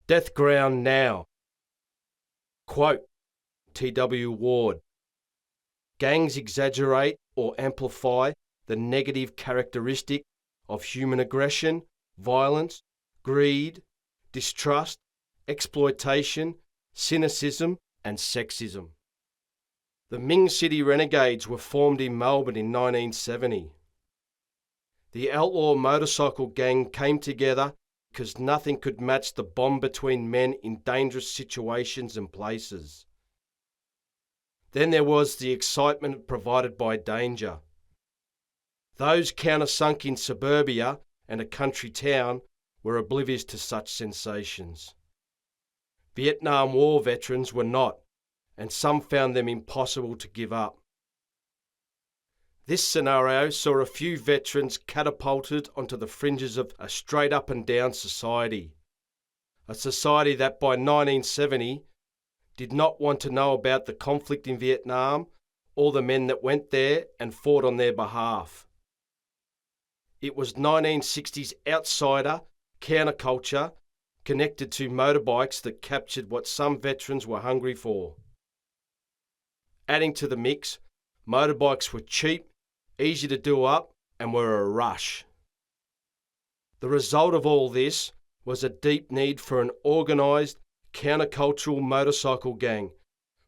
Death ground now. Quote, T.W. Ward. Gangs exaggerate or amplify the negative characteristic of human aggression, violence, greed, distrust, exploitation, cynicism, and sexism. The Ming City Renegades were formed in Melbourne in 1970. The outlaw motorcycle gang came together because nothing could match the bond between men in dangerous situations and places. Then there was the excitement provided by danger. Those countersunk in suburbia and a country town were oblivious to such sensations. Vietnam War veterans were not, and some found them impossible to give up. This scenario saw a few veterans catapulted onto the fringes of a straight up and down society. A society that by 1970 did not want to know about the conflict in Vietnam or the men that went there and fought on their behalf. It was 1960s outsider counterculture connected to motorbikes that captured what some veterans were hungry for. Adding to the mix, motorbikes were cheap, easy to do up, and were a rush. The result of all this was a deep need for an organised, countercultural motorcycle gang,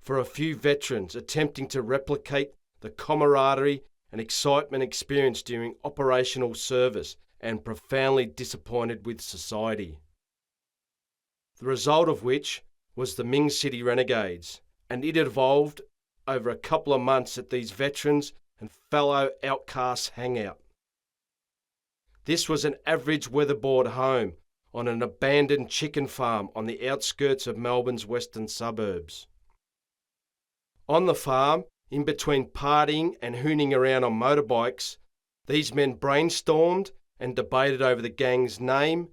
for a few veterans attempting to replicate the camaraderie and excitement experienced during operational service and profoundly disappointed with society. The result of which was the Ming City Renegades, and it evolved over a couple of months at these veterans and fellow outcasts hangout. This was an average weatherboard home on an abandoned chicken farm on the outskirts of Melbourne's western suburbs. On the farm, in between partying and hooning around on motorbikes, these men brainstormed and debated over the gang's name,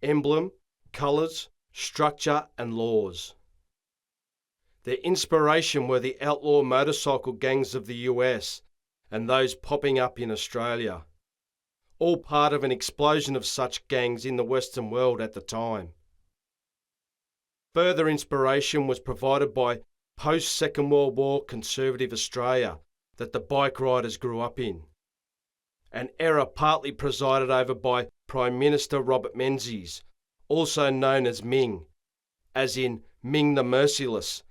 emblem, colours, structure and laws. Their inspiration were the outlaw motorcycle gangs of the US and those popping up in Australia, all part of an explosion of such gangs in the Western world at the time. Further inspiration was provided by post-Second World War conservative Australia that the bike riders grew up in, an era partly presided over by Prime Minister Robert Menzies, also known as Ming, as in Ming the Merciless,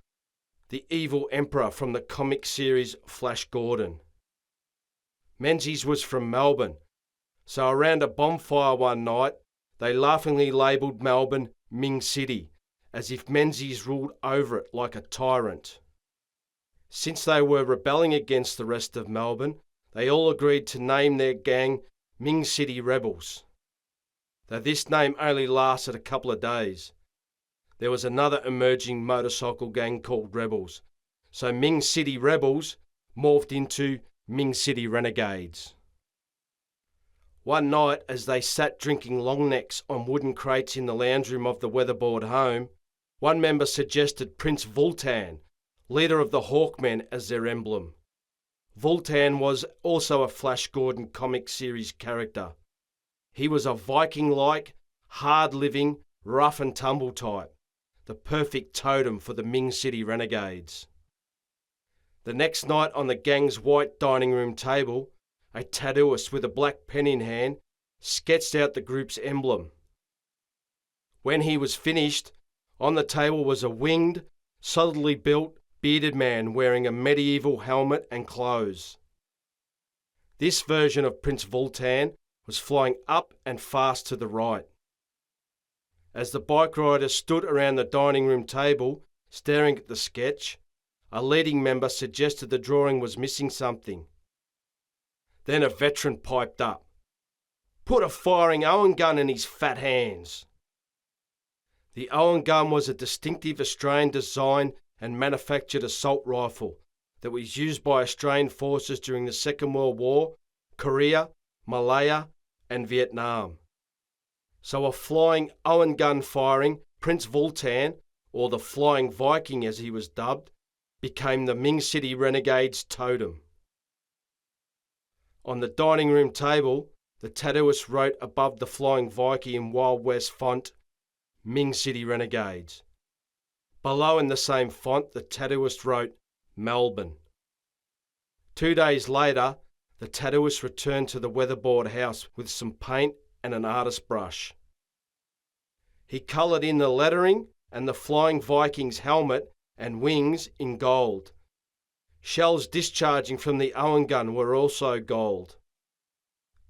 the evil emperor from the comic series Flash Gordon. Menzies was from Melbourne, so around a bonfire one night, they laughingly labelled Melbourne Ming City, as if Menzies ruled over it like a tyrant. Since they were rebelling against the rest of Melbourne, they all agreed to name their gang Ming City Rebels. Though this name only lasted a couple of days. There was another emerging motorcycle gang called Rebels, so Ming City Rebels morphed into Ming City Renegades. One night, as they sat drinking long necks on wooden crates in the lounge room of the weatherboard home, one member suggested Prince Vultan, leader of the Hawkmen, as their emblem. Vultan was also a Flash Gordon comic series character. He was a Viking-like, hard-living, rough and tumble type, the perfect totem for the Ming City Renegades. The next night on the gang's white dining room table, a tattooist with a black pen in hand sketched out the group's emblem. When he was finished, on the table was a winged, solidly built, bearded man wearing a medieval helmet and clothes. This version of Prince Vultan was flying up and fast to the right. As the bike riders stood around the dining room table, staring at the sketch, a leading member suggested the drawing was missing something. Then a veteran piped up. "Put a firing Owen gun in his fat hands." The Owen gun was a distinctive Australian design and manufactured assault rifle that was used by Australian forces during the Second World War, Korea, Malaya and Vietnam. So a flying Owen gun firing Prince Vultan, or the Flying Viking as he was dubbed, became the Ming City Renegades totem. On the dining room table, the tattooist wrote above the Flying Viking in Wild West font, Ming City Renegades. Below in the same font, the tattooist wrote, Melbourne. 2 days later, the tattooist returned to the weatherboard house with some paint and an artist brush. He coloured in the lettering and the Flying Vikings helmet and wings in gold. Shells discharging from the Owen gun were also gold.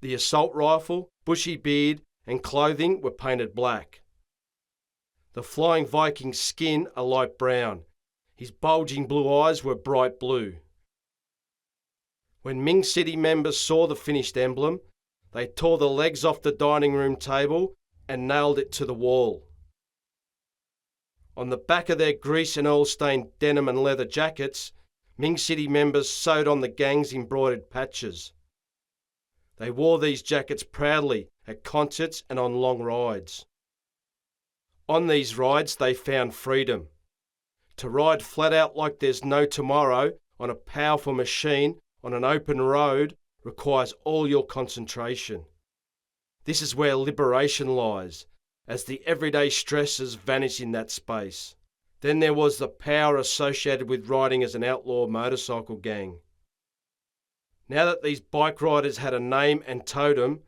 The assault rifle, bushy beard and clothing were painted black. The Flying Viking's skin a light brown. His bulging blue eyes were bright blue. When Ming City members saw the finished emblem, they tore the legs off the dining room table and nailed it to the wall. On the back of their grease and oil-stained denim and leather jackets, Ming City members sewed on the gang's embroidered patches. They wore these jackets proudly at concerts and on long rides. On these rides they found freedom. To ride flat out like there's no tomorrow on a powerful machine on an open road requires all your concentration. This is where liberation lies, as the everyday stresses vanish in that space. Then there was the power associated with riding as an outlaw motorcycle gang. Now that these bike riders had a name and totem,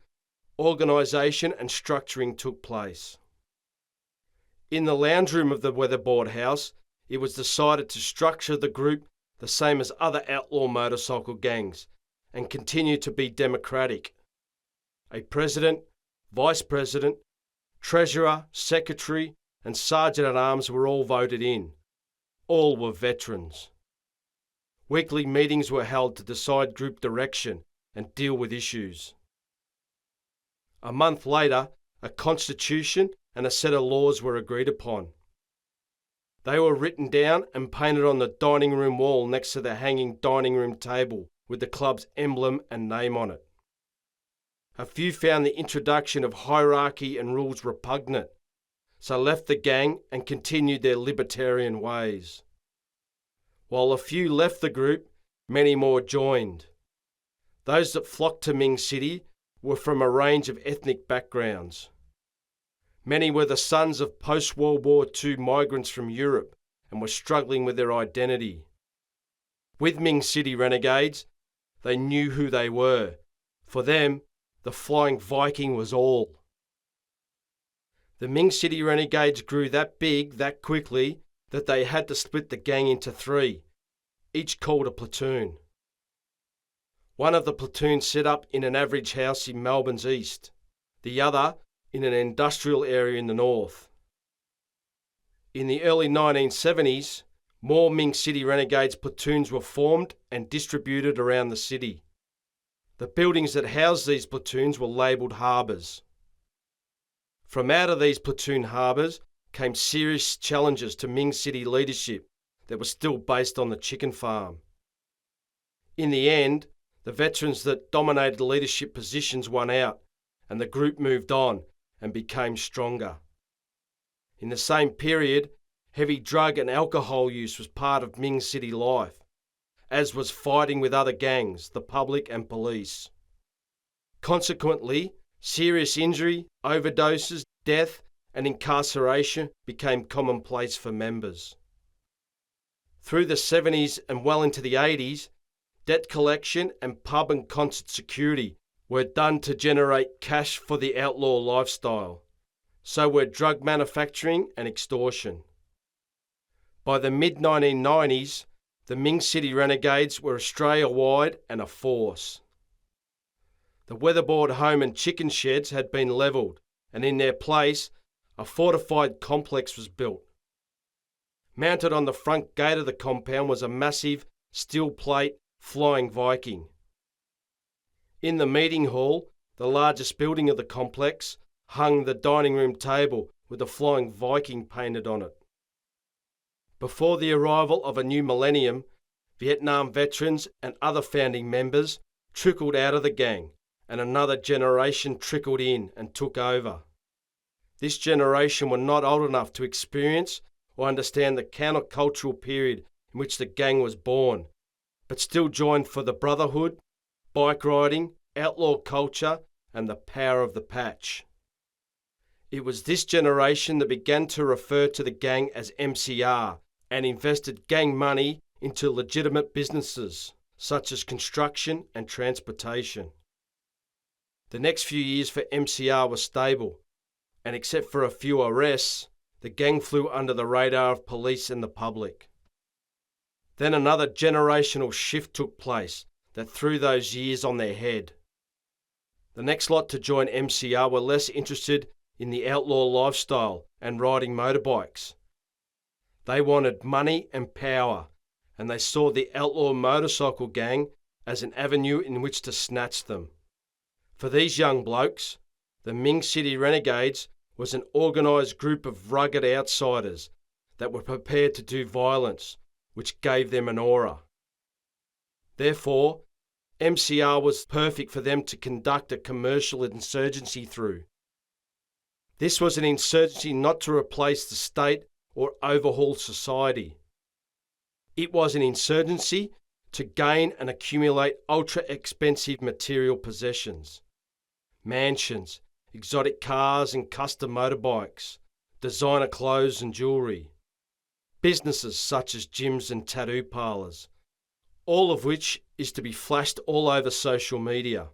organisation and structuring took place. In the lounge room of the weatherboard house, it was decided to structure the group the same as other outlaw motorcycle gangs and continue to be democratic. A president, vice president, treasurer, secretary and sergeant-at-arms were all voted in. All were veterans. Weekly meetings were held to decide group direction and deal with issues. A month later, a constitution and a set of laws were agreed upon. They were written down and painted on the dining room wall next to the hanging dining room table with the club's emblem and name on it. A few found the introduction of hierarchy and rules repugnant, so left the gang and continued their libertarian ways. While a few left the group, many more joined. Those that flocked to Ming City were from a range of ethnic backgrounds. Many were the sons of post-World War II migrants from Europe and were struggling with their identity. With Ming City Renegades, they knew who they were. For them, the Flying Viking was all. The Ming City Renegades grew that big that quickly that they had to split the gang into 3, each called a platoon. One of the platoons set up in an average house in Melbourne's east, the other in an industrial area in the north. In the early 1970s, more Ming City Renegades platoons were formed and distributed around the city. The buildings that housed these platoons were labelled harbours. From out of these platoon harbours came serious challenges to Ming City leadership that was still based on the chicken farm. In the end, the veterans that dominated leadership positions won out, and the group moved on and became stronger. In the same period, heavy drug and alcohol use was part of Ming City life, as was fighting with other gangs, the public and police. Consequently, serious injury, overdoses, death and incarceration became commonplace for members. Through the 70s and well into the 80s, debt collection and pub and concert security were done to generate cash for the outlaw lifestyle. So were drug manufacturing and extortion. By the mid-1990s, the Ming City Renegades were Australia-wide and a force. The weatherboard home and chicken sheds had been levelled, and in their place, a fortified complex was built. Mounted on the front gate of the compound was a massive steel plate Flying Viking. In the meeting hall, the largest building of the complex, hung the dining room table with the Flying Viking painted on it. Before the arrival of a new millennium, Vietnam veterans and other founding members trickled out of the gang, and another generation trickled in and took over. This generation were not old enough to experience or understand the countercultural period in which the gang was born, but still joined for the brotherhood, bike riding, outlaw culture and the power of the patch. It was this generation that began to refer to the gang as MCR and invested gang money into legitimate businesses, such as construction and transportation. The next few years for MCR were stable, and except for a few arrests, the gang flew under the radar of police and the public. Then another generational shift took place that threw those years on their head. The next lot to join MCR were less interested in the outlaw lifestyle and riding motorbikes. They wanted money and power, and they saw the outlaw motorcycle gang as an avenue in which to snatch them. For these young blokes, the Ming City Renegades was an organised group of rugged outsiders that were prepared to do violence, which gave them an aura. Therefore, MCR was perfect for them to conduct a commercial insurgency through. This was an insurgency not to replace the state or overhaul society. It was an insurgency to gain and accumulate ultra-expensive material possessions. Mansions, exotic cars and custom motorbikes, designer clothes and jewellery. Businesses such as gyms and tattoo parlours, all of which is to be flashed all over social media.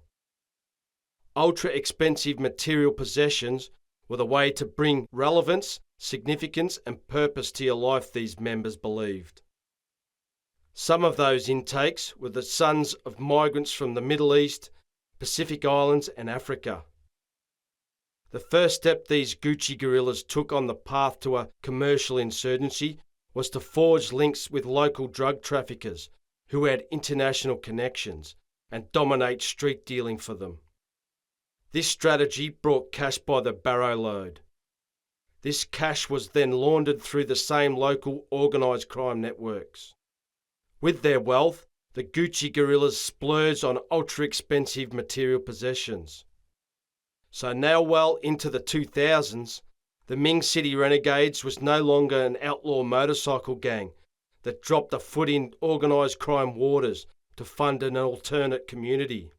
Ultra-expensive material possessions were the way to bring relevance, significance and purpose to your life, these members believed. Some of those intakes were the sons of migrants from the Middle East, Pacific Islands and Africa. The first step these Gucci guerrillas took on the path to a commercial insurgency was to forge links with local drug traffickers who had international connections and dominate street dealing for them. This strategy brought cash by the barrow load. This cash was then laundered through the same local organised crime networks. With their wealth, the Gucci guerrillas splurged on ultra-expensive material possessions. So now well into the 2000s, the Ming City Renegades was no longer an outlaw motorcycle gang that dropped a foot in organised crime waters to fund an alternate community.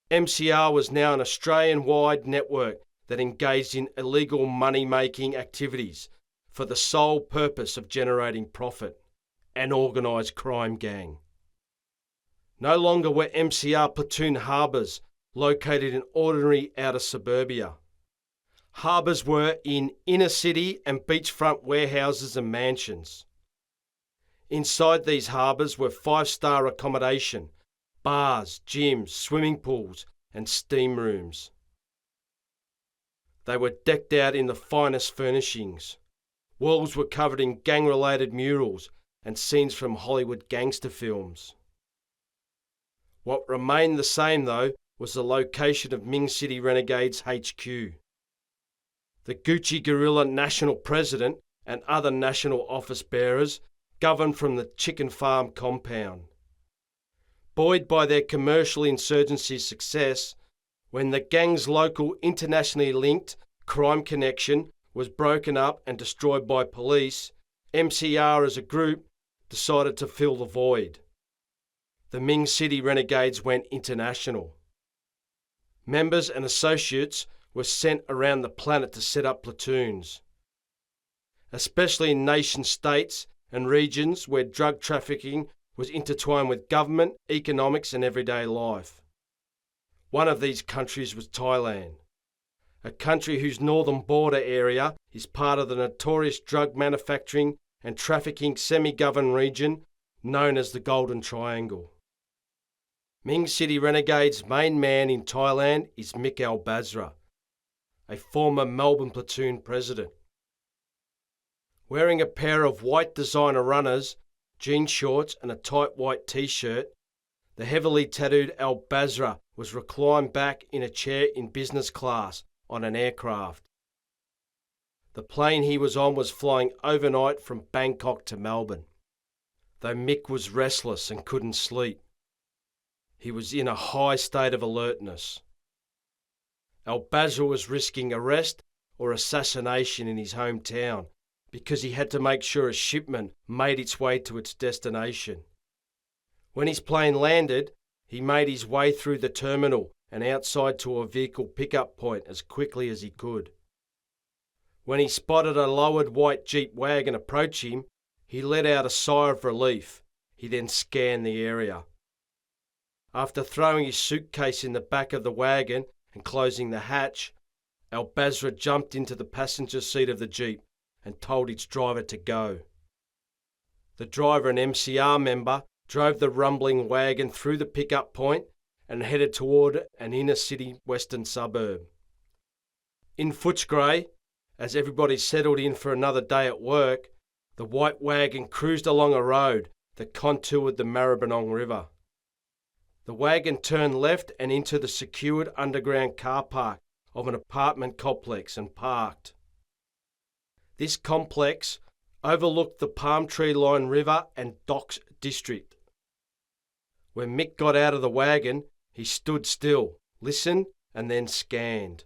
MCR was now an Australian-wide network that engaged in illegal money-making activities for the sole purpose of generating profit, an organised crime gang. No longer were MCR platoon harbours located in ordinary outer suburbia. Harbours were in inner city and beachfront warehouses and mansions. Inside these harbours were 5-star accommodation, bars, gyms, swimming pools and steam rooms. They were decked out in the finest furnishings. Walls were covered in gang-related murals and scenes from Hollywood gangster films. What remained the same though was the location of Ming City Renegades HQ. The Gucci guerrilla national president and other national office bearers governed from the chicken farm compound. Buoyed by their commercial insurgency success, when the gang's local internationally linked crime connection was broken up and destroyed by police, MCR as a group decided to fill the void. The Ming City Renegades went international. Members and associates were sent around the planet to set up platoons, especially in nation states and regions where drug trafficking was intertwined with government, economics and everyday life. One of these countries was Thailand, a country whose northern border area is part of the notorious drug manufacturing and trafficking semi-governed region known as the Golden Triangle. Ming City Renegades' main man in Thailand is Mick Al-Basra, a former Melbourne platoon president. Wearing a pair of white designer runners, jean shorts and a tight white t-shirt, the heavily tattooed Al-Basra was reclined back in a chair in business class on an aircraft. The plane he was on was flying overnight from Bangkok to Melbourne. Though Mick was restless and couldn't sleep, he was in a high state of alertness. Al-Basra was risking arrest or assassination in his hometown because he had to make sure a shipment made its way to its destination. When his plane landed, he made his way through the terminal and outside to a vehicle pickup point as quickly as he could. When he spotted a lowered white Jeep wagon approach him, he let out a sigh of relief. He then scanned the area. After throwing his suitcase in the back of the wagon and closing the hatch, Al-Basra jumped into the passenger seat of the Jeep and told its driver to go. The driver, an MCR member, drove the rumbling wagon through the pickup point and headed toward an inner-city western suburb. In Footscray, as everybody settled in for another day at work, the white wagon cruised along a road that contoured the Maribyrnong River. The wagon turned left and into the secured underground car park of an apartment complex and parked. This complex overlooked the palm tree-lined river and docks district. When Mick got out of the wagon, he stood still, listened, and then scanned.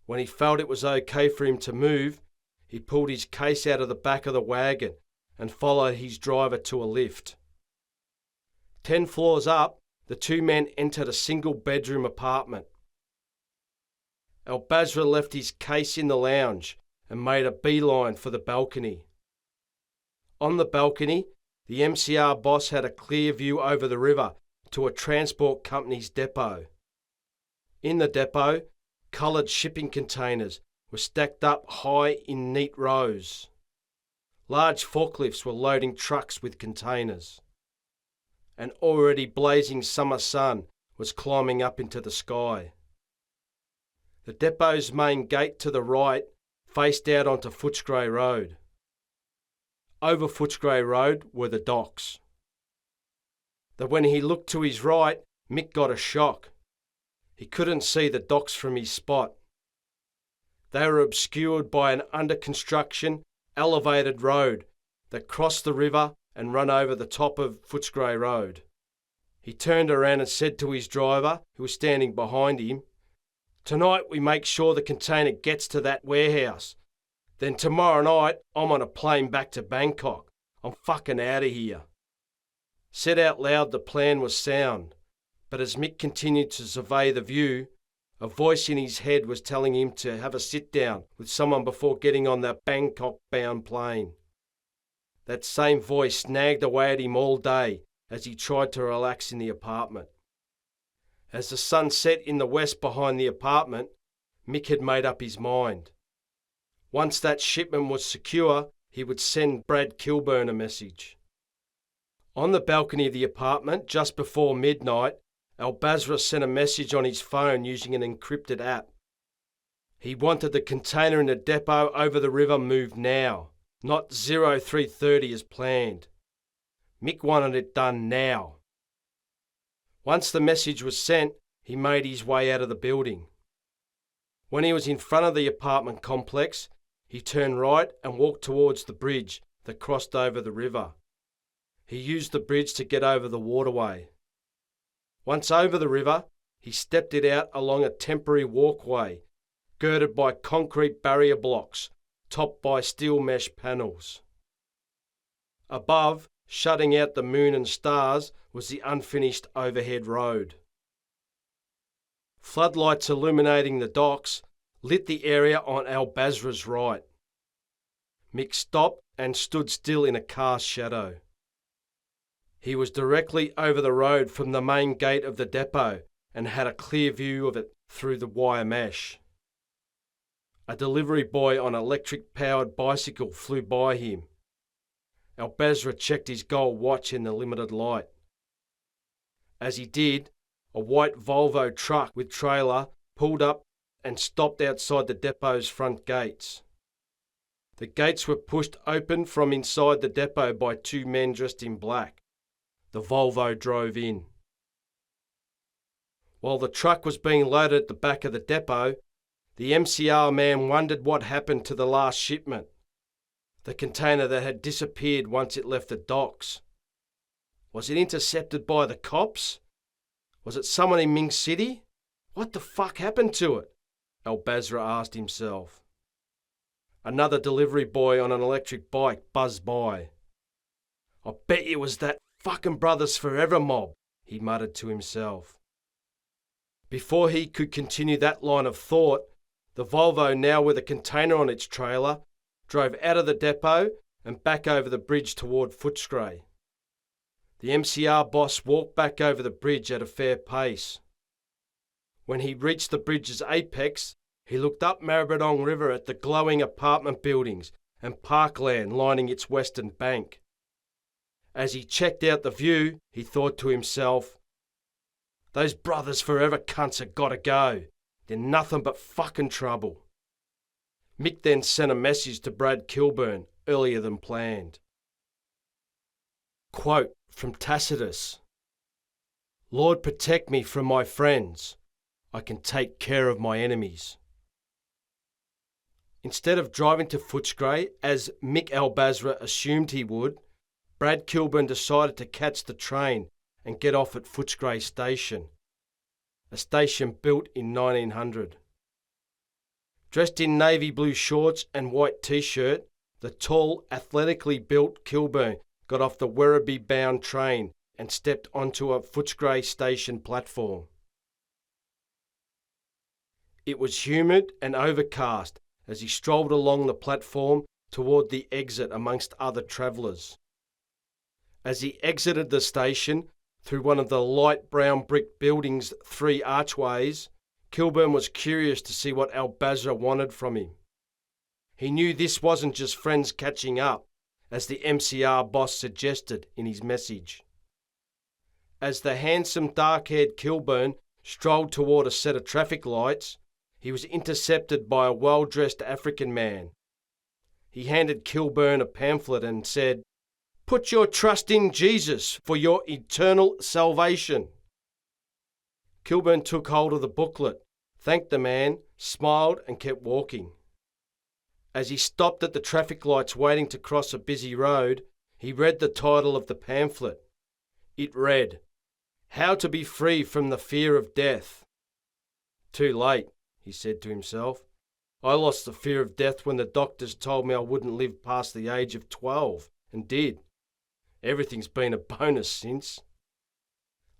When he felt it was okay for him to move, he pulled his case out of the back of the wagon and followed his driver to a lift. 10 floors up, the two men entered a single-bedroom apartment. Al-Basra left his case in the lounge and made a beeline for the balcony. On the balcony, the MCR boss had a clear view over the river to a transport company's depot. In the depot, coloured shipping containers were stacked up high in neat rows. Large forklifts were loading trucks with containers. An already blazing summer sun was climbing up into the sky. The depot's main gate to the right faced out onto Footscray Road. Over Footscray Road were the docks. When he looked to his right, Mick got a shock. He couldn't see the docks from his spot. They were obscured by an under-construction, elevated road that crossed the river and ran over the top of Footscray Road. He turned around and said to his driver, who was standing behind him, "Tonight we make sure the container gets to that warehouse. Then tomorrow night I'm on a plane back to Bangkok. I'm fucking out of here." Said out loud, the plan was sound, but as Mick continued to survey the view, a voice in his head was telling him to have a sit-down with someone before getting on that Bangkok-bound plane. That same voice nagged away at him all day as he tried to relax in the apartment. As the sun set in the west behind the apartment, Mick had made up his mind. Once that shipment was secure, he would send Brad Kilburn a message. On the balcony of the apartment, just before midnight, Al-Basra sent a message on his phone using an encrypted app. He wanted the container in the depot over the river moved now, not 0330 as planned. Mick wanted it done now. Once the message was sent, he made his way out of the building. When he was in front of the apartment complex, he turned right and walked towards the bridge that crossed over the river. He used the bridge to get over the waterway. Once over the river, he stepped it out along a temporary walkway, girded by concrete barrier blocks, topped by steel mesh panels. Above, shutting out the moon and stars, was the unfinished overhead road. Floodlights illuminating the docks lit the area on Al-Basra's right. Mick stopped and stood still in a car's shadow. He was directly over the road from the main gate of the depot and had a clear view of it through the wire mesh. A delivery boy on an electric-powered bicycle flew by him. Al-Basra checked his gold watch in the limited light. As he did, a white Volvo truck with trailer pulled up and stopped outside the depot's front gates. The gates were pushed open from inside the depot by two men dressed in black. The Volvo drove in. While the truck was being loaded at the back of the depot, the MCR man wondered what happened to the last shipment, the container that had disappeared once it left the docks. Was it intercepted by the cops? Was it someone in Ming City? What the fuck happened to it? Al-Basra asked himself. Another delivery boy on an electric bike buzzed by. "I bet it was that fucking Brothers Forever mob," he muttered to himself. Before he could continue that line of thought, the Volvo, now with a container on its trailer, drove out of the depot and back over the bridge toward Footscray. The MCR boss walked back over the bridge at a fair pace. When he reached the bridge's apex, he looked up Maribyrnong River at the glowing apartment buildings and parkland lining its western bank. As he checked out the view, he thought to himself, "Those brothers forever cunts have got to go. They're nothing but fucking trouble." Mick then sent a message to Brad Kilburn earlier than planned. Quote from Tacitus: "Lord, protect me from my friends. I can take care of my enemies." Instead of driving to Footscray, as Mick Albazra assumed he would, Brad Kilburn decided to catch the train and get off at Footscray Station, a station built in 1900. Dressed in navy blue shorts and white t-shirt, the tall, athletically built Kilburn got off the Werribee-bound train and stepped onto a Footscray Station platform. It was humid and overcast as he strolled along the platform toward the exit amongst other travellers. As he exited the station, through one of the light brown brick building's 3 archways, Kilburn was curious to see what Albazra wanted from him. He knew this wasn't just friends catching up, as the MCR boss suggested in his message. As the handsome dark-haired Kilburn strolled toward a set of traffic lights, he was intercepted by a well-dressed African man. He handed Kilburn a pamphlet and said, "Put your trust in Jesus for your eternal salvation." Kilburn took hold of the booklet, thanked the man, smiled and kept walking. As he stopped at the traffic lights waiting to cross a busy road, he read the title of the pamphlet. It read, "How to be free from the fear of death." "Too late," he said to himself. "I lost the fear of death when the doctors told me I wouldn't live past the age of 12, and did. Everything's been a bonus since."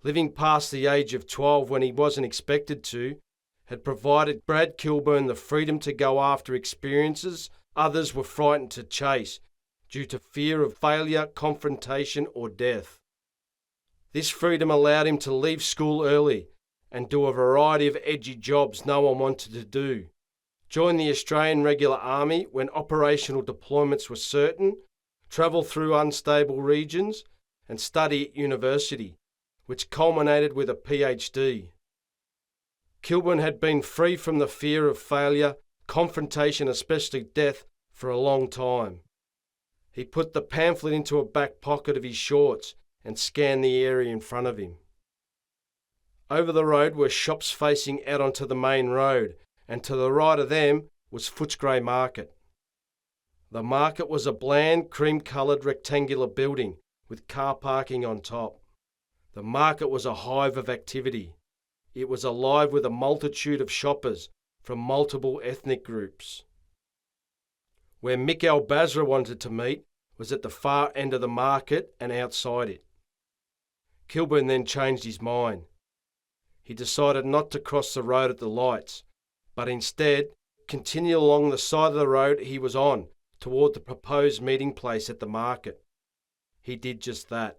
Living past the age of 12 when he wasn't expected to had provided Brad Kilburn the freedom to go after experiences others were frightened to chase due to fear of failure, confrontation or death. This freedom allowed him to leave school early and do a variety of edgy jobs no one wanted to do. Join the Australian Regular Army when operational deployments were certain, travel through unstable regions, and study at university, which culminated with a PhD. Kilburn had been free from the fear of failure, confrontation, especially death, for a long time. He put the pamphlet into a back pocket of his shorts and scanned the area in front of him. Over the road were shops facing out onto the main road, and to the right of them was Footscray Market. The market was a bland, cream-coloured rectangular building with car parking on top. The market was a hive of activity. It was alive with a multitude of shoppers from multiple ethnic groups. Where Mick Albazra wanted to meet was at the far end of the market and outside it. Kilburn then changed his mind. He decided not to cross the road at the lights, but instead continue along the side of the road he was on toward the proposed meeting place at the market. He did just that.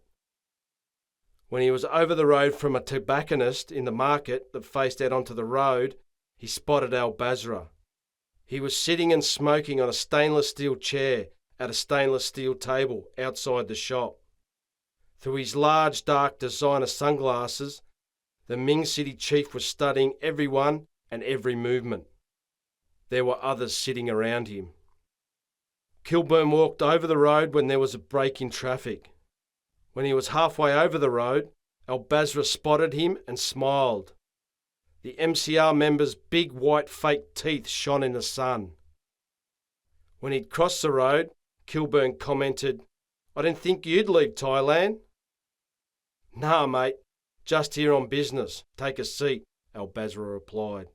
When he was over the road from a tobacconist in the market that faced out onto the road, he spotted Albazra. He was sitting and smoking on a stainless steel chair at a stainless steel table outside the shop. Through his large dark designer sunglasses, the Ming City chief was studying everyone and every movement. There were others sitting around him. Kilburn walked over the road when there was a break in traffic. When he was halfway over the road, Albazra spotted him and smiled. The MCR member's big white fake teeth shone in the sun. When he'd crossed the road, Kilburn commented, "I didn't think you'd leave Thailand." "Nah, mate, just here on business. Take a seat," Albazra replied.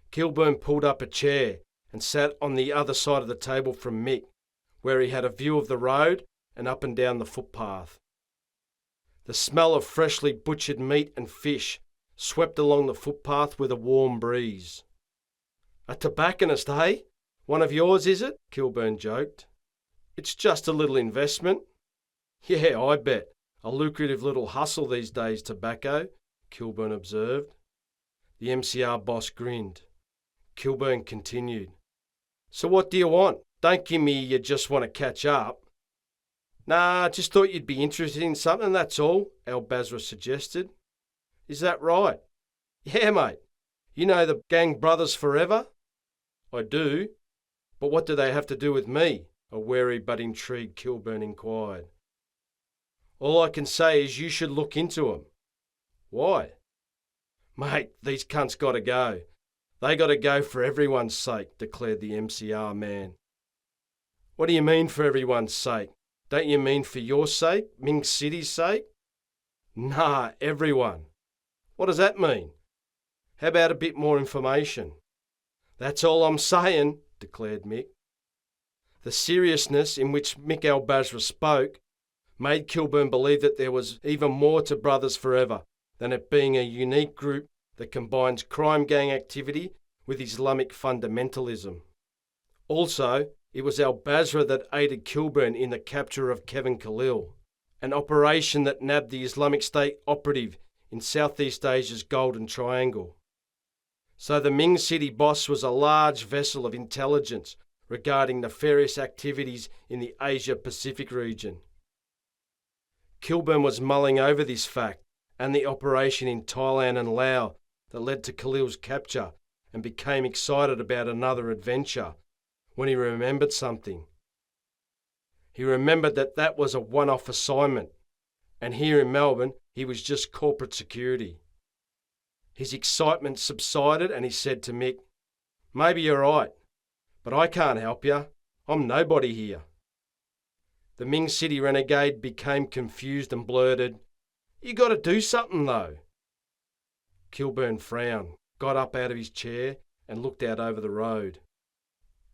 Kilburn pulled up a chair and sat on the other side of the table from Mick, where he had a view of the road and up and down the footpath. The smell of freshly butchered meat and fish swept along the footpath with a warm breeze. "A tobacconist, eh? One of yours, is it?" Kilburn joked. "It's just a little investment." "Yeah, I bet. A lucrative little hustle these days, tobacco," Kilburn observed. The MCR boss grinned. Kilburn continued. "So what do you want? Don't give me you just want to catch up." "Nah, just thought you'd be interested in something, that's all," Al Basra suggested. "Is that right?" "Yeah, mate. You know the gang Brothers Forever?" "I do. But what do they have to do with me?" a wary but intrigued Kilburn inquired. "All I can say is you should look into 'em." "Why?" "Mate, these cunts got to go. They got to go for everyone's sake," declared the MCR man. "What do you mean for everyone's sake? Don't you mean for your sake, Ming City's sake?" "Nah, everyone." "What does that mean?" "How about a bit more information?" "That's all I'm saying," declared Mick. The seriousness in which Mick Al Basra spoke made Kilburn believe that there was even more to Brothers Forever than it being a unique group that combines crime gang activity with Islamic fundamentalism. Also, it was Al Basra that aided Kilburn in the capture of Kevin Khalil, an operation that nabbed the Islamic State operative in Southeast Asia's Golden Triangle. So the Ming City boss was a large vessel of intelligence regarding nefarious activities in the Asia-Pacific region. Kilburn was mulling over this fact and the operation in Thailand and Laos that led to Khalil's capture and became excited about another adventure when he remembered something. He remembered that that was a one-off assignment, and here in Melbourne he was just corporate security. His excitement subsided and he said to Mick, "Maybe you're right, but I can't help you. I'm nobody here." The Ming City renegade became confused and blurted, "You got to do something though." Kilburn frowned, got up out of his chair and looked out over the road.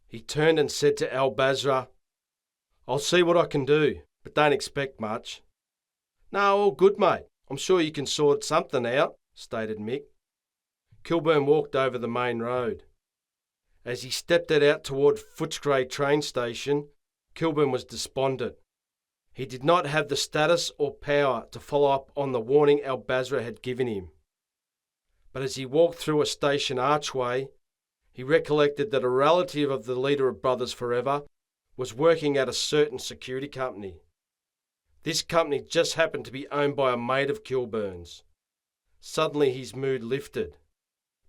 He turned and said to Al Basra, "I'll see what I can do, but don't expect much." "No, all good, mate. I'm sure you can sort something out," stated Mick. Kilburn walked over the main road. As he stepped it out toward Footscray train station, Kilburn was despondent. He did not have the status or power to follow up on the warning Al Basra had given him. But as he walked through a station archway, he recollected that a relative of the leader of Brothers Forever was working at a certain security company. This company just happened to be owned by a mate of Kilburn's. Suddenly his mood lifted.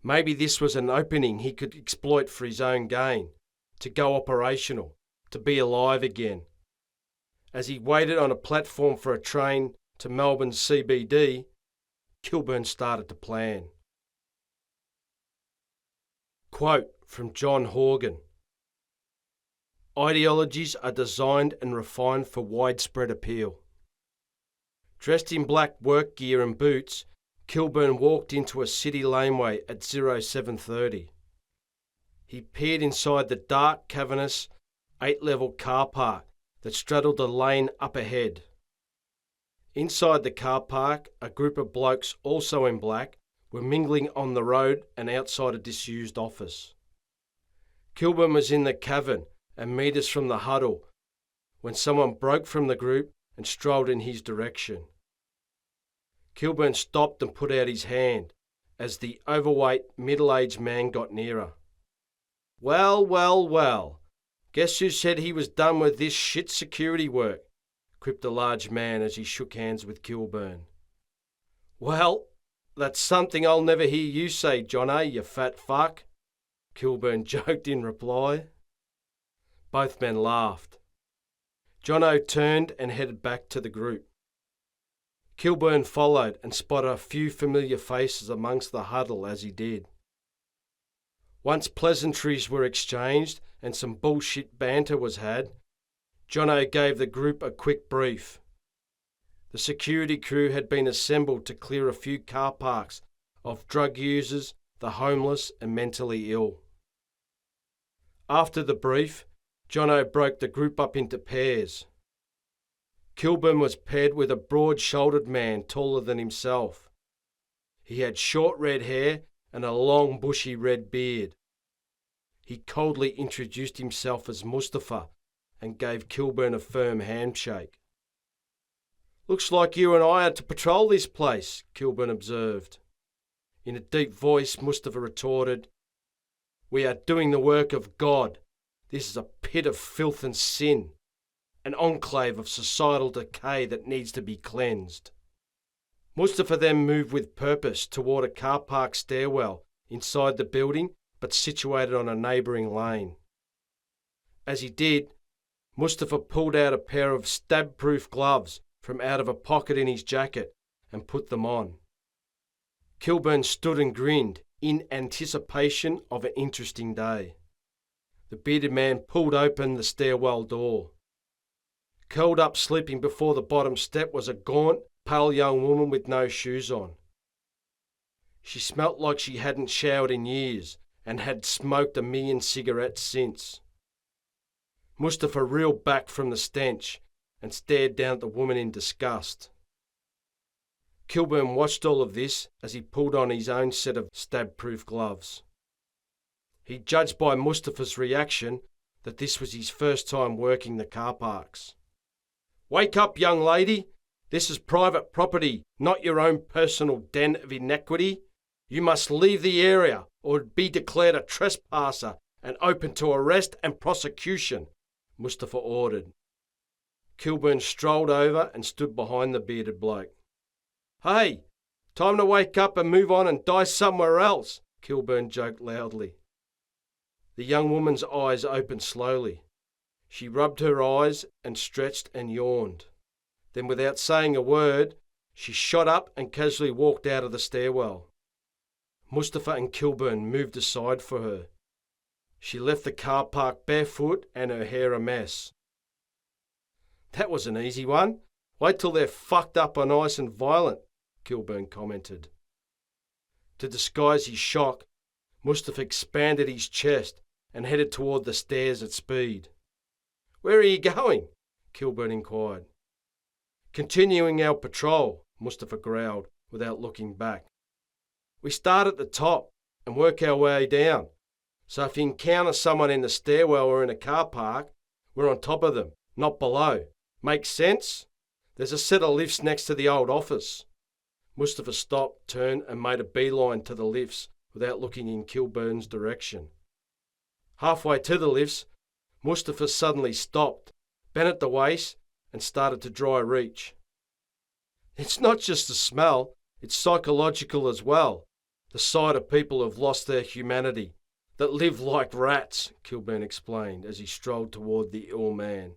Maybe this was an opening he could exploit for his own gain, to go operational, to be alive again. As he waited on a platform for a train to Melbourne's CBD, Kilburn started to plan. Quote from John Horgan: "Ideologies are designed and refined for widespread appeal." Dressed in black work gear and boots, Kilburn walked into a city laneway at 0730. He peered inside the dark, cavernous, 8-level car park that straddled the lane up ahead. Inside the car park, a group of blokes, also in black, were mingling on the road and outside a disused office. Kilburn was in the cavern and metres from the huddle when someone broke from the group and strolled in his direction. Kilburn stopped and put out his hand as the overweight, middle-aged man got nearer. "Well, well, well, guess who said he was done with this shit security work?" quipped the large man as he shook hands with Kilburn. "Well, that's something I'll never hear you say, Johnno, you fat fuck," Kilburn joked in reply. Both men laughed. Johnno turned and headed back to the group. Kilburn followed and spotted a few familiar faces amongst the huddle as he did. Once pleasantries were exchanged and some bullshit banter was had, Johnno gave the group a quick brief. The security crew had been assembled to clear a few car parks of drug users, the homeless and mentally ill. After the brief, Johnno broke the group up into pairs. Kilburn was paired with a broad-shouldered man taller than himself. He had short red hair and a long bushy red beard. He coldly introduced himself as Mustafa and gave Kilburn a firm handshake. "Looks like you and I are to patrol this place," Kilburn observed. In a deep voice, Mustafa retorted, "We are doing the work of God. This is a pit of filth and sin, an enclave of societal decay that needs to be cleansed." Mustafa then moved with purpose toward a car park stairwell inside the building but situated on a neighbouring lane. As he did, Mustafa pulled out a pair of stab-proof gloves from out of a pocket in his jacket and put them on. Kilburn stood and grinned in anticipation of an interesting day. The bearded man pulled open the stairwell door. Curled up sleeping before the bottom step was a gaunt, pale young woman with no shoes on. She smelt like she hadn't showered in years and had smoked 1,000,000 cigarettes since. Mustafa reeled back from the stench and stared down at the woman in disgust. Kilburn watched all of this as he pulled on his own set of stab-proof gloves. He judged by Mustafa's reaction that this was his first time working the car parks. "Wake up, young lady. This is private property, not your own personal den of iniquity. You must leave the area or be declared a trespasser and open to arrest and prosecution," Mustafa ordered. Kilburn strolled over and stood behind the bearded bloke. "Hey, time to wake up and move on and die somewhere else," Kilburn joked loudly. The young woman's eyes opened slowly. She rubbed her eyes and stretched and yawned. Then, without saying a word, she shot up and casually walked out of the stairwell. Mustafa and Kilburn moved aside for her. She left the car park barefoot and her hair a mess. "That was an easy one. Wait till they're fucked up on ice and violent," Kilburn commented. To disguise his shock, Mustafa expanded his chest and headed toward the stairs at speed. "Where are you going?" Kilburn inquired. "Continuing our patrol," Mustafa growled without looking back. "We start at the top and work our way down, so if you encounter someone in the stairwell or in a car park, we're on top of them, not below. Make sense? There's a set of lifts next to the old office." Mustafa stopped, turned and made a beeline to the lifts without looking in Kilburn's direction. Halfway to the lifts, Mustafa suddenly stopped, bent at the waist and started to dry reach. "It's not just the smell, it's psychological as well. The sight of people who've lost their humanity, that live like rats," Kilburn explained as he strolled toward the ill man.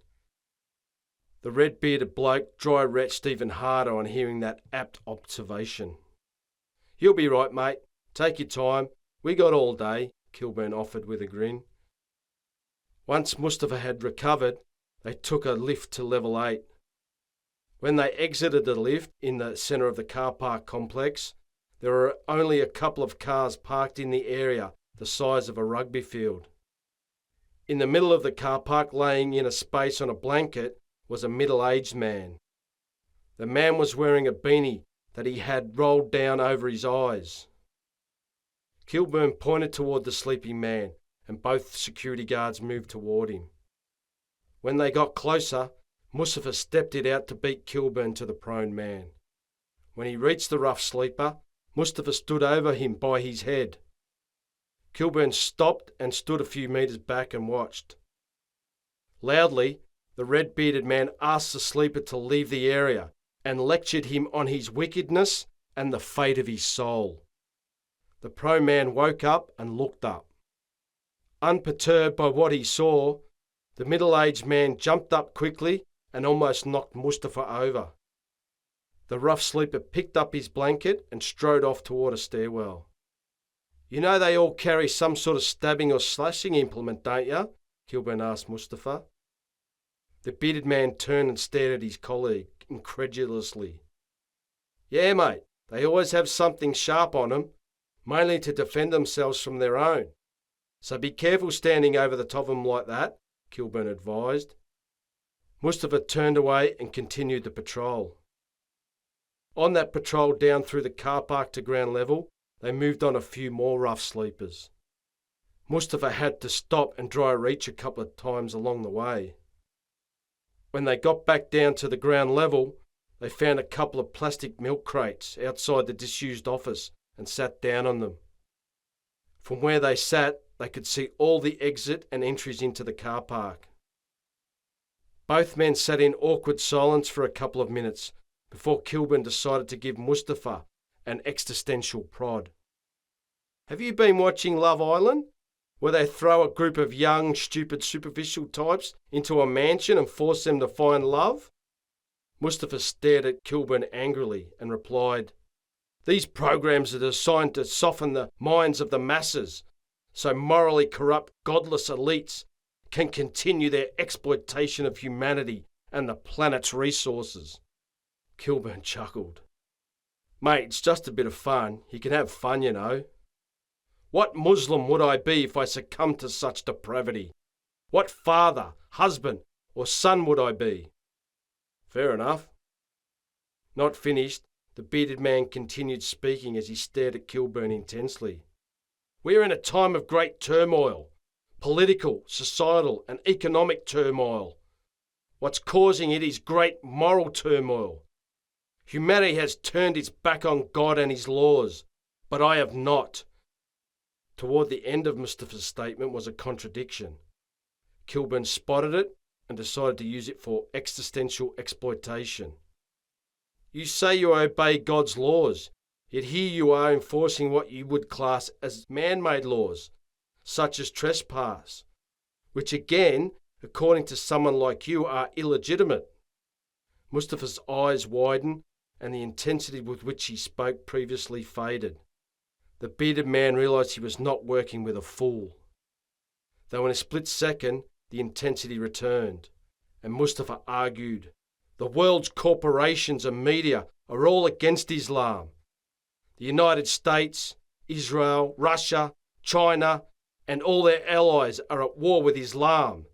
The red-bearded bloke dry-retched even harder on hearing that apt observation. "You'll be right, mate. Take your time. We got all day," Kilburn offered with a grin. Once Mustafa had recovered, they took a lift to level 8. When they exited the lift in the centre of the car park complex, there were only a couple of cars parked in the area the size of a rugby field. In the middle of the car park, laying in a space on a blanket, was a middle-aged man. The man was wearing a beanie that he had rolled down over his eyes. Kilburn pointed toward the sleeping man, and both security guards moved toward him. When they got closer, Mustafa stepped it out to beat Kilburn to the prone man. When he reached the rough sleeper, Mustafa stood over him by his head. Kilburn stopped and stood a few metres back and watched. Loudly, the red-bearded man asked the sleeper to leave the area and lectured him on his wickedness and the fate of his soul. The prone man woke up and looked up. Unperturbed by what he saw, the middle-aged man jumped up quickly and almost knocked Mustafa over. The rough sleeper picked up his blanket and strode off toward a stairwell. "You know they all carry some sort of stabbing or slashing implement, don't you?" Kilburn asked Mustafa. The bearded man turned and stared at his colleague incredulously. "Yeah, mate, they always have something sharp on them, mainly to defend themselves from their own. So be careful standing over the top of them like that," Kilburn advised. Mustafa turned away and continued the patrol. On that patrol down through the car park to ground level, they moved on a few more rough sleepers. Mustafa had to stop and dry reach a couple of times along the way. When they got back down to the ground level, they found a couple of plastic milk crates outside the disused office and sat down on them. From where they sat, they could see all the exit and entries into the car park. Both men sat in awkward silence for a couple of minutes before Kilburn decided to give Mustafa an existential prod. Have you been watching Love Island, where they throw a group of young, stupid, superficial types into a mansion and force them to find love? Mustafa stared at Kilburn angrily and replied, "These programs are designed to soften the minds of the masses, so morally corrupt, godless elites can continue their exploitation of humanity and the planet's resources." Kilburn chuckled. "Mate, it's just a bit of fun. You can have fun, you know. What Muslim would I be if I succumbed to such depravity? What father, husband, or son would I be?" "Fair enough." Not finished, the bearded man continued speaking as he stared at Kilburn intensely. "We're in a time of great turmoil, political, societal, and economic turmoil. What's causing it is great moral turmoil. Humanity has turned its back on God and his laws, but I have not." Toward the end of Mustafa's statement was a contradiction. Kilburn spotted it and decided to use it for existential exploitation. "You say you obey God's laws, yet here you are enforcing what you would class as man-made laws, such as trespass, which again, according to someone like you, are illegitimate." Mustafa's eyes widened and the intensity with which he spoke previously faded. The bearded man realised he was not working with a fool. Though in a split second, the intensity returned, and Mustafa argued, "The world's corporations and media are all against Islam. The United States, Israel, Russia, China, and all their allies are at war with Islam,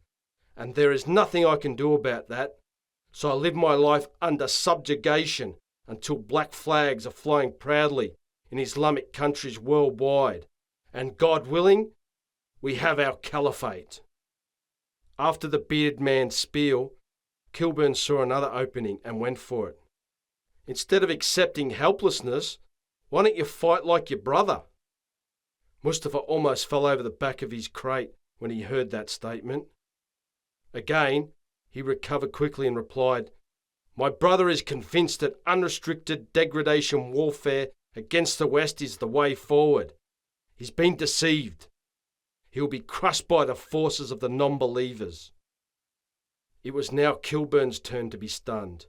and there is nothing I can do about that, so I live my life under subjugation until black flags are flying proudly in Islamic countries worldwide, and God willing, we have our caliphate." After the bearded man's spiel, Kilburn saw another opening and went for it. "Instead of accepting helplessness, why don't you fight like your brother?" Mustafa almost fell over the back of his crate when he heard that statement. Again, he recovered quickly and replied, "My brother is convinced that unrestricted degradation warfare against the West is the way forward. He's been deceived. He'll be crushed by the forces of the non-believers." It was now Kilburn's turn to be stunned.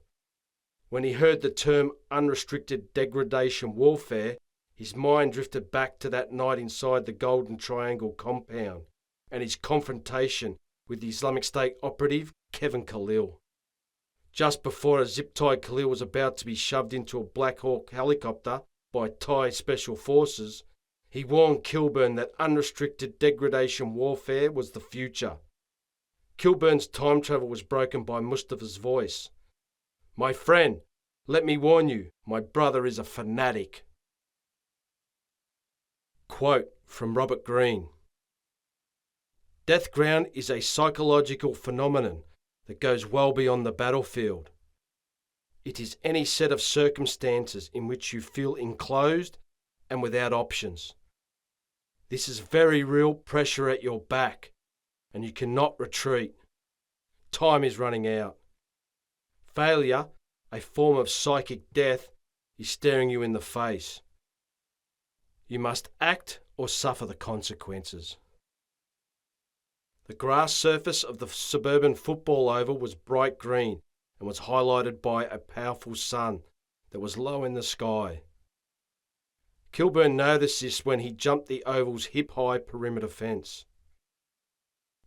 When he heard the term unrestricted degradation warfare, his mind drifted back to that night inside the Golden Triangle compound and his confrontation with the Islamic State operative Kevin Khalil. Just before a zip-tied Khalil was about to be shoved into a Black Hawk helicopter by Thai Special Forces, he warned Kilburn that unrestricted degradation warfare was the future. Kilburn's time travel was broken by Mustafa's voice. "My friend, let me warn you, my brother is a fanatic." Quote from Robert Greene. "Death ground is a psychological phenomenon that goes well beyond the battlefield. It is any set of circumstances in which you feel enclosed and without options. This is very real pressure at your back, and you cannot retreat. Time is running out. Failure, a form of psychic death, is staring you in the face. You must act or suffer the consequences." The grass surface of the suburban football oval was bright green and was highlighted by a powerful sun that was low in the sky. Kilburn noticed this when he jumped the oval's hip-high perimeter fence.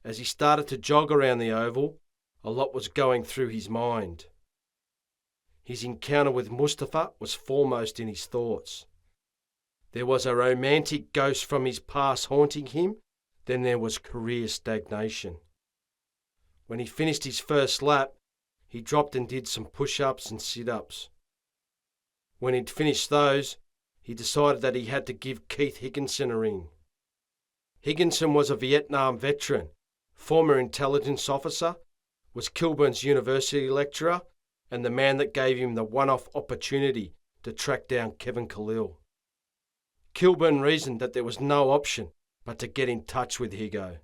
As he started to jog around the oval, a lot was going through his mind. His encounter with Mustafa was foremost in his thoughts. There was a romantic ghost from his past haunting him, then there was career stagnation. When he finished his first lap, he dropped and did some push-ups and sit-ups. When he'd finished those, he decided that he had to give Keith Higginson a ring. Higginson was a Vietnam veteran, former intelligence officer, was Kilburn's university lecturer, and the man that gave him the one-off opportunity to track down Kevin Khalil. Kilburn reasoned that there was no option but to get in touch with Higo.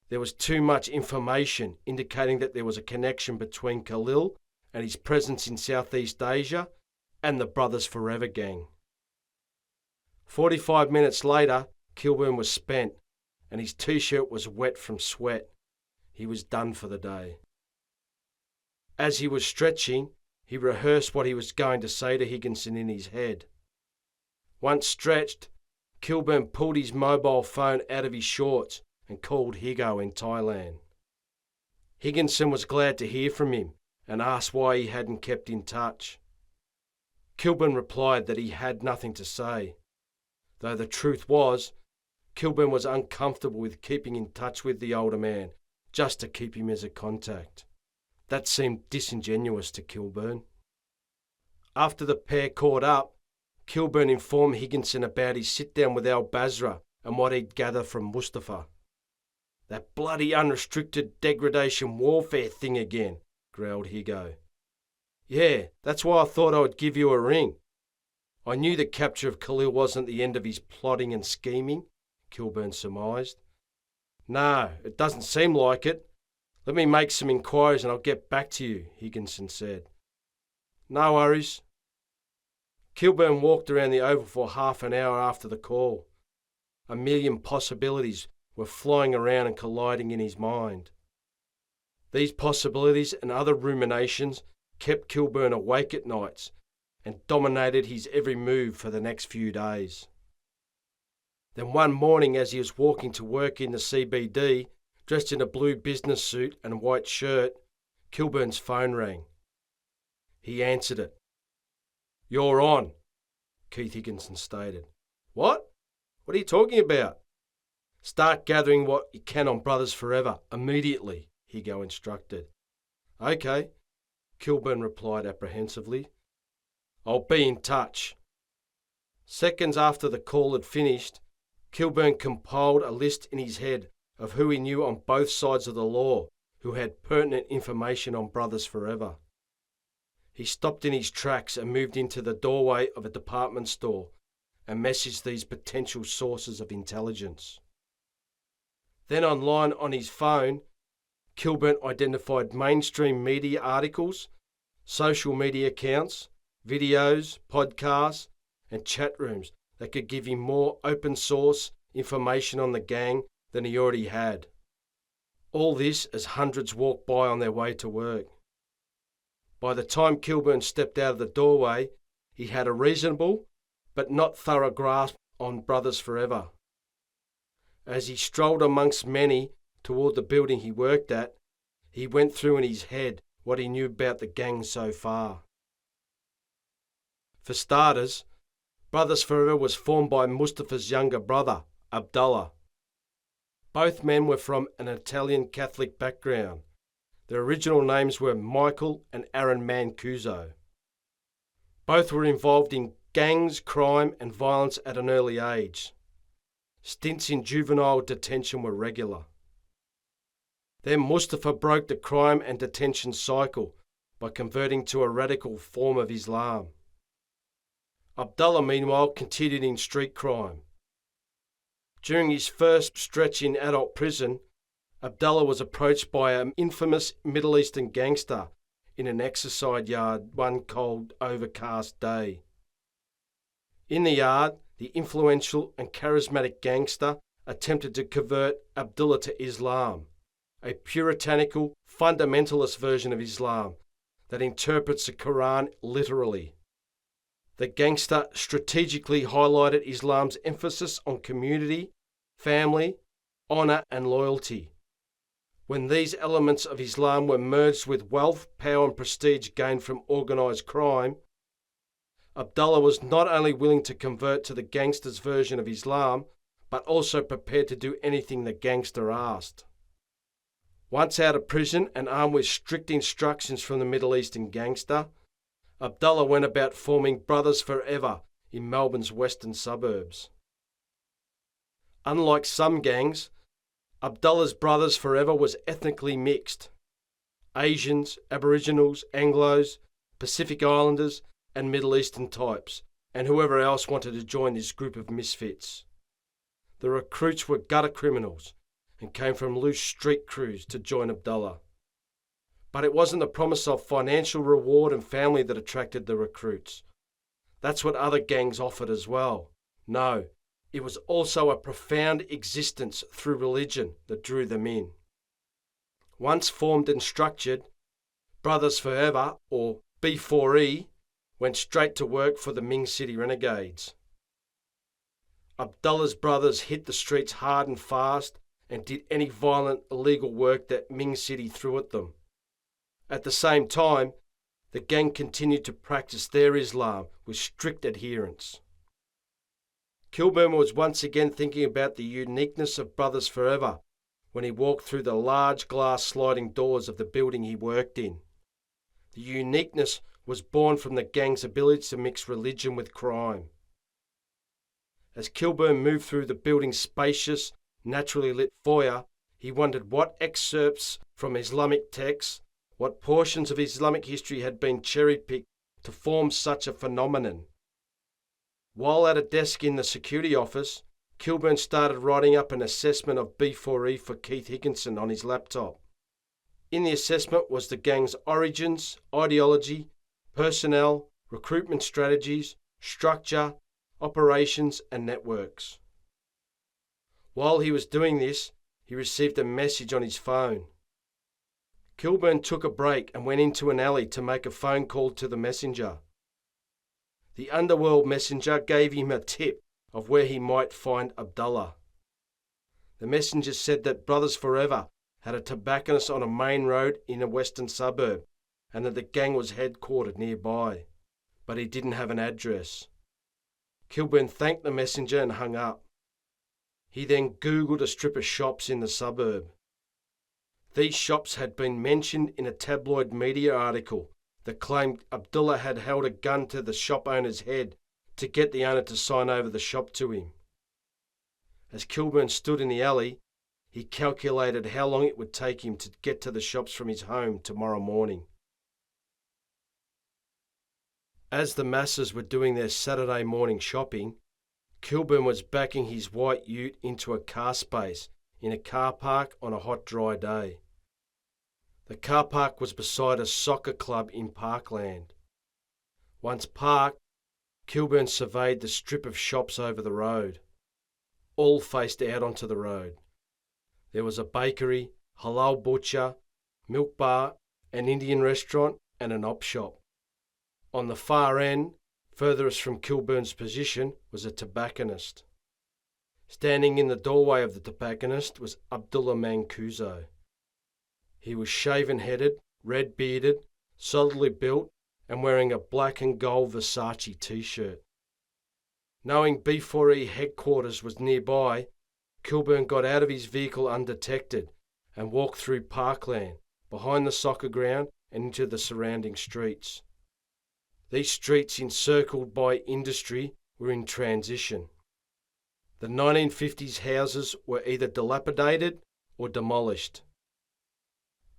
There was too much information indicating that there was a connection between Khalil and his presence in Southeast Asia and the Brothers Forever gang. 45 minutes later, Kilburn was spent and his t-shirt was wet from sweat. He was done for the day. As he was stretching, he rehearsed what he was going to say to Higginson in his head. Once stretched, Kilburn pulled his mobile phone out of his shorts and called Higo in Thailand. Higginson was glad to hear from him and asked why he hadn't kept in touch. Kilburn replied that he had nothing to say, though the truth was, Kilburn was uncomfortable with keeping in touch with the older man just to keep him as a contact. That seemed disingenuous to Kilburn. After the pair caught up, Kilburn informed Higginson about his sit-down with Al Basra and what he'd gathered from Mustafa. "That bloody unrestricted degradation warfare thing again," growled Higo. "Yeah, that's why I thought I would give you a ring. I knew the capture of Khalil wasn't the end of his plotting and scheming," Kilburn surmised. "No, it doesn't seem like it. Let me make some inquiries and I'll get back to you," Higginson said. "No worries." Kilburn walked around the Oval for half an hour after the call. A million possibilities were flying around and colliding in his mind. These possibilities and other ruminations kept Kilburn awake at nights and dominated his every move for the next few days. Then one morning, as he was walking to work in the CBD, dressed in a blue business suit and white shirt, Kilburn's phone rang. He answered it. "You're on," Keith Higginson stated. "What? What are you talking about?" "Start gathering what you can on Brothers Forever, immediately," Higo instructed. "Okay," Kilburn replied apprehensively. "I'll be in touch." Seconds after the call had finished, Kilburn compiled a list in his head of who he knew on both sides of the law who had pertinent information on Brothers Forever. He stopped in his tracks and moved into the doorway of a department store and messaged these potential sources of intelligence. Then online on his phone, Kilburn identified mainstream media articles, social media accounts, videos, podcasts, and chat rooms that could give him more open source information on the gang than he already had. All this as hundreds walked by on their way to work. By the time Kilburn stepped out of the doorway, he had a reasonable but not thorough grasp on Brothers Forever. As he strolled amongst many toward the building he worked at, he went through in his head what he knew about the gang so far. For starters, Brothers Forever was formed by Mustafa's younger brother, Abdullah. Both men were from an Italian Catholic background. Their original names were Michael and Aaron Mancuso. Both were involved in gangs, crime and violence at an early age. Stints in juvenile detention were regular. Then Mustafa broke the crime and detention cycle by converting to a radical form of Islam. Abdullah, meanwhile, continued in street crime. During his first stretch in adult prison, Abdullah was approached by an infamous Middle Eastern gangster in an exercise yard one cold, overcast day. In the yard, the influential and charismatic gangster attempted to convert Abdullah to Islam, a puritanical, fundamentalist version of Islam that interprets the Quran literally. The gangster strategically highlighted Islam's emphasis on community, family, honour and loyalty. When these elements of Islam were merged with wealth, power and prestige gained from organised crime, Abdullah was not only willing to convert to the gangster's version of Islam, but also prepared to do anything the gangster asked. Once out of prison and armed with strict instructions from the Middle Eastern gangster, Abdullah went about forming Brothers Forever in Melbourne's western suburbs. Unlike some gangs, Abdullah's Brothers Forever was ethnically mixed. Asians, Aboriginals, Anglos, Pacific Islanders and Middle Eastern types, and whoever else wanted to join this group of misfits. The recruits were gutter criminals and came from loose street crews to join Abdullah. But it wasn't the promise of financial reward and family that attracted the recruits. That's what other gangs offered as well. No, it was also a profound existence through religion that drew them in. Once formed and structured, Brothers Forever, or B4E, went straight to work for the Ming City Renegades. Abdullah's brothers hit the streets hard and fast and did any violent illegal work that Ming City threw at them. At the same time, the gang continued to practice their Islam with strict adherence. Kilburn was once again thinking about the uniqueness of Brothers Forever when he walked through the large glass sliding doors of the building he worked in. The uniqueness was born from the gang's ability to mix religion with crime. As Kilburn moved through the building's spacious, naturally lit foyer, he wondered what excerpts from Islamic texts, what portions of Islamic history had been cherry-picked to form such a phenomenon. While at a desk in the security office, Kilburn started writing up an assessment of B4E for Keith Higginson on his laptop. In the assessment was the gang's origins, ideology, personnel, recruitment strategies, structure, operations and networks. While he was doing this, he received a message on his phone. Kilburn took a break and went into an alley to make a phone call to the messenger. The underworld messenger gave him a tip of where he might find Abdullah. The messenger said that Brothers Forever had a tobacconist on a main road in a western suburb and that the gang was headquartered nearby, but he didn't have an address. Kilburn thanked the messenger and hung up. He then Googled a strip of shops in the suburb. These shops had been mentioned in a tabloid media article that claimed Abdullah had held a gun to the shop owner's head to get the owner to sign over the shop to him. As Kilburn stood in the alley, he calculated how long it would take him to get to the shops from his home tomorrow morning. As the masses were doing their Saturday morning shopping, Kilburn was backing his white ute into a car space in a car park on a hot, dry day. The car park was beside a soccer club in Parkland. Once parked, Kilburn surveyed the strip of shops over the road. All faced out onto the road. There was a bakery, halal butcher, milk bar, an Indian restaurant and an op shop. On the far end, furthest from Kilburn's position, was a tobacconist. Standing in the doorway of the tobacconist was Abdullah Mancuso. He was shaven-headed, red-bearded, solidly built, and wearing a black and gold Versace t-shirt. Knowing B4E headquarters was nearby, Kilburn got out of his vehicle undetected and walked through Parkland, behind the soccer ground and into the surrounding streets. These streets, encircled by industry, were in transition. The 1950s houses were either dilapidated or demolished.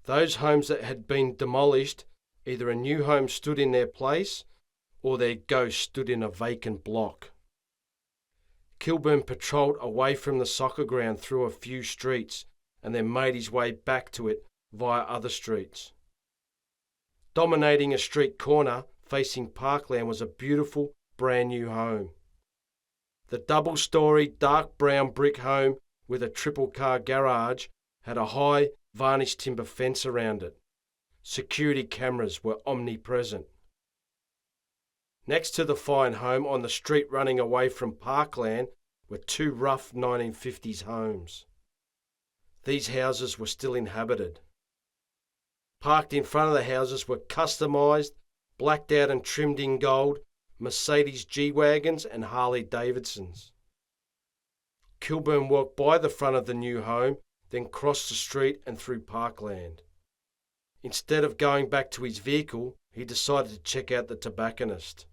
Those homes that had been demolished, either a new home stood in their place or their ghost stood in a vacant block. Kilburn patrolled away from the soccer ground through a few streets and then made his way back to it via other streets. Dominating a street corner facing Parkland was a beautiful brand new home. The double-storey dark brown brick home with a triple car garage had a high varnished timber fence around it. Security cameras were omnipresent. Next to the fine home on the street running away from Parkland were two rough 1950s homes. These houses were still inhabited. Parked in front of the houses were customised, blacked out and trimmed in gold, Mercedes G-Wagons and Harley Davidsons. Kilburn walked by the front of the new home, then crossed the street and through Parkland. Instead of going back to his vehicle, he decided to check out the tobacconist.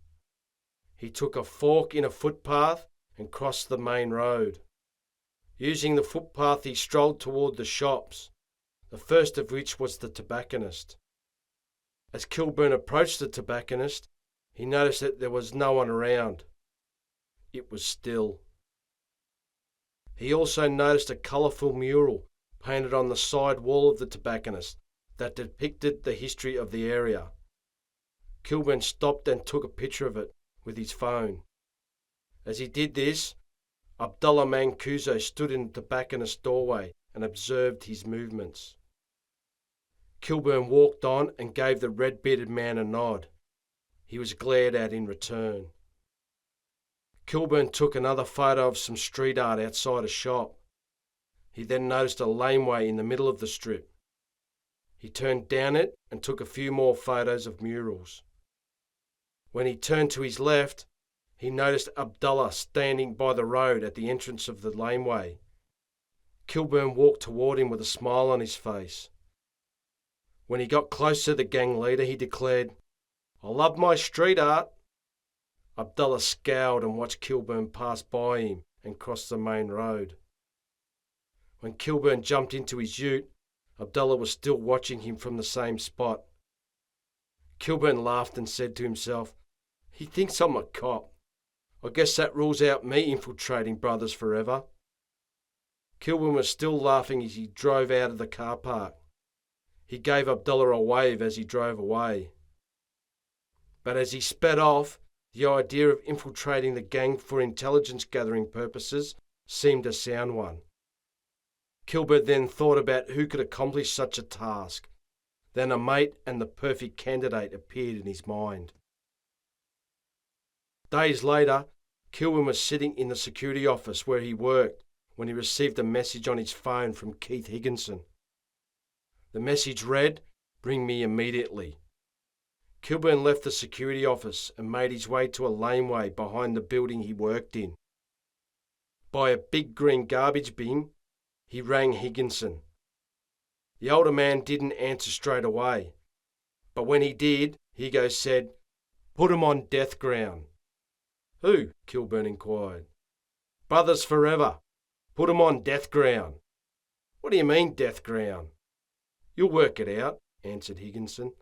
He took a fork in a footpath and crossed the main road. Using the footpath, he strolled toward the shops, the first of which was the tobacconist. As Kilburn approached the tobacconist, he noticed that there was no one around. It was still. He also noticed a colourful mural painted on the side wall of the tobacconist that depicted the history of the area. Kilburn stopped and took a picture of it with his phone. As he did this, Abdullah Mancuso stood in the tobacconist's doorway and observed his movements. Kilburn walked on and gave the red-bearded man a nod. He was glared at in return. Kilburn took another photo of some street art outside a shop. He then noticed a laneway in the middle of the strip. He turned down it and took a few more photos of murals. When he turned to his left, he noticed Abdullah standing by the road at the entrance of the laneway. Kilburn walked toward him with a smile on his face. When he got close to the gang leader, he declared, "I love my street art." Abdullah scowled and watched Kilburn pass by him and cross the main road. When Kilburn jumped into his ute, Abdullah was still watching him from the same spot. Kilburn laughed and said to himself, "He thinks I'm a cop. I guess that rules out me infiltrating brothers forever." Kilburn was still laughing as he drove out of the car park. He gave Abdullah a wave as he drove away. But as he sped off, the idea of infiltrating the gang for intelligence gathering purposes seemed a sound one. Kilburn then thought about who could accomplish such a task. Then a mate and the perfect candidate appeared in his mind. Days later, Kilburn was sitting in the security office where he worked when he received a message on his phone from Keith Higginson. The message read, "Bring me immediately." Kilburn left the security office and made his way to a laneway behind the building he worked in. By a big green garbage bin, he rang Higginson. The older man didn't answer straight away, but when he did, Higo said, "Put 'em on death ground." "Who?" Kilburn inquired. "Brothers forever. Put 'em on death ground." "What do you mean, death ground?" "You'll work it out," answered Higginson.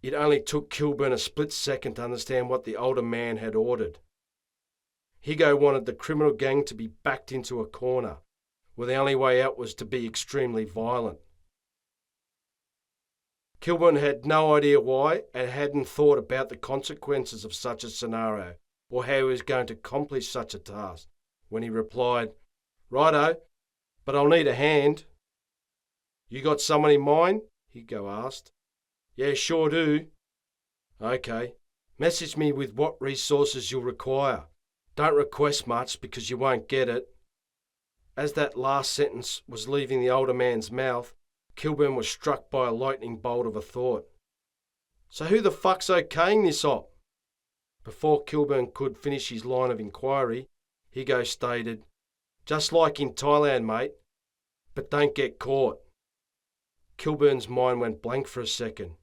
It only took Kilburn a split second to understand what the older man had ordered. Higo wanted the criminal gang to be backed into a corner, where the only way out was to be extremely violent. Kilburn had no idea why and hadn't thought about the consequences of such a scenario or how he was going to accomplish such a task when he replied, "Righto, but I'll need a hand." "You got someone in mind?" Higo asked. "Yeah, sure do." "OK, message me with what resources you'll require. Don't request much because you won't get it." As that last sentence was leaving the older man's mouth, Kilburn was struck by a lightning bolt of a thought. "So who the fuck's okaying this op?" Before Kilburn could finish his line of inquiry, Higo stated, "Just like in Thailand, mate, but don't get caught." Kilburn's mind went blank for a second.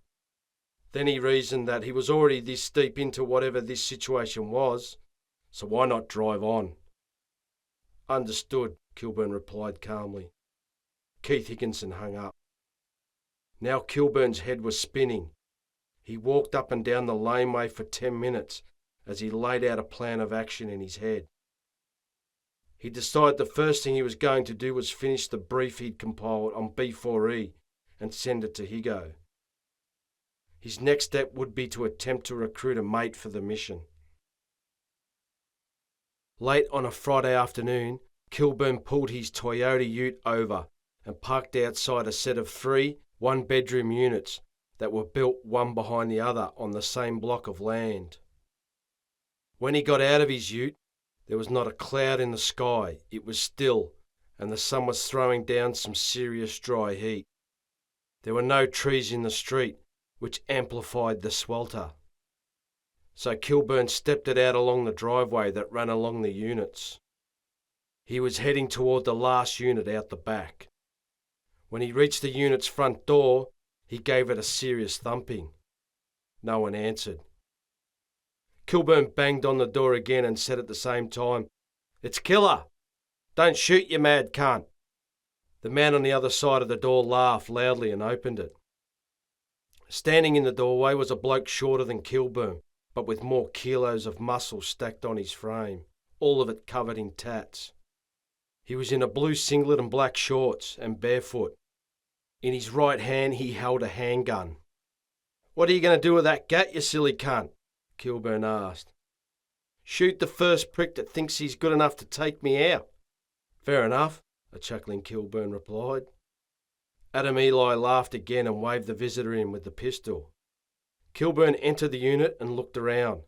Then he reasoned that he was already this deep into whatever this situation was, so why not drive on? "Understood," Kilburn replied calmly. Keith Higginson hung up. Now Kilburn's head was spinning. He walked up and down the laneway for 10 minutes as he laid out a plan of action in his head. He decided the first thing he was going to do was finish the brief he'd compiled on B4E and send it to Higo. His next step would be to attempt to recruit a mate for the mission. Late on a Friday afternoon, Kilburn pulled his Toyota ute over and parked outside a set of 3 one-bedroom units that were built one behind the other on the same block of land. When he got out of his ute, there was not a cloud in the sky. It was still, and the sun was throwing down some serious dry heat. There were no trees in the street, which amplified the swelter. So Kilburn stepped it out along the driveway that ran along the units. He was heading toward the last unit out the back. When he reached the unit's front door, He gave it a serious thumping. No one answered. Kilburn banged on the door again and said at the same time, "It's Killa! Don't shoot, you mad cunt!" The man on the other side of the door laughed loudly and opened it. Standing in the doorway was a bloke shorter than Kilburn, but with more kilos of muscle stacked on his frame, all of it covered in tats. He was in a blue singlet and black shorts, and barefoot. In his right hand he held a handgun. "What are you going to do with that gat, you silly cunt?" Kilburn asked. "Shoot the first prick that thinks he's good enough to take me out." "Fair enough," a chuckling Kilburn replied. Adam Eli laughed again and waved the visitor in with the pistol. Kilburn entered the unit and looked around.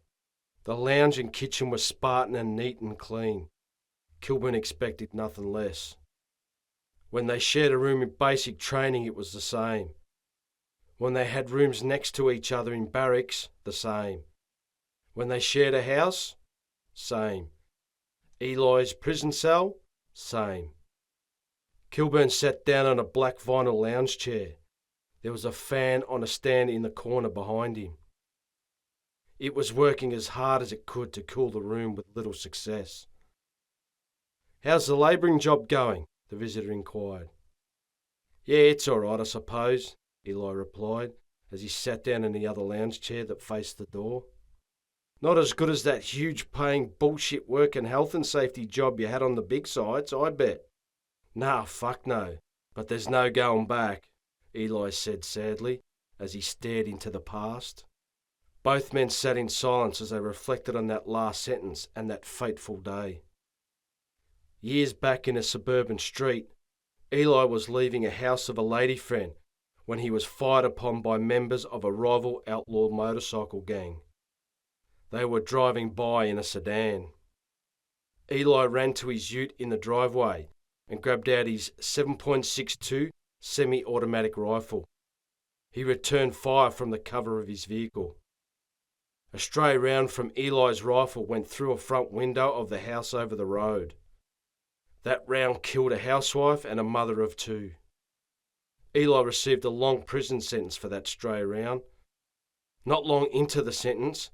The lounge and kitchen were Spartan and neat and clean. Kilburn expected nothing less. When they shared a room in basic training, it was the same. When they had rooms next to each other in barracks, the same. When they shared a house, same. Eli's prison cell, same. Kilburn sat down on a black vinyl lounge chair. There was a fan on a stand in the corner behind him. It was working as hard as it could to cool the room with little success. "How's the labouring job going?" the visitor inquired. "Yeah, it's all right, I suppose," Eli replied, as he sat down in the other lounge chair that faced the door. "Not as good as that huge paying bullshit work and health and safety job you had on the big sites, I bet." "Nah, fuck no, but there's no going back," Eli said sadly, as he stared into the past. Both men sat in silence as they reflected on that last sentence and that fateful day. Years back in a suburban street, Eli was leaving a house of a lady friend when he was fired upon by members of a rival outlaw motorcycle gang. They were driving by in a sedan. Eli ran to his ute in the driveway and grabbed out his 7.62 semi-automatic rifle. He returned fire from the cover of his vehicle. A stray round from Eli's rifle went through a front window of the house over the road. That round killed a housewife and a mother of two. Eli received a long prison sentence for that stray round. Not long into the sentence,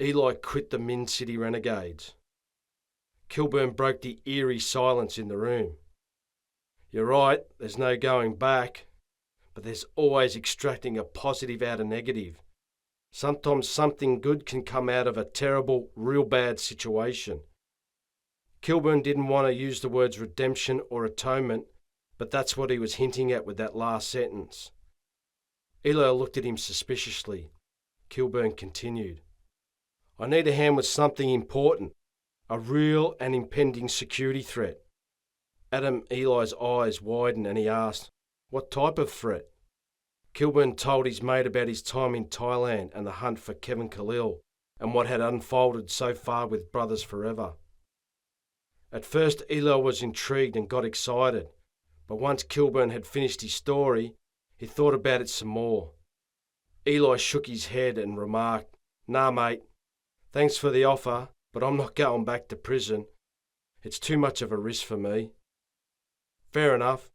Eli quit the Min City Renegades. Kilburn broke the eerie silence in the room. "You're right, there's no going back, but there's always extracting a positive out of negative. Sometimes something good can come out of a terrible, real bad situation." Kilburn didn't want to use the words redemption or atonement, but that's what he was hinting at with that last sentence. Eli looked at him suspiciously. Kilburn continued. "I need a hand with something important, a real and impending security threat." Adam Eli's eyes widened and he asked, "What type of threat?" Kilburn told his mate about his time in Thailand and the hunt for Kevin Khalil and what had unfolded so far with Brothers Forever. At first Eli was intrigued and got excited, but once Kilburn had finished his story, he thought about it some more. Eli shook his head and remarked, "Nah, mate, thanks for the offer, but I'm not going back to prison. It's too much of a risk for me." "Fair enough,"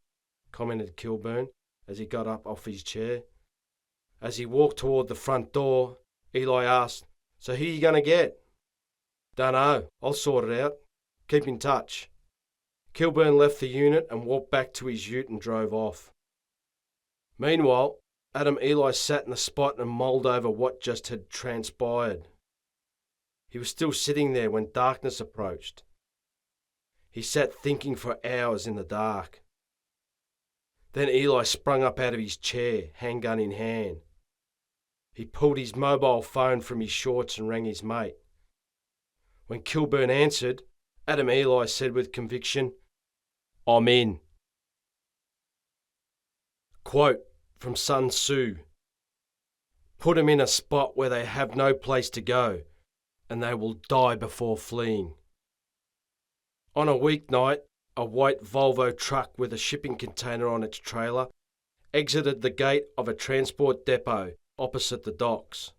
commented Kilburn as he got up off his chair. As he walked toward the front door, Eli asked, "So who you going to get?" "Dunno, I'll sort it out. Keep in touch." Kilburn left the unit and walked back to his ute and drove off. Meanwhile, Adam Eli sat in the spot and mulled over what just had transpired. He was still sitting there when darkness approached. He sat thinking for hours in the dark. Then Eli sprung up out of his chair, handgun in hand. He pulled his mobile phone from his shorts and rang his mate. When Kilburn answered, Adam Eli said with conviction, "I'm in." Quote from Sun Tzu: "Put them in a spot where they have no place to go, and they will die before fleeing." On a weeknight, a white Volvo truck with a shipping container on its trailer exited the gate of a transport depot opposite the docks.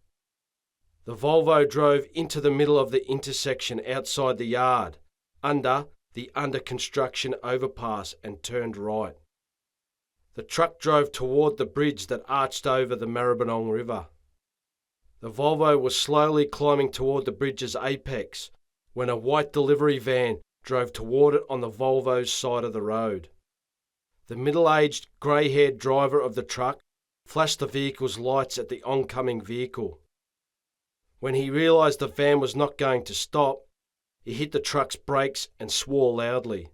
The Volvo drove into the middle of the intersection outside the yard, under the under construction overpass, and turned right. The truck drove toward the bridge that arched over the Maribyrnong River. The Volvo was slowly climbing toward the bridge's apex when a white delivery van drove toward it on the Volvo's side of the road. The middle-aged, grey-haired driver of the truck flashed the vehicle's lights at the oncoming vehicle. When he realised the van was not going to stop, he hit the truck's brakes and swore loudly.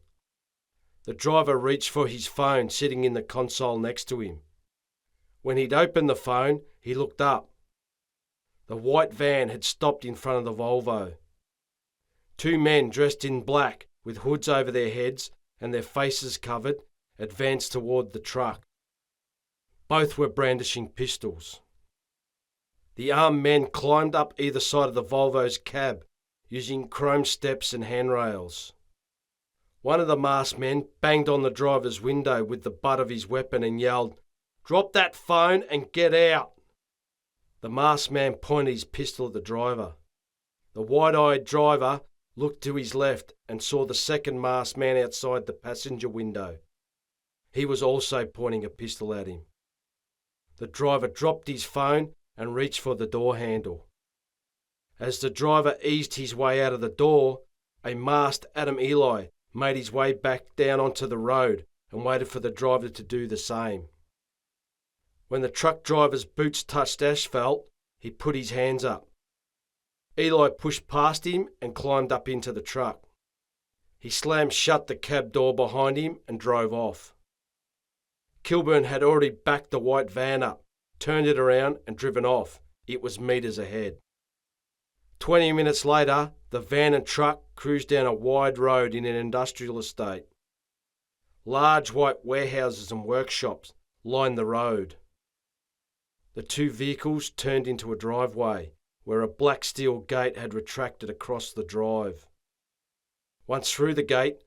The driver reached for his phone sitting in the console next to him. When he'd opened the phone, he looked up. The white van had stopped in front of the Volvo. Two men dressed in black with hoods over their heads and their faces covered advanced toward the truck. Both were brandishing pistols. The armed men climbed up either side of the Volvo's cab using chrome steps and handrails. One of the masked men banged on the driver's window with the butt of his weapon and yelled, "Drop that phone and get out!" The masked man pointed his pistol at the driver. The wide-eyed driver looked to his left and saw the second masked man outside the passenger window. He was also pointing a pistol at him. The driver dropped his phone and reached for the door handle. As the driver eased his way out of the door, a masked Adam Eli made his way back down onto the road and waited for the driver to do the same. When the truck driver's boots touched asphalt, he put his hands up. Eli pushed past him and climbed up into the truck. He slammed shut the cab door behind him and drove off. Kilburn had already backed the white van up, turned it around and driven off. It was metres ahead. 20 minutes later, the van and truck cruised down a wide road in an industrial estate. Large white warehouses and workshops lined the road. The two vehicles turned into a driveway where a black steel gate had retracted across the drive. Once through the gate,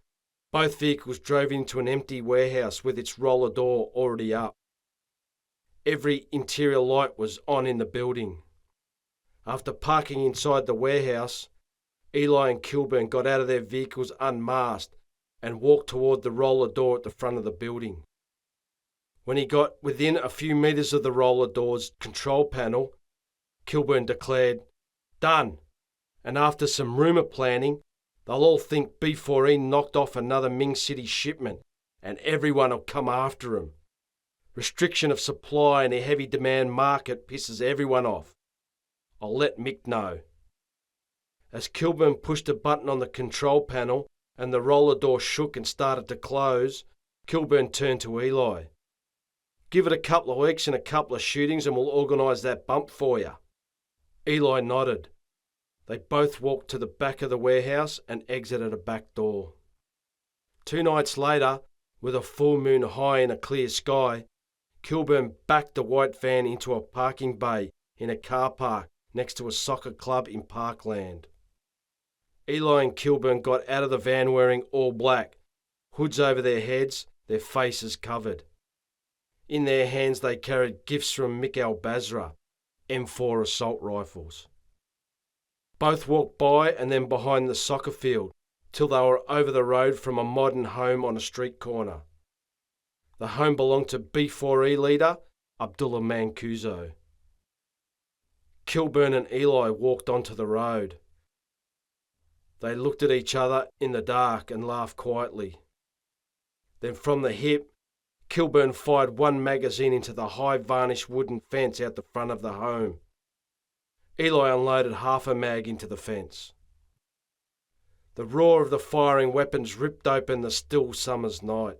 both vehicles drove into an empty warehouse with its roller door already up. Every interior light was on in the building. After parking inside the warehouse, Eli and Kilburn got out of their vehicles unmasked and walked toward the roller door at the front of the building. When he got within a few metres of the roller door's control panel, Kilburn declared, "Done, and after some rumour planning, they'll all think B4E knocked off another Ming City shipment and everyone will come after 'em. Restriction of supply in a heavy demand market pisses everyone off. I'll let Mick know." As Kilburn pushed a button on the control panel and the roller door shook and started to close, Kilburn turned to Eli. "Give it a couple of weeks and a couple of shootings and we'll organise that bump for you." Eli nodded. They both walked to the back of the warehouse and exited a back door. 2 nights later, with a full moon high in a clear sky, Kilburn backed the white van into a parking bay in a car park next to a soccer club in Parkland. Eli and Kilburn got out of the van wearing all black, hoods over their heads, their faces covered. In their hands they carried gifts from Mick al-Basra, M4 assault rifles. Both walked by and then behind the soccer field till they were over the road from a modern home on a street corner. The home belonged to B4E leader Abdullah Mancuso. Kilburn and Eli walked onto the road. They looked at each other in the dark and laughed quietly. Then from the hip, Kilburn fired one magazine into the high varnished wooden fence out the front of the home. Eli unloaded half a mag into the fence. The roar of the firing weapons ripped open the still summer's night.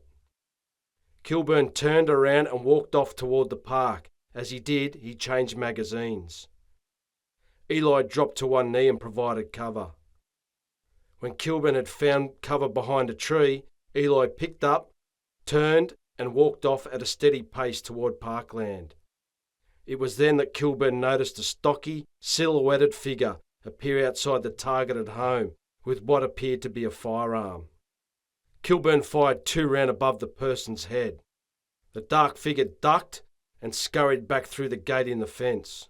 Kilburn turned around and walked off toward the park. As he did, he changed magazines. Eli dropped to one knee and provided cover. When Kilburn had found cover behind a tree, Eli picked up, turned and walked off at a steady pace toward Parkland. It was then that Kilburn noticed a stocky, silhouetted figure appear outside the targeted home with what appeared to be a firearm. Kilburn fired 2 rounds above the person's head. The dark figure ducked and scurried back through the gate in the fence.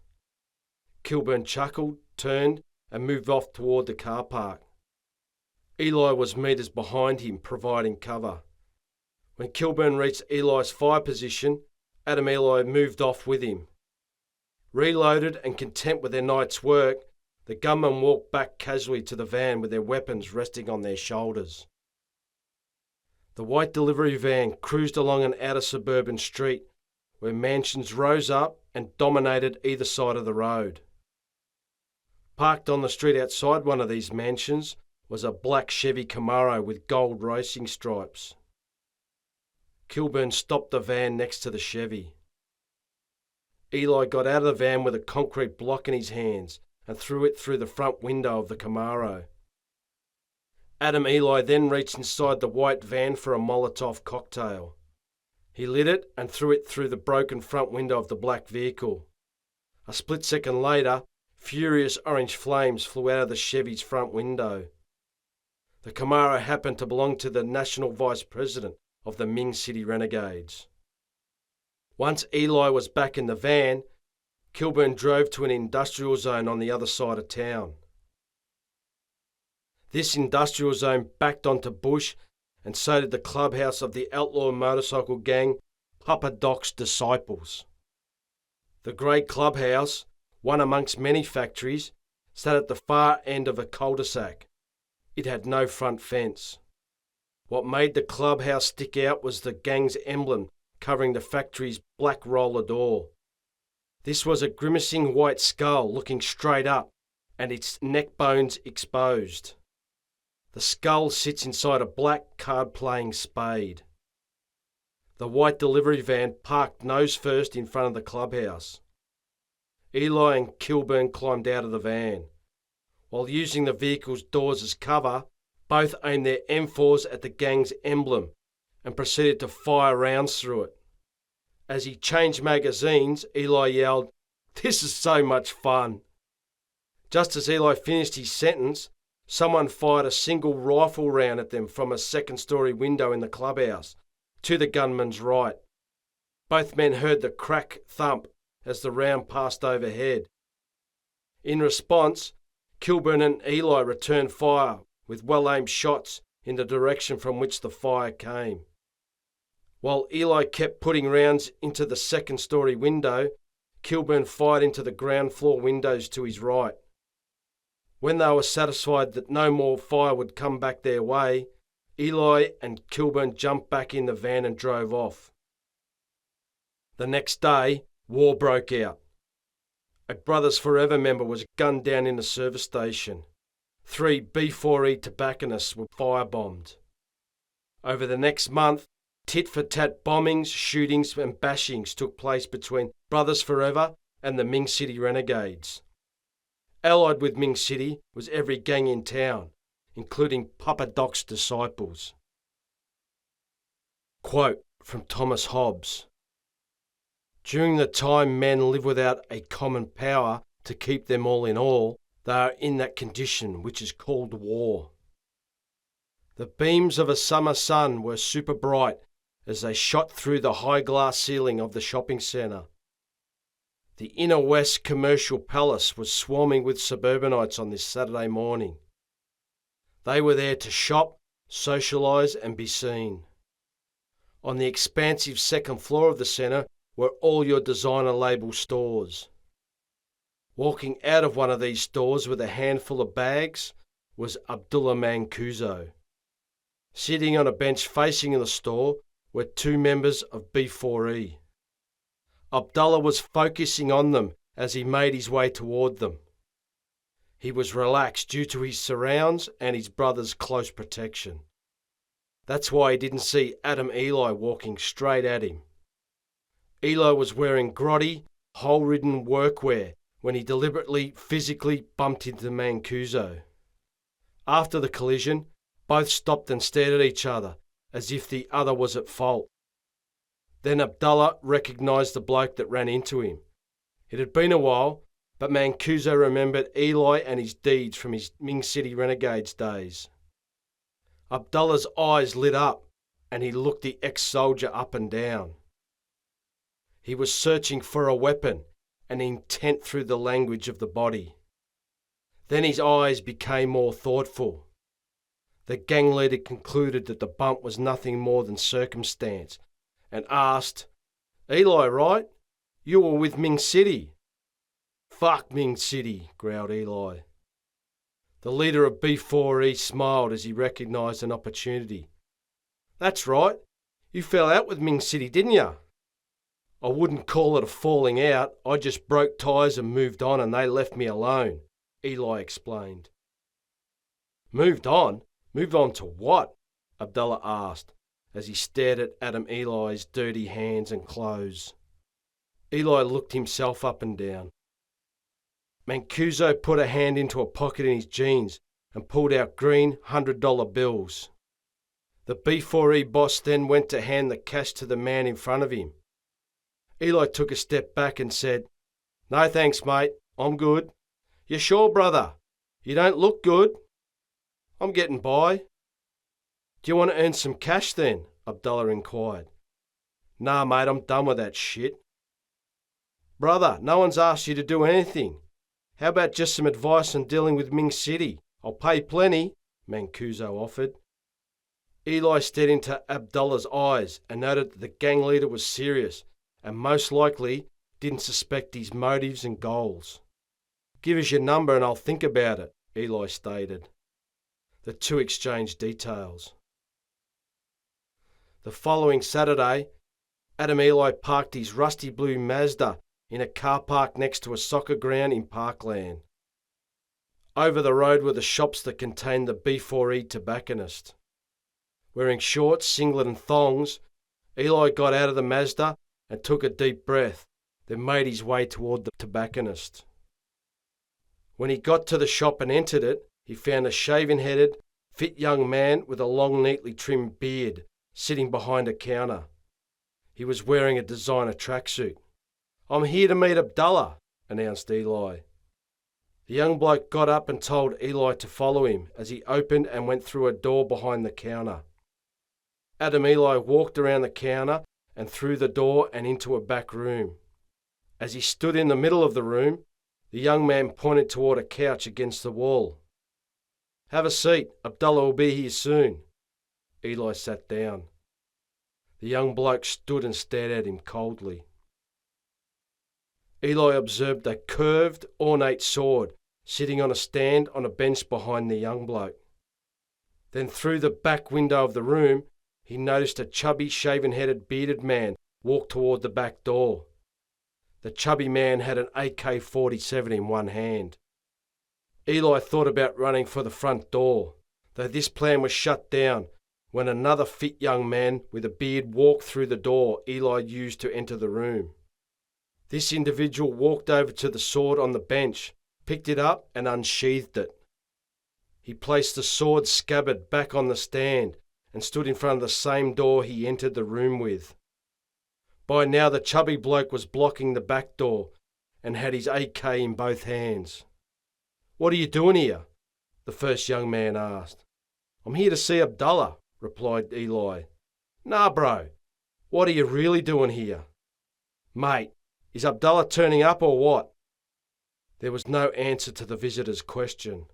Kilburn chuckled, turned and moved off toward the car park. Eli was metres behind him, providing cover. When Kilburn reached Eli's fire position, Adam Eli moved off with him. Reloaded and content with their night's work, the gunmen walked back casually to the van with their weapons resting on their shoulders. The white delivery van cruised along an outer suburban street where mansions rose up and dominated either side of the road. Parked on the street outside one of these mansions was a black Chevy Camaro with gold racing stripes. Kilburn stopped the van next to the Chevy. Eli got out of the van with a concrete block in his hands and threw it through the front window of the Camaro. Adam Eli then reached inside the white van for a Molotov cocktail. He lit it and threw it through the broken front window of the black vehicle. A split second later, furious orange flames flew out of the Chevy's front window. The Camaro happened to belong to the National Vice President of the Ming City Renegades. Once Eli was back in the van, Kilburn drove to an industrial zone on the other side of town. This industrial zone backed onto bush, and so did the clubhouse of the outlaw motorcycle gang Papa Doc's Disciples. The grey clubhouse, one amongst many factories, sat at the far end of a cul-de-sac. It had no front fence. What made the clubhouse stick out was the gang's emblem covering the factory's black roller door. This was a grimacing white skull looking straight up, and its neck bones exposed. The skull sits inside a black card-playing spade. The white delivery van parked nose first in front of the clubhouse. Eli and Kilburn climbed out of the van. While using the vehicle's doors as cover, both aimed their M4s at the gang's emblem and proceeded to fire rounds through it. As he changed magazines, Eli yelled, "This is so much fun!" Just as Eli finished his sentence, someone fired a single rifle round at them from a second-story window in the clubhouse, to the gunman's right. Both men heard the crack thump as the round passed overhead. In response, Kilburn and Eli returned fire with well-aimed shots in the direction from which the fire came. While Eli kept putting rounds into the second-story window, Kilburn fired into the ground floor windows to his right. When they were satisfied that no more fire would come back their way, Eli and Kilburn jumped back in the van and drove off. The next day, war broke out. A Brothers Forever member was gunned down in a service station. 3 B4E tobacconists were firebombed. Over the next month, tit-for-tat bombings, shootings and bashings took place between Brothers Forever and the Ming City Renegades. Allied with Ming City was every gang in town, including Papa Doc's Disciples. Quote from Thomas Hobbes: "During the time men live without a common power to keep them all in all, they are in that condition which is called war." The beams of a summer sun were super bright as they shot through the high glass ceiling of the shopping centre. The inner west commercial palace was swarming with suburbanites on this Saturday morning. They were there to shop, socialise and be seen. On the expansive second floor of the centre were all your designer label stores. Walking out of one of these stores with a handful of bags was Abdullah Mancuso. Sitting on a bench facing the store were 2 members of B4E. Abdullah was focusing on them as he made his way toward them. He was relaxed due to his surrounds and his brother's close protection. That's why he didn't see Adam Eli walking straight at him. Eli was wearing grotty, hole-ridden workwear when he deliberately, physically bumped into Mancuso. After the collision, both stopped and stared at each other, as if the other was at fault. Then Abdullah recognised the bloke that ran into him. It had been a while, but Mancuso remembered Eli and his deeds from his Ming City Renegades days. Abdullah's eyes lit up, and he looked the ex-soldier up and down. He was searching for a weapon, and intent through the language of the body. Then his eyes became more thoughtful. The gang leader concluded that the bump was nothing more than circumstance and asked, "Eli, right? You were with Ming City." "Fuck Ming City," growled Eli. The leader of B4E smiled as he recognised an opportunity. "That's right. You fell out with Ming City, didn't you?" "I wouldn't call it a falling out. I just broke ties and moved on and they left me alone," Eli explained. "Moved on? Moved on to what?" Abdullah asked as he stared at Adam Eli's dirty hands and clothes. Eli looked himself up and down. Mancuso put a hand into a pocket in his jeans and pulled out green $100 bills. The B4E boss then went to hand the cash to the man in front of him. Eli took a step back and said, "No thanks, mate. I'm good." "You sure, brother? You don't look good." "I'm getting by." "Do you want to earn some cash then?" Abdullah inquired. "Nah, mate, I'm done with that shit." "Brother, no one's asked you to do anything. How about just some advice on dealing with Ming City? I'll pay plenty," Mancuso offered. Eli stared into Abdullah's eyes and noted that the gang leader was serious and most likely didn't suspect his motives and goals. "Give us your number and I'll think about it," Eli stated. The two exchanged details. The following Saturday, Adam Eli parked his rusty blue Mazda in a car park next to a soccer ground in Parkland. Over the road were the shops that contained the B4E tobacconist. Wearing shorts, singlet and thongs, Eli got out of the Mazda and took a deep breath, then made his way toward the tobacconist. When he got to the shop and entered it, he found a shaven-headed, fit young man with a long, neatly trimmed beard sitting behind a counter. He was wearing a designer tracksuit. "I'm here to meet Abdullah," announced Eli. The young bloke got up and told Eli to follow him as he opened and went through a door behind the counter. Adam Eli walked around the counter and through the door and into a back room. As he stood in the middle of the room, the young man pointed toward a couch against the wall. "Have a seat, Abdullah will be here soon." Eli sat down. The young bloke stood and stared at him coldly. Eli observed a curved, ornate sword sitting on a stand on a bench behind the young bloke. Then through the back window of the room, he noticed a chubby, shaven-headed, bearded man walk toward the back door. The chubby man had an AK-47 in one hand. Eli thought about running for the front door, though this plan was shut down when another fit young man with a beard walked through the door Eli used to enter the room. This individual walked over to the sword on the bench, picked it up and unsheathed it. He placed the sword scabbard back on the stand and stood in front of the same door he entered the room with. By now the chubby bloke was blocking the back door and had his AK in both hands. "What are you doing here?" the first young man asked. "I'm here to see Abdullah," replied Eli. "Nah, bro. What are you really doing here?" "Mate, is Abdullah turning up or what?" There was no answer to the visitor's question.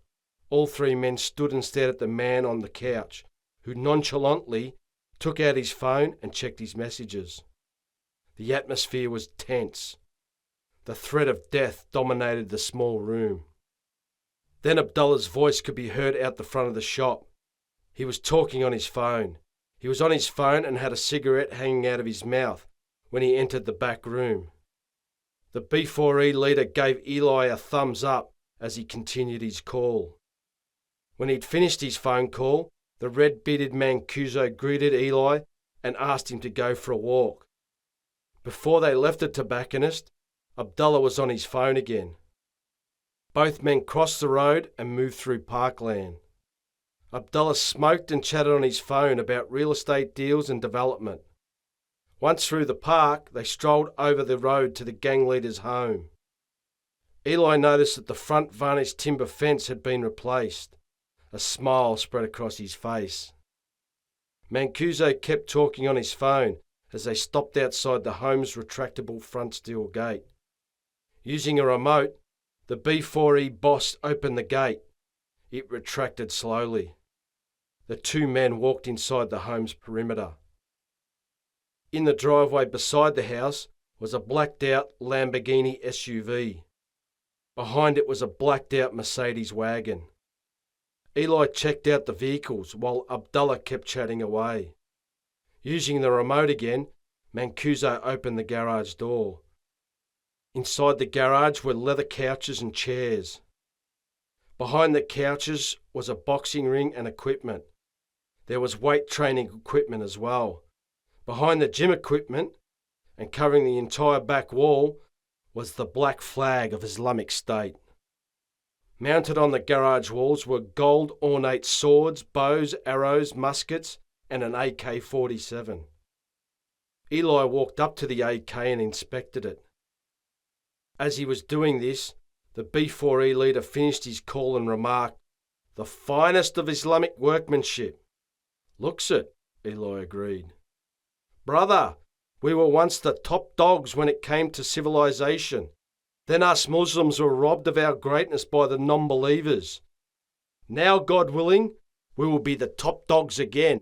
All three men stood and stared at the man on the couch, who nonchalantly took out his phone and checked his messages. The atmosphere was tense. The threat of death dominated the small room. Then Abdullah's voice could be heard out the front of the shop. He was talking on his phone. He was on his phone and had a cigarette hanging out of his mouth when he entered the back room. The B4E leader gave Eli a thumbs up as he continued his call. When he'd finished his phone call, the red-bearded Mancuso greeted Eli and asked him to go for a walk. Before they left the tobacconist, Abdullah was on his phone again. Both men crossed the road and moved through Parkland. Abdullah smoked and chatted on his phone about real estate deals and development. Once through the park, they strolled over the road to the gang leader's home. Eli noticed that the front varnished timber fence had been replaced. A smile spread across his face. Mancuso kept talking on his phone as they stopped outside the home's retractable front steel gate. Using a remote, the B4E boss opened the gate. It retracted slowly. the two men walked inside the home's perimeter. In the driveway beside the house was a blacked-out Lamborghini SUV. Behind it was a blacked-out Mercedes wagon. Eli checked out the vehicles while Abdullah kept chatting away. Using the remote again, Mancuso opened the garage door. Inside the garage were leather couches and chairs. Behind the couches was a boxing ring and equipment. There was weight training equipment as well. Behind the gym equipment, and covering the entire back wall, was the black flag of Islamic State. Mounted on the garage walls were gold ornate swords, bows, arrows, muskets, and an AK-47. Eli walked up to the AK and inspected it. As he was doing this, the B4E leader finished his call and remarked, "The finest of Islamic workmanship." "Looks it," Eli agreed. "Brother, we were once the top dogs when it came to civilization. Then us Muslims were robbed of our greatness by the non-believers. Now, God willing, we will be the top dogs again."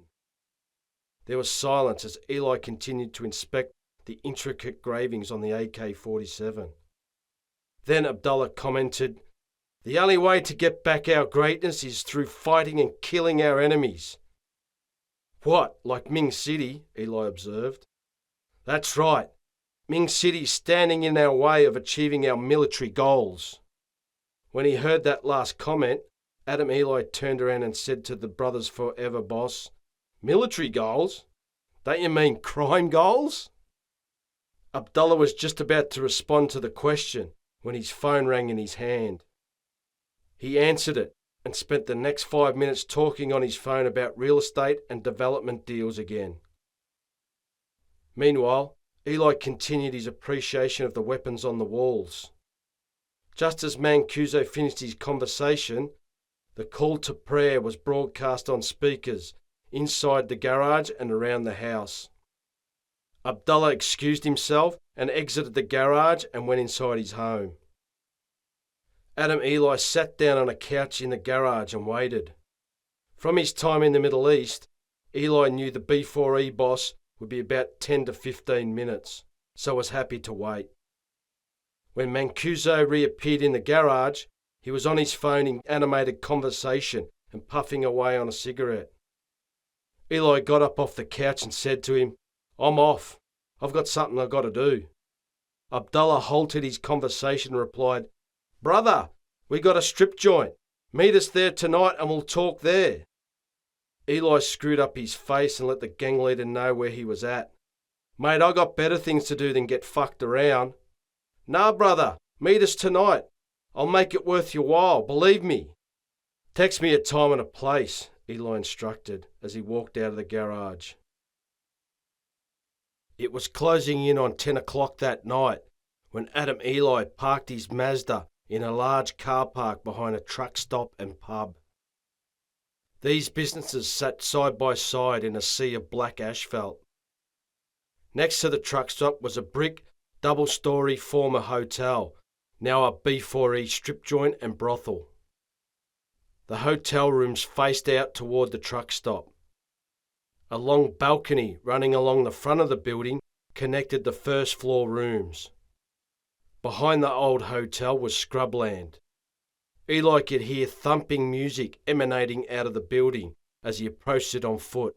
There was silence as Eli continued to inspect the intricate gravings on the AK-47. Then Abdullah commented, "The only way to get back our greatness is through fighting and killing our enemies." "What, like Ming City?" Eli observed. "That's right. Ming City's standing in our way of achieving our military goals." When he heard that last comment, Adam Eli turned around and said to the Brothers Forever boss, "Military goals? Don't you mean crime goals?" Abdullah was just about to respond to the question when his phone rang in his hand. He answered it and spent the next 5 minutes talking on his phone about real estate and development deals again. Meanwhile, Eli continued his appreciation of the weapons on the walls. Just as Mancuso finished his conversation, the call to prayer was broadcast on speakers inside the garage and around the house. Abdullah excused himself and exited the garage and went inside his home. Adam Eli sat down on a couch in the garage and waited. From his time in the Middle East, Eli knew the B4E boss would be about 10 to 15 minutes, so was happy to wait. When Mancuso reappeared in the garage, he was on his phone in animated conversation and puffing away on a cigarette. Eli got up off the couch and said to him, "I'm off. I've got something I've got to do." Abdullah halted his conversation and replied, "Brother, we got a strip joint. Meet us there tonight and we'll talk there." Eli screwed up his face and let the gang leader know where he was at. "Mate, I got better things to do than get fucked around." "Nah, brother, meet us tonight. I'll make it worth your while, believe me." "Text me a time and a place," Eli instructed as he walked out of the garage. It was closing in on 10 o'clock that night when Adam Eli parked his Mazda in a large car park behind a truck stop and pub. These businesses sat side by side in a sea of black asphalt. Next to the truck stop was a brick, double-storey former hotel, now a B4E strip joint and brothel. The hotel rooms faced out toward the truck stop. A long balcony running along the front of the building connected the first floor rooms. Behind the old hotel was scrubland. Eli could hear thumping music emanating out of the building as he approached it on foot.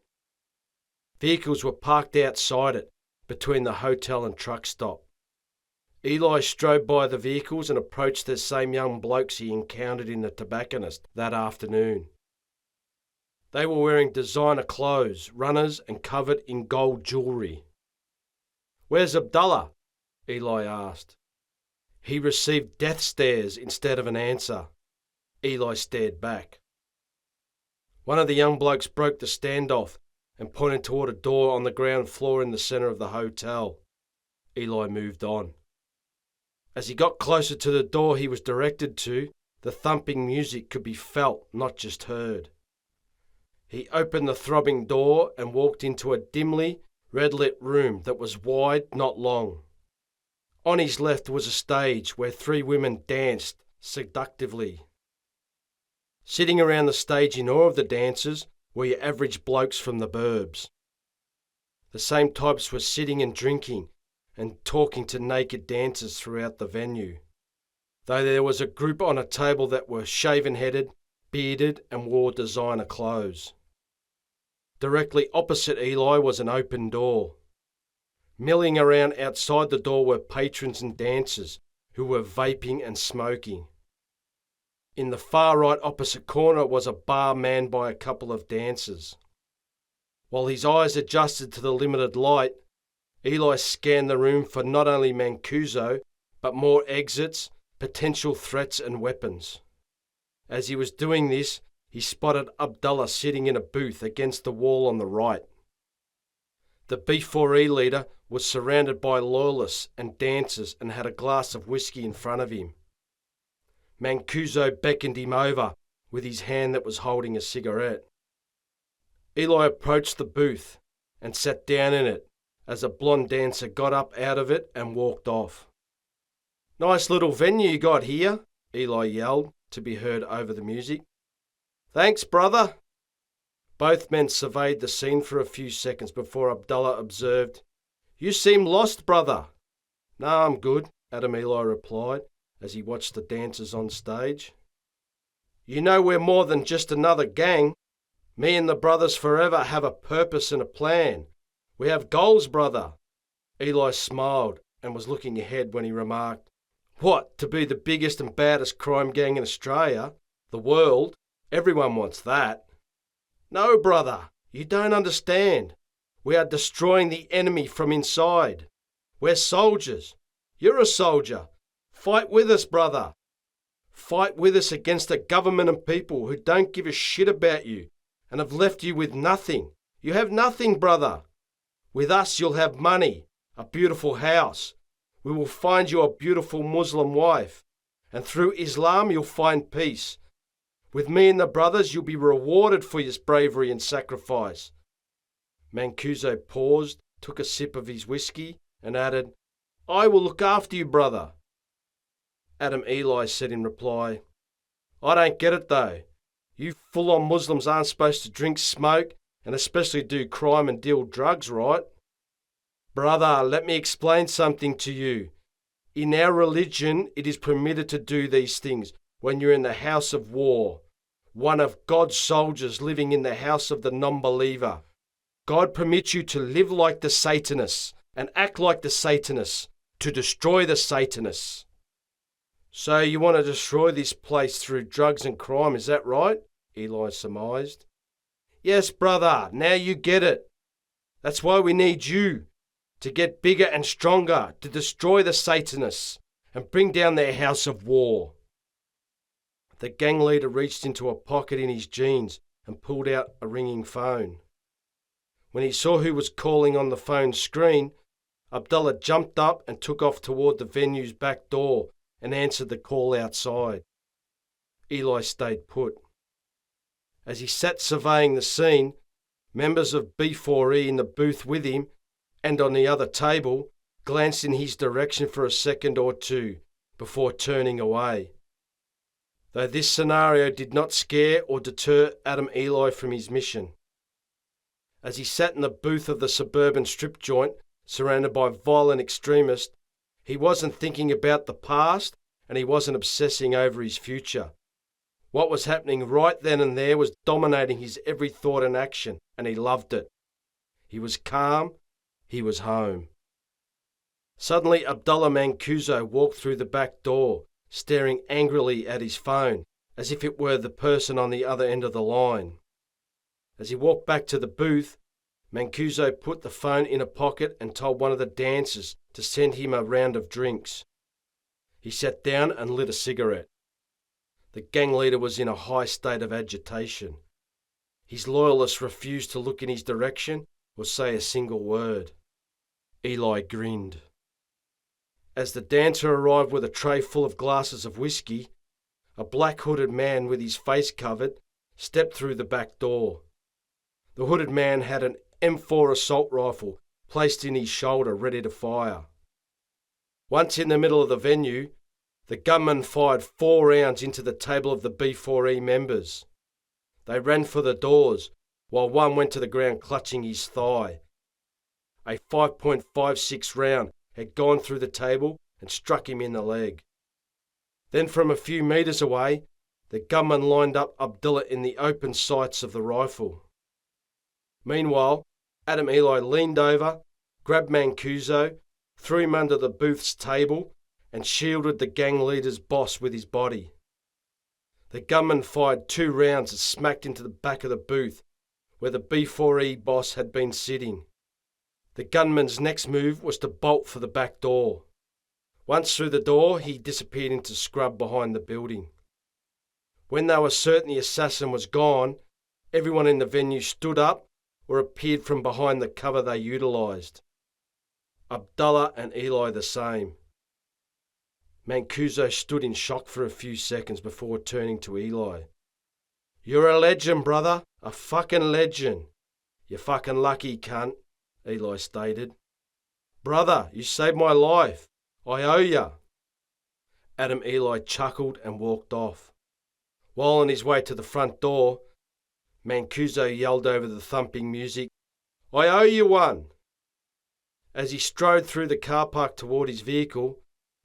Vehicles were parked outside it, between the hotel and truck stop. Eli strode by the vehicles and approached the same young blokes he encountered in the tobacconist that afternoon. They were wearing designer clothes, runners, and covered in gold jewellery. "Where's Abdullah?" Eli asked. He received death stares instead of an answer. Eli stared back. One of the young blokes broke the standoff and pointed toward a door on the ground floor in the centre of the hotel. Eli moved on. As he got closer to the door he was directed to, the thumping music could be felt, not just heard. He opened the throbbing door and walked into a dimly red-lit room that was wide, not long. On his left was a stage where 3 women danced seductively. Sitting around the stage in awe of the dancers were your average blokes from the burbs. The same types were sitting and drinking and talking to naked dancers throughout the venue, though there was a group on a table that were shaven-headed, bearded and wore designer clothes. Directly opposite Eli was an open door. Milling around outside the door were patrons and dancers who were vaping and smoking. In the far right opposite corner was a bar manned by a couple of dancers. While his eyes adjusted to the limited light, Eli scanned the room for not only Mancuso, but more exits, potential threats and weapons. As he was doing this, he spotted Abdullah sitting in a booth against the wall on the right. The B4E leader was surrounded by loyalists and dancers and had a glass of whiskey in front of him. Mancuso beckoned him over with his hand that was holding a cigarette. Eli approached the booth and sat down in it as a blonde dancer got up out of it and walked off. "Nice little venue you got here," Eli yelled, to be heard over the music. "Thanks, brother." Both men surveyed the scene for a few seconds before Abdullah observed, "You seem lost, brother." "No, I'm good," Adam Eli replied as he watched the dancers on stage. "You know we're more than just another gang. Me and the brothers forever have a purpose and a plan. We have goals, brother." Eli smiled and was looking ahead when he remarked, "What, to be the biggest and baddest crime gang in Australia? The world? Everyone wants that." "No, brother, you don't understand. We are destroying the enemy from inside. We're soldiers. You're a soldier. Fight with us, brother. Fight with us against a government and people who don't give a shit about you and have left you with nothing. You have nothing, brother. With us you'll have money, a beautiful house. We will find you a beautiful Muslim wife, and through Islam you'll find peace. With me and the brothers you'll be rewarded for your bravery and sacrifice." Mancuso paused, took a sip of his whiskey, and added, "I will look after you, brother." Adam Eli said in reply, "I don't get it though. You full-on Muslims aren't supposed to drink, smoke, and especially do crime and deal drugs, right?" "Brother, let me explain something to you. In our religion, it is permitted to do these things when you're in the house of war, one of God's soldiers living in the house of the non-believer. God permits you to live like the Satanists and act like the Satanists to destroy the Satanists." "So you want to destroy this place through drugs and crime, is that right?" Eli surmised. "Yes, brother, now you get it. That's why we need you, to get bigger and stronger, to destroy the Satanists and bring down their house of war." The gang leader reached into a pocket in his jeans and pulled out a ringing phone. When he saw who was calling on the phone screen, Abdullah jumped up and took off toward the venue's back door and answered the call outside. Eli stayed put. As he sat surveying the scene, members of B4E in the booth with him and on the other table glanced in his direction for a second or two before turning away. Though this scenario did not scare or deter Adam Eli from his mission. As he sat in the booth of the suburban strip joint, surrounded by violent extremists, he wasn't thinking about the past and he wasn't obsessing over his future. What was happening right then and there was dominating his every thought and action, and he loved it. He was calm. He was home. Suddenly Abdullah Mancuso walked through the back door, staring angrily at his phone, as if it were the person on the other end of the line. As he walked back to the booth, Mancuso put the phone in a pocket and told one of the dancers to send him a round of drinks. He sat down and lit a cigarette. The gang leader was in a high state of agitation. His loyalists refused to look in his direction or say a single word. Eli grinned. As the dancer arrived with a tray full of glasses of whiskey, a black-hooded man with his face covered stepped through the back door. The hooded man had an M4 assault rifle placed in his shoulder ready to fire. Once in the middle of the venue, the gunman fired 4 rounds into the table of the B4E members. They ran for the doors, while one went to the ground clutching his thigh. A 5.56 round had gone through the table and struck him in the leg. Then from a few metres away, the gunman lined up Abdullah in the open sights of the rifle. Meanwhile, Adam Eli leaned over, grabbed Mancuso, threw him under the booth's table and shielded the gang leader's boss with his body. The gunman fired 2 rounds and smacked into the back of the booth where the B4E boss had been sitting. The gunman's next move was to bolt for the back door. Once through the door, he disappeared into scrub behind the building. When they were certain the assassin was gone, everyone in the venue stood up or appeared from behind the cover they utilised. Abdullah and Eli the same. Mancuso stood in shock for a few seconds before turning to Eli. "You're a legend, brother. A fucking legend. You're fucking lucky, cunt," Eli stated. "Brother, you saved my life. I owe ya." Adam Eli chuckled and walked off. While on his way to the front door, Mancuso yelled over the thumping music, "I owe you one." As he strode through the car park toward his vehicle,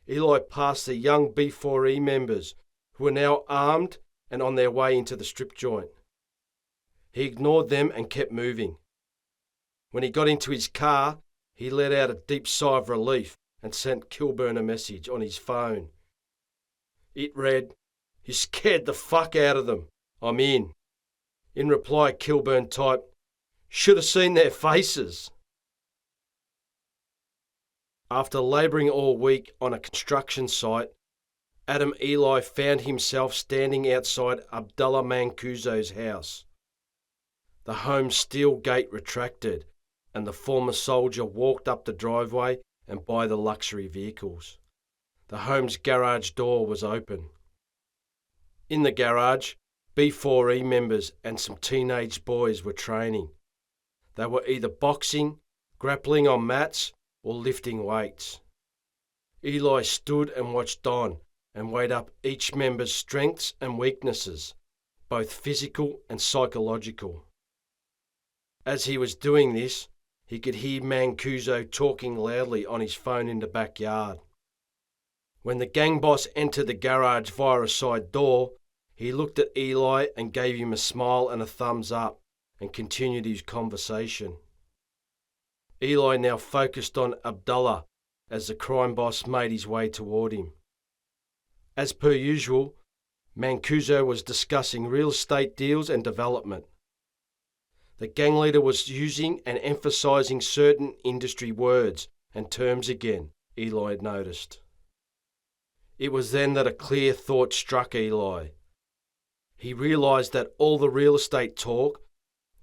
Eli passed the young B4E members, who were now armed and on their way into the strip joint. He ignored them and kept moving. When he got into his car, he let out a deep sigh of relief and sent Kilburn a message on his phone. It read, "You scared the fuck out of them. I'm in." In reply, Kilburn typed, "Should have seen their faces." After labouring all week on a construction site, Adam Eli found himself standing outside Abdullah Mancuso's house. The home's steel gate retracted, and the former soldier walked up the driveway and by the luxury vehicles. The home's garage door was open. In the garage, B4E members and some teenage boys were training. They were either boxing, grappling on mats, or lifting weights. Eli stood and watched on and weighed up each member's strengths and weaknesses, both physical and psychological. As he was doing this, he could hear Mancuso talking loudly on his phone in the backyard. When the gang boss entered the garage via a side door, he looked at Eli and gave him a smile and a thumbs up and continued his conversation. Eli now focused on Abdullah as the crime boss made his way toward him. As per usual, Mancuso was discussing real estate deals and development. The gang leader was using and emphasising certain industry words and terms again, Eli had noticed. It was then that a clear thought struck Eli. He realised that all the real estate talk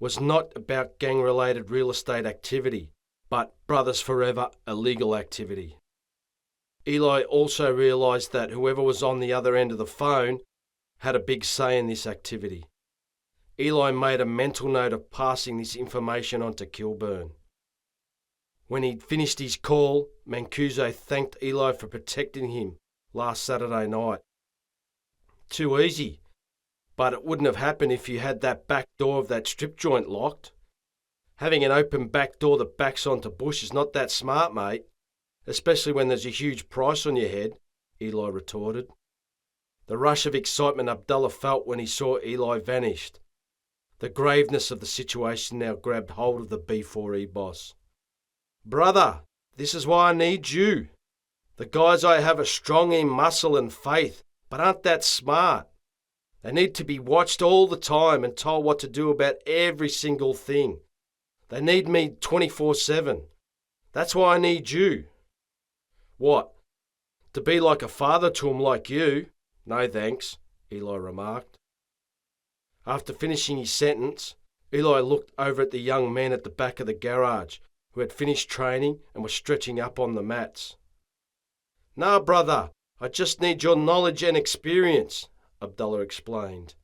was not about gang-related real estate activity, but Brothers Forever illegal activity. Eli also realised that whoever was on the other end of the phone had a big say in this activity. Eli made a mental note of passing this information on to Kilburn. When he'd finished his call, Mancuso thanked Eli for protecting him last Saturday night. Too easy, but it wouldn't have happened if you had that back door of that strip joint locked. Having an open back door that backs onto bush is not that smart, mate, especially when there's a huge price on your head, Eli retorted. The rush of excitement Abdullah felt when he saw Eli vanished. The graveness of the situation now grabbed hold of the B4E boss. "Brother, this is why I need you. The guys I have are strong in muscle and faith, but aren't that smart. They need to be watched all the time and told what to do about every single thing. They need me 24/7. That's why I need you." "What? To be like a father to 'em like you? No thanks," Eli remarked. After finishing his sentence, Eli looked over at the young men at the back of the garage who had finished training and were stretching up on the mats. "Nah, brother, I just need your knowledge and experience," Abdullah explained.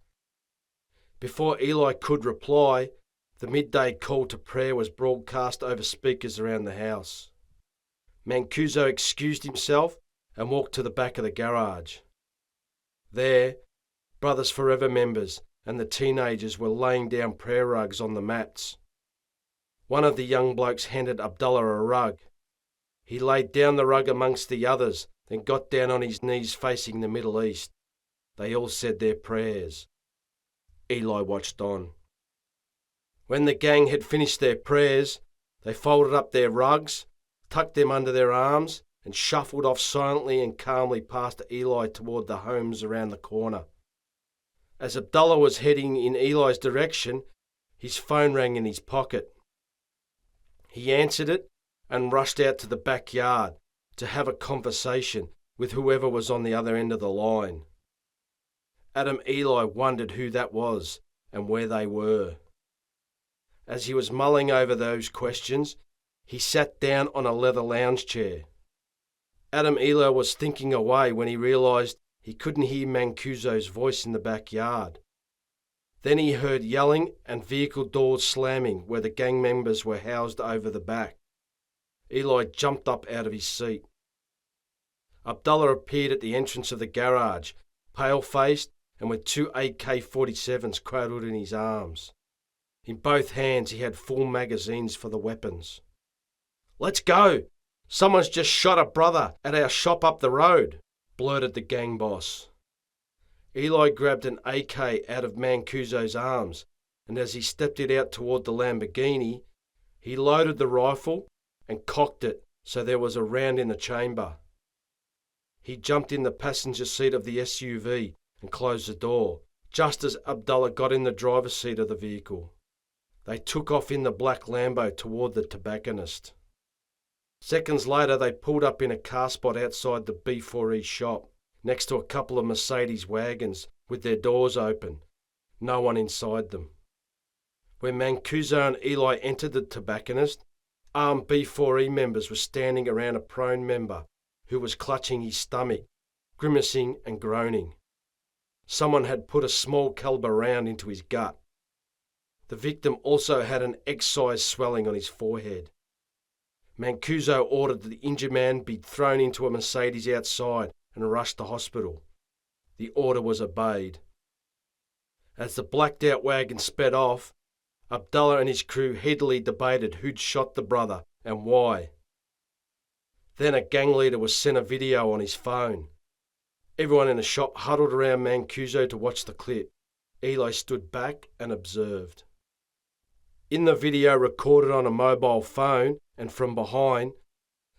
Before Eli could reply, the midday call to prayer was broadcast over speakers around the house. Mancuso excused himself and walked to the back of the garage. There, Brothers Forever members and the teenagers were laying down prayer rugs on the mats. One of the young blokes handed Abdullah a rug. He laid down the rug amongst the others, then got down on his knees facing the Middle East. They all said their prayers. Eli watched on. When the gang had finished their prayers, they folded up their rugs, tucked them under their arms, and shuffled off silently and calmly past Eli toward the homes around the corner. As Abdullah was heading in Eli's direction, his phone rang in his pocket. He answered it and rushed out to the backyard to have a conversation with whoever was on the other end of the line. Adam Eli wondered who that was and where they were. As he was mulling over those questions, he sat down on a leather lounge chair. Adam Eli was thinking away when he realised he couldn't hear Mancuso's voice in the backyard. Then he heard yelling and vehicle doors slamming where the gang members were housed over the back. Eli jumped up out of his seat. Abdullah appeared at the entrance of the garage, pale-faced and with two AK-47s cradled in his arms. In both hands he had full magazines for the weapons. "Let's go! Someone's just shot a brother at our shop up the road," blurted the gang boss. Eli grabbed an AK out of Mancuso's arms, and as he stepped it out toward the Lamborghini, he loaded the rifle and cocked it so there was a round in the chamber. He jumped in the passenger seat of the SUV and closed the door, just as Abdullah got in the driver's seat of the vehicle. They took off in the black Lambo toward the tobacconist. Seconds later, they pulled up in a car spot outside the B4E shop, next to a couple of Mercedes wagons with their doors open, no one inside them. When Mancuso and Eli entered the tobacconist, armed B4E members were standing around a prone member who was clutching his stomach, grimacing and groaning. Someone had put a small caliber round into his gut. The victim also had an egg-sized swelling on his forehead. Mancuso ordered that the injured man be thrown into a Mercedes outside and rushed to hospital. The order was obeyed. As the blacked-out wagon sped off, Abdullah and his crew heatedly debated who'd shot the brother and why. Then a gang leader was sent a video on his phone. Everyone in the shop huddled around Mancuso to watch the clip. Eli stood back and observed. In the video recorded on a mobile phone and from behind,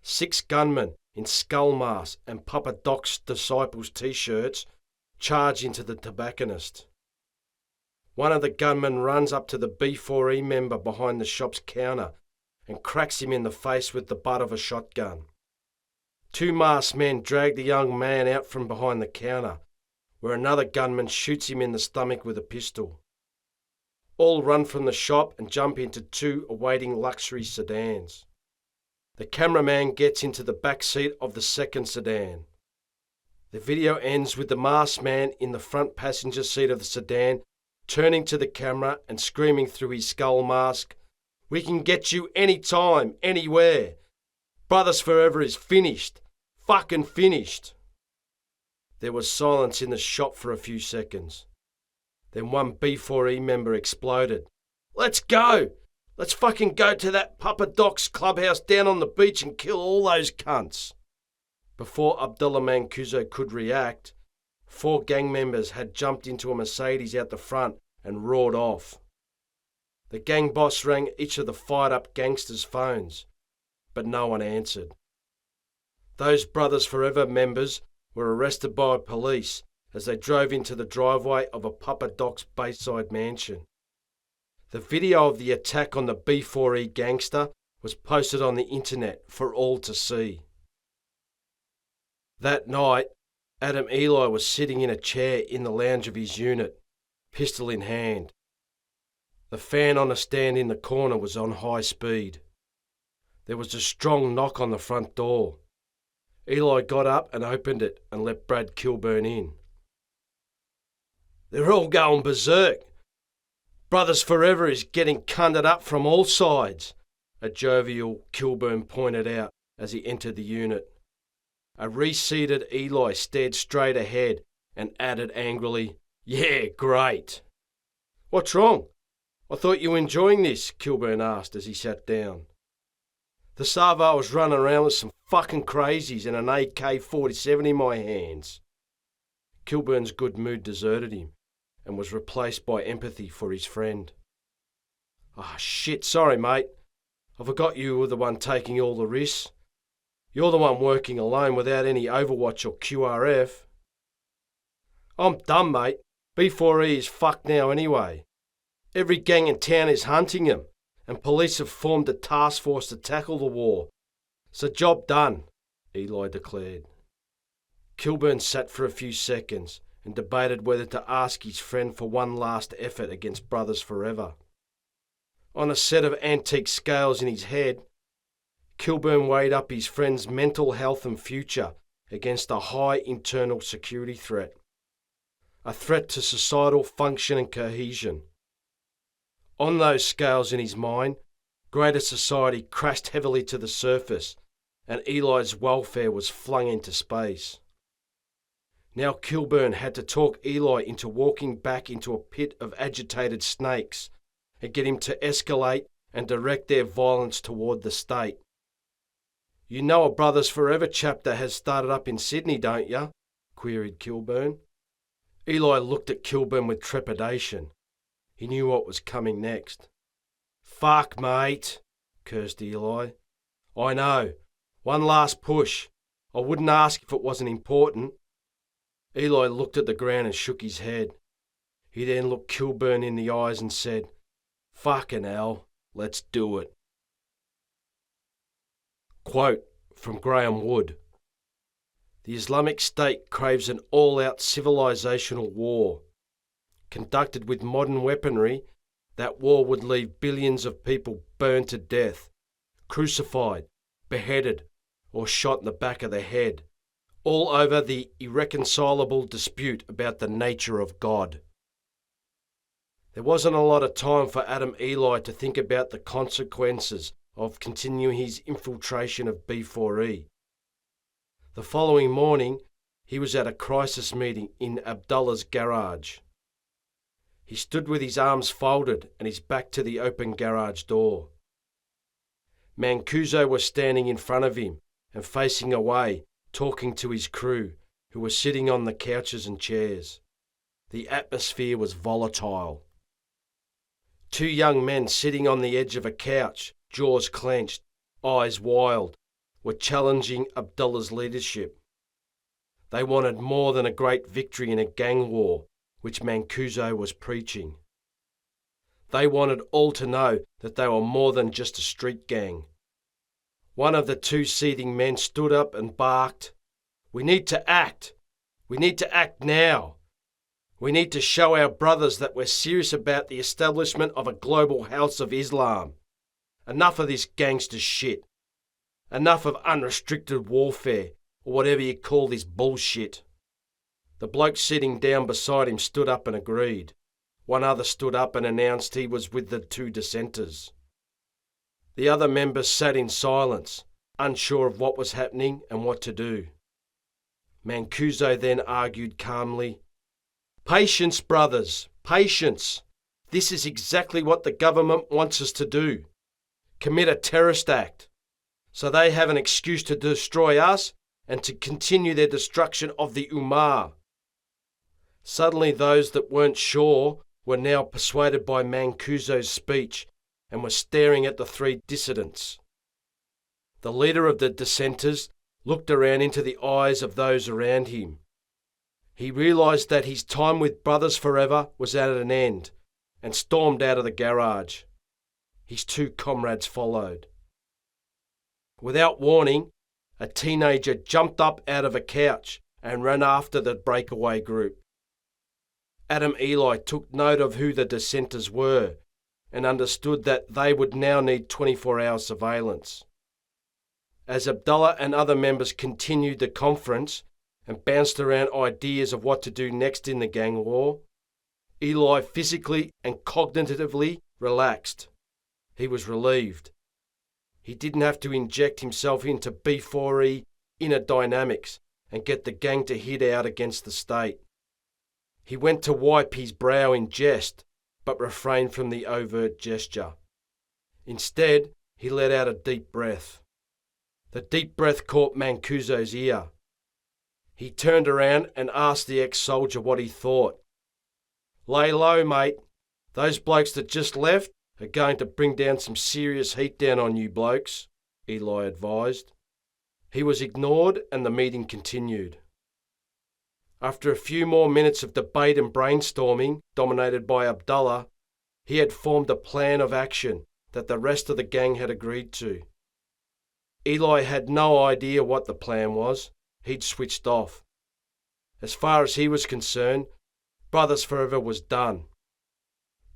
6 gunmen in skull masks and Papa Doc's Disciples t-shirts charge into the tobacconist. One of the gunmen runs up to the B4E member behind the shop's counter and cracks him in the face with the butt of a shotgun. 2 masked men drag the young man out from behind the counter, where another gunman shoots him in the stomach with a pistol. All run from the shop and jump into 2 awaiting luxury sedans. The cameraman gets into the back seat of the second sedan. The video ends with the masked man in the front passenger seat of the sedan turning to the camera and screaming through his skull mask, "We can get you anytime, anywhere. Brothers Forever is finished. Fucking finished." There was silence in the shop for a few seconds. Then one B4E member exploded. "Let's go! Let's fucking go to that Papa Doc's clubhouse down on the beach and kill all those cunts." Before Abdullah Mancuso could react, 4 gang members had jumped into a Mercedes out the front and roared off. The gang boss rang each of the fired-up gangsters' phones, but no one answered. Those Brothers Forever members were arrested by police as they drove into the driveway of a Papa Doc's Bayside mansion. The video of the attack on the B4E gangster was posted on the internet for all to see. That night, Adam Eli was sitting in a chair in the lounge of his unit, pistol in hand. The fan on a stand in the corner was on high speed. There was a strong knock on the front door. Eli got up and opened it and let Brad Kilburn in. "They're all going berserk. Brothers Forever is getting cunted up from all sides," a jovial Kilburn pointed out as he entered the unit. A reseated Eli stared straight ahead and added angrily, "Yeah, great." What's wrong? I thought you were enjoying this, Kilburn asked as he sat down. The Savo was running around with some fucking crazies and an AK-47 in my hands. Kilburn's good mood deserted him and was replaced by empathy for his friend. Ah, shit, sorry mate. I forgot you were the one taking all the risks. You're the one working alone without any Overwatch or QRF. I'm done, mate. B4E is fucked now anyway. Every gang in town is hunting him, and police have formed a task force to tackle the war. So job done, Eli declared. Kilburn sat for a few seconds and debated whether to ask his friend for one last effort against Brothers Forever. On a set of antique scales in his head, Kilburn weighed up his friend's mental health and future against a high internal security threat. A threat to societal function and cohesion. On those scales in his mind, greater society crashed heavily to the surface, and Eli's welfare was flung into space. Now Kilburn had to talk Eli into walking back into a pit of agitated snakes and get him to escalate and direct their violence toward the state. You know a Brothers Forever chapter has started up in Sydney, don't you? Queried Kilburn. Eli looked at Kilburn with trepidation. He knew what was coming next. Fuck, mate, cursed Eli. I know. One last push. I wouldn't ask if it wasn't important. Eli looked at the ground and shook his head. He then looked Kilburn in the eyes and said, Fucking hell, let's do it. Quote from Graham Wood. The Islamic State craves an all-out civilizational war. Conducted with modern weaponry, that war would leave billions of people burned to death, crucified, beheaded, or shot in the back of the head, all over the irreconcilable dispute about the nature of God. There wasn't a lot of time for Adam Eli to think about the consequences of continuing his infiltration of B4E. The following morning, he was at a crisis meeting in Abdullah's garage. He stood with his arms folded and his back to the open garage door. Mancuso was standing in front of him and facing away, talking to his crew, who were sitting on the couches and chairs. The atmosphere was volatile. Two young men sitting on the edge of a couch, jaws clenched, eyes wild, were challenging Abdullah's leadership. They wanted more than a great victory in a gang war, which Mancuso was preaching. They wanted all to know that they were more than just a street gang. One of the two seething men stood up and barked, "We need to act. We need to act now. We need to show our brothers that we're serious about the establishment of a global house of Islam. Enough of this gangster shit. Enough of unrestricted warfare, or whatever you call this bullshit." The bloke sitting down beside him stood up and agreed. One other stood up and announced he was with the two dissenters. The other members sat in silence, unsure of what was happening and what to do. Mancuso then argued calmly, "Patience, brothers, patience. This is exactly what the government wants us to do. Commit a terrorist act, so they have an excuse to destroy us and to continue their destruction of the Ummah." Suddenly those that weren't sure were now persuaded by Mancuso's speech and were staring at the three dissidents. The leader of the dissenters looked around into the eyes of those around him. He realised that his time with Brothers Forever was at an end and stormed out of the garage. His two comrades followed. Without warning, a teenager jumped up out of a couch and ran after the breakaway group. Adam Eli took note of who the dissenters were and understood that they would now need 24-hour surveillance. As Abdullah and other members continued the conference and bounced around ideas of what to do next in the gang war, Eli physically and cognitively relaxed. He was relieved. He didn't have to inject himself into B4E inner dynamics and get the gang to hit out against the state. He went to wipe his brow in jest but refrained from the overt gesture. Instead, he let out a deep breath. The deep breath caught Mancuso's ear. He turned around and asked the ex-soldier what he thought. "Lay low, mate. Those blokes that just left are going to bring down some serious heat down on you blokes," Eli advised. He was ignored and the meeting continued. After a few more minutes of debate and brainstorming, dominated by Abdullah, he had formed a plan of action that the rest of the gang had agreed to. Eli had no idea what the plan was. He'd switched off. As far as he was concerned, Brothers Forever was done.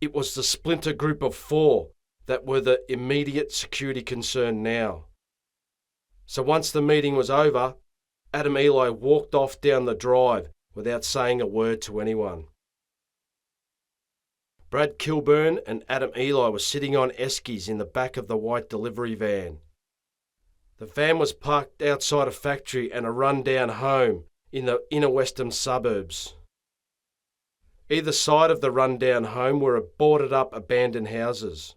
It was the splinter group of 4 that were the immediate security concern now. So once the meeting was over, Adam Eli walked off down the drive without saying a word to anyone. Brad Kilburn and Adam Eli were sitting on eskies in the back of the white delivery van. The van was parked outside a factory and a run-down home in the inner western suburbs. Either side of the run-down home were boarded-up abandoned houses.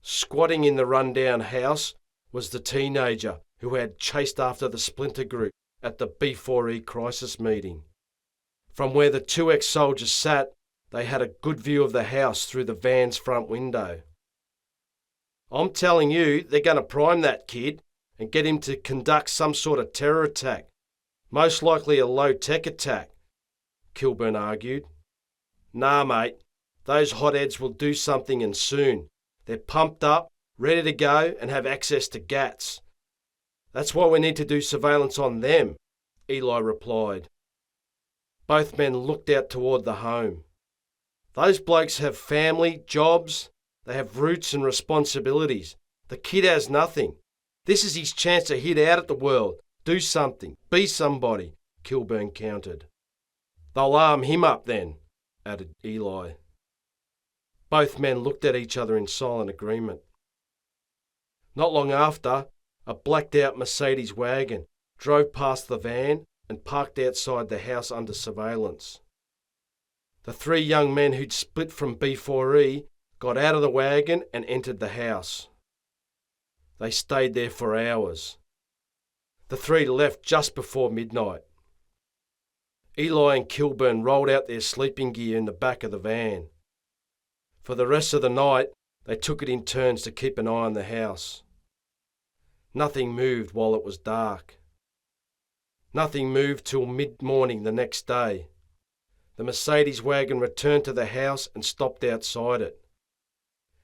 Squatting in the run-down house was the teenager who had chased after the splinter group at the B4E crisis meeting. From where the 2 ex-soldiers sat, they had a good view of the house through the van's front window. "I'm telling you, they're going to prime that kid and get him to conduct some sort of terror attack, most likely a low-tech attack," Kilburn argued. "Nah, mate, those hotheads will do something and soon. They're pumped up, ready to go and have access to GATs. That's why we need to do surveillance on them," Eli replied. Both men looked out toward the home. "Those blokes have family, jobs. They have roots and responsibilities. The kid has nothing. This is his chance to hit out at the world, do something, be somebody," Kilburn countered. "They'll arm him up then," added Eli. Both men looked at each other in silent agreement. Not long after, a blacked-out Mercedes wagon drove past the van and parked outside the house under surveillance. The 3 young men who'd split from B4E got out of the wagon and entered the house. They stayed there for hours. The 3 left just before midnight. Eli and Kilburn rolled out their sleeping gear in the back of the van. For the rest of the night, they took it in turns to keep an eye on the house. Nothing moved while it was dark. Nothing moved till mid-morning the next day. The Mercedes wagon returned to the house and stopped outside it.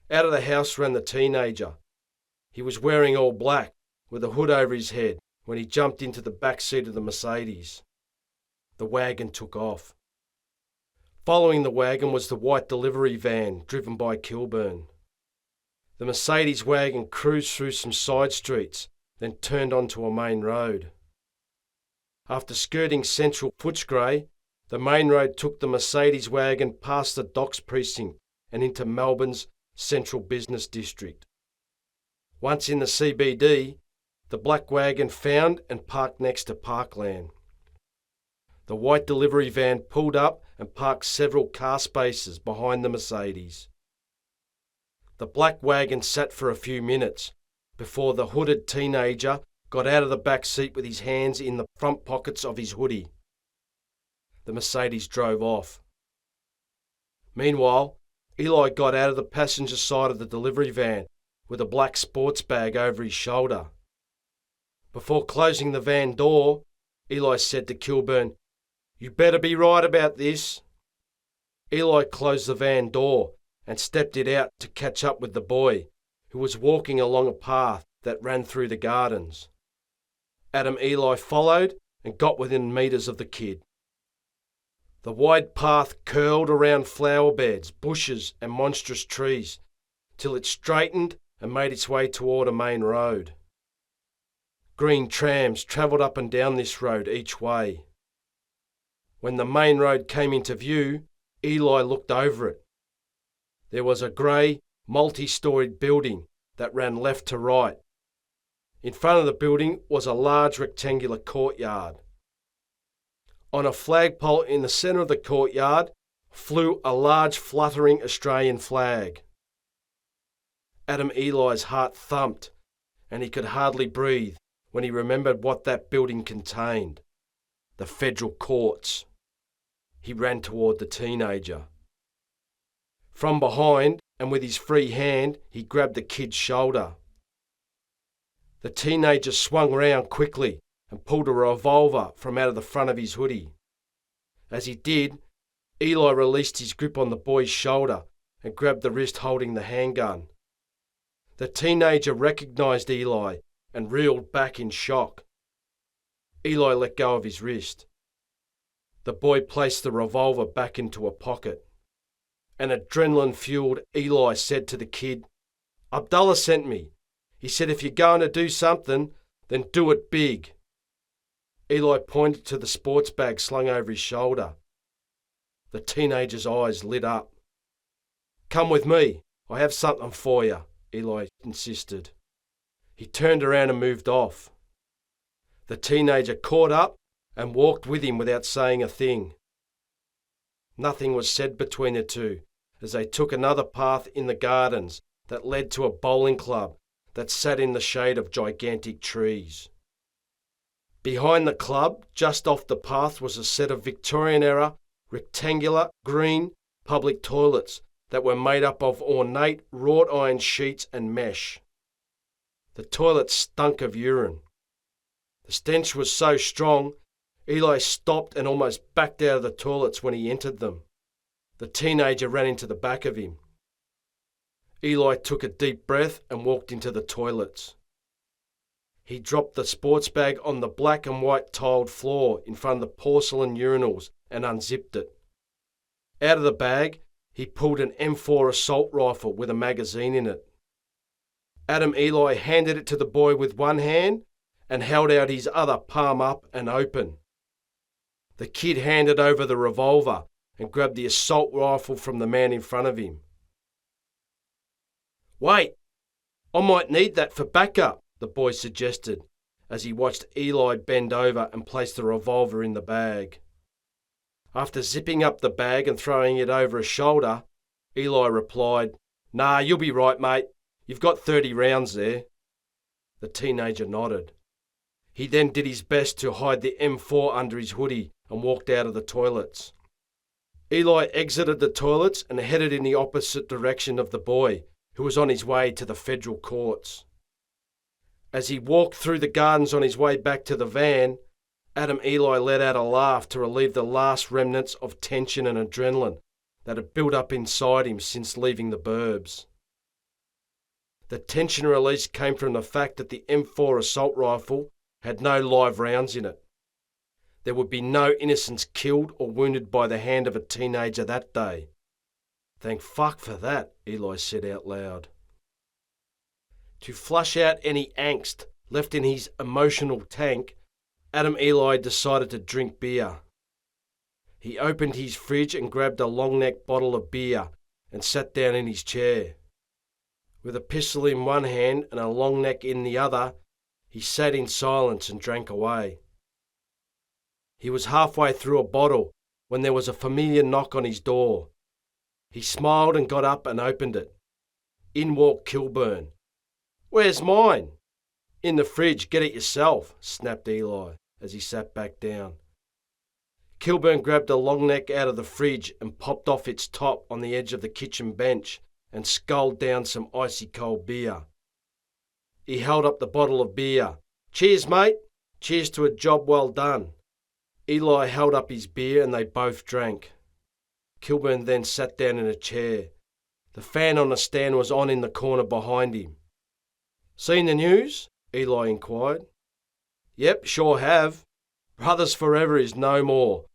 Out of the house ran the teenager. He was wearing all black, with a hood over his head, when he jumped into the back seat of the Mercedes. The wagon took off. Following the wagon was the white delivery van driven by Kilburn. The Mercedes wagon cruised through some side streets, then turned onto a main road. After skirting central Footscray, the main road took the Mercedes wagon past the Docks precinct and into Melbourne's central business district. Once in the CBD, the black wagon found and parked next to Parkland. The white delivery van pulled up and parked several car spaces behind the Mercedes. The black wagon sat for a few minutes before the hooded teenager got out of the back seat with his hands in the front pockets of his hoodie. The Mercedes drove off. Meanwhile, Eli got out of the passenger side of the delivery van with a black sports bag over his shoulder. Before closing the van door, Eli said to Kilburn, "You better be right about this." Eli closed the van door and stepped it out to catch up with the boy, who was walking along a path that ran through the gardens. Adam Eli followed and got within metres of the kid. The wide path curled around flower beds, bushes and monstrous trees, till it straightened and made its way toward a main road. Green trams travelled up and down this road each way. When the main road came into view, Eli looked over it. There was a grey, multi-storied building that ran left to right. In front of the building was a large rectangular courtyard. On a flagpole in the centre of the courtyard flew a large fluttering Australian flag. Adam Eli's heart thumped, and he could hardly breathe when he remembered what that building contained: the federal courts. He ran toward the teenager. From behind, and with his free hand, he grabbed the kid's shoulder. The teenager swung round quickly and pulled a revolver from out of the front of his hoodie. As he did, Eli released his grip on the boy's shoulder and grabbed the wrist holding the handgun. The teenager recognised Eli and reeled back in shock. Eli let go of his wrist. The boy placed the revolver back into a pocket. An adrenaline-fueled Eli said to the kid, "Abdullah sent me. He said if you're going to do something, then do it big." Eli pointed to the sports bag slung over his shoulder. The teenager's eyes lit up. "Come with me. I have something for you," Eli insisted. He turned around and moved off. The teenager caught up and walked with him without saying a thing. Nothing was said between the two as they took another path in the gardens that led to a bowling club that sat in the shade of gigantic trees. Behind the club, just off the path, was a set of Victorian-era, rectangular, green public toilets that were made up of ornate wrought iron sheets and mesh. The toilets stunk of urine. The stench was so strong, Eli stopped and almost backed out of the toilets when he entered them. The teenager ran into the back of him. Eli took a deep breath and walked into the toilets. He dropped the sports bag on the black and white tiled floor in front of the porcelain urinals and unzipped it. Out of the bag, he pulled an M4 assault rifle with a magazine in it. Adam Eli handed it to the boy with one hand and held out his other palm up and open. The kid handed over the revolver and grabbed the assault rifle from the man in front of him. "Wait, I might need that for backup," the boy suggested as he watched Eli bend over and place the revolver in the bag. After zipping up the bag and throwing it over his shoulder, Eli replied, "Nah, you'll be right, mate. You've got 30 rounds there." The teenager nodded. He then did his best to hide the M4 under his hoodie and walked out of the toilets. Eli exited the toilets and headed in the opposite direction of the boy, who was on his way to the federal courts. As he walked through the gardens on his way back to the van, Adam Eli let out a laugh to relieve the last remnants of tension and adrenaline that had built up inside him since leaving the burbs. The tension release came from the fact that the M4 assault rifle had no live rounds in it. There would be no innocents killed or wounded by the hand of a teenager that day. "Thank fuck for that," Eli said out loud. To flush out any angst left in his emotional tank, Adam Eli decided to drink beer. He opened his fridge and grabbed a long-neck bottle of beer and sat down in his chair. With a pistol in one hand and a long neck in the other, he sat in silence and drank away. He was halfway through a bottle when there was a familiar knock on his door. He smiled and got up and opened it. In walked Kilburn. "Where's mine?" "In the fridge, get it yourself," snapped Eli as he sat back down. Kilburn grabbed a long neck out of the fridge and popped off its top on the edge of the kitchen bench and sculled down some icy cold beer. He held up the bottle of beer. "Cheers, mate. Cheers to a job well done." Eli held up his beer and they both drank. Kilburn then sat down in a chair. The fan on a stand was on in the corner behind him. "Seen the news?" Eli inquired. "Yep, sure have. Brothers Forever is no more.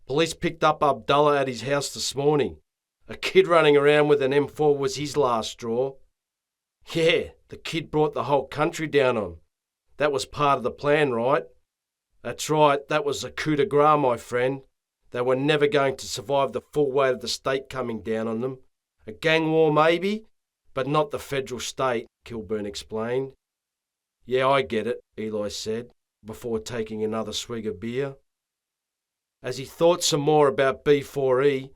Police picked up Abdullah at his house this morning. A kid running around with an M4 was his last straw." "Yeah, the kid brought the whole country down on. That was part of the plan, right?" "That's right, that was a coup de grace, my friend. They were never going to survive the full weight of the state coming down on them. A gang war maybe, but not the federal state," Kilburn explained. "Yeah, I get it," Eli said, before taking another swig of beer. As he thought some more about B4E,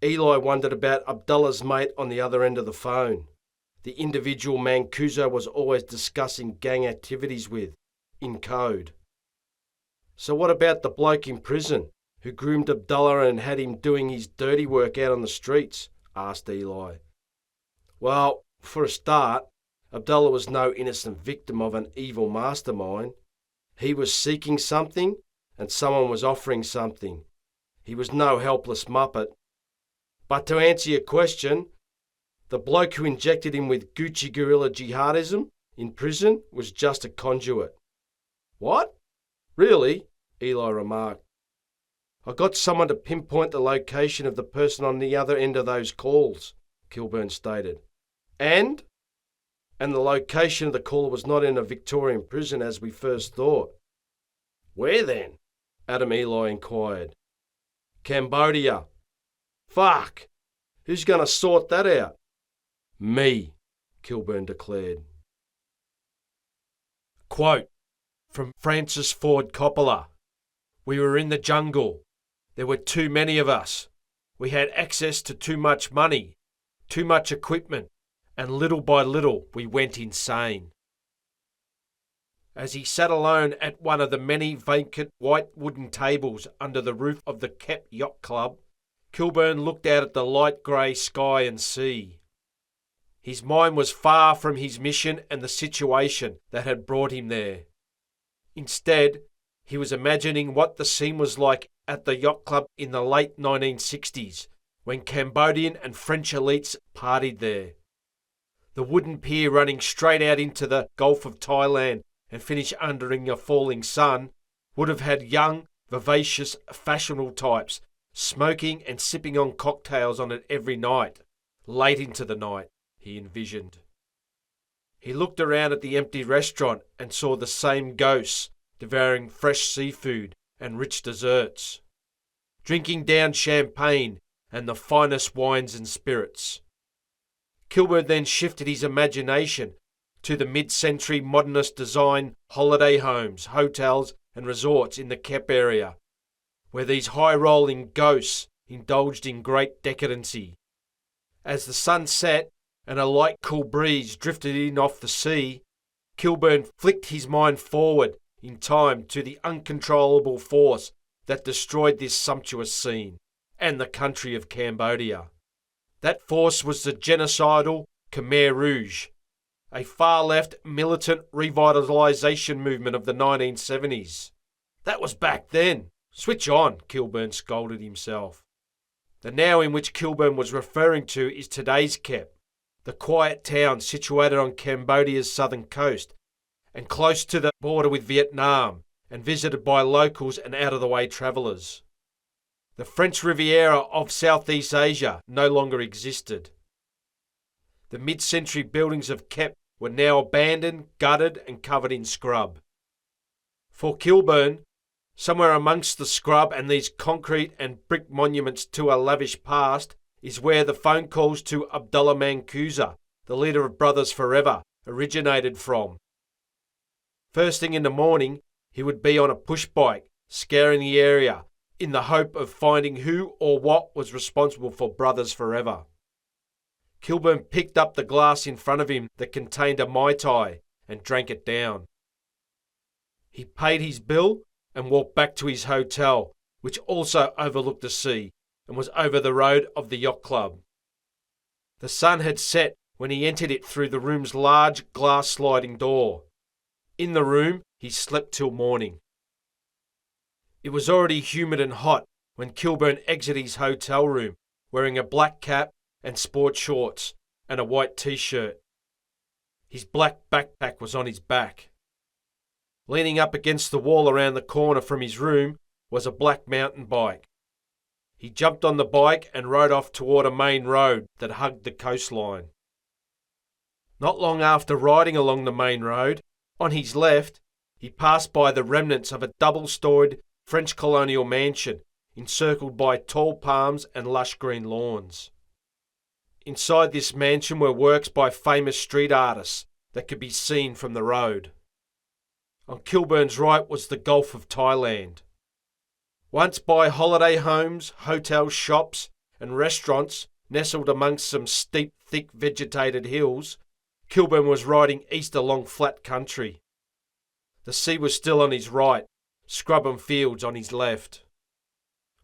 Eli wondered about Abdullah's mate on the other end of the phone, the individual Mancuso was always discussing gang activities with, in code. So what about the bloke in prison who groomed Abdullah and had him doing his dirty work out on the streets? Asked Eli. Well, for a start, Abdullah was no innocent victim of an evil mastermind. He was seeking something, and someone was offering something. He was no helpless muppet. But to answer your question, the bloke who injected him with Gucci guerrilla jihadism in prison was just a conduit. What? Really? Eli remarked. I got someone to pinpoint the location of the person on the other end of those calls, Kilburn stated. And the location of the caller was not in a Victorian prison as we first thought. Where then? Adam Eli inquired. Cambodia. Fuck! Who's going to sort that out? Me, Kilburn declared. Quote from Francis Ford Coppola. We were in the jungle. There were too many of us. We had access to too much money, too much equipment, and little by little we went insane. As he sat alone at one of the many vacant white wooden tables under the roof of the Kep Yacht Club, Kilburn looked out at the light grey sky and sea. His mind was far from his mission and the situation that had brought him there. Instead, he was imagining what the scene was like at the yacht club in the late 1960s, when Cambodian and French elites partied there. The wooden pier running straight out into the Gulf of Thailand and finish under a falling sun would have had young, vivacious, fashionable types smoking and sipping on cocktails on it every night, late into the night, he envisioned. He looked around at the empty restaurant and saw the same ghosts devouring fresh seafood and rich desserts, drinking down champagne and the finest wines and spirits. Kilburn then shifted his imagination to the mid-century modernist design holiday homes, hotels and resorts in the Kep area, where these high-rolling ghosts indulged in great decadency. As the sun set and a light cool breeze drifted in off the sea, Kilburn flicked his mind forward in time to the uncontrollable force that destroyed this sumptuous scene and the country of Cambodia. That force was the genocidal Khmer Rouge, a far-left militant revitalisation movement of the 1970s. That was back then. Switch on, Kilburn scolded himself. The now in which Kilburn was referring to is today's Kep, the quiet town situated on Cambodia's southern coast and close to the border with Vietnam and visited by locals and out-of-the-way travellers. The French Riviera of Southeast Asia no longer existed. The mid-century buildings of Kep were now abandoned, gutted and covered in scrub. For Kilburn, somewhere amongst the scrub and these concrete and brick monuments to a lavish past is where the phone calls to Abdullah Mancuso, the leader of Brothers Forever, originated from. First thing in the morning, he would be on a push bike, scouring the area, in the hope of finding who or what was responsible for Brothers Forever. Kilburn picked up the glass in front of him that contained a Mai Tai and drank it down. He paid his bill and walked back to his hotel, which also overlooked the sea and was over the road of the yacht club. The sun had set when he entered it through the room's large glass sliding door. In the room, he slept till morning. It was already humid and hot when Kilburn exited his hotel room, wearing a black cap and sport shorts and a white t-shirt. His black backpack was on his back. Leaning up against the wall around the corner from his room was a black mountain bike. He jumped on the bike and rode off toward a main road that hugged the coastline. Not long after riding along the main road, on his left, he passed by the remnants of a double-storied French colonial mansion encircled by tall palms and lush green lawns. Inside this mansion were works by famous street artists that could be seen from the road. On Kilburn's right was the Gulf of Thailand. Once by holiday homes, hotels, shops, and restaurants nestled amongst some steep, thick vegetated hills, Kilburn was riding east along flat country. The sea was still on his right, scrub and fields on his left.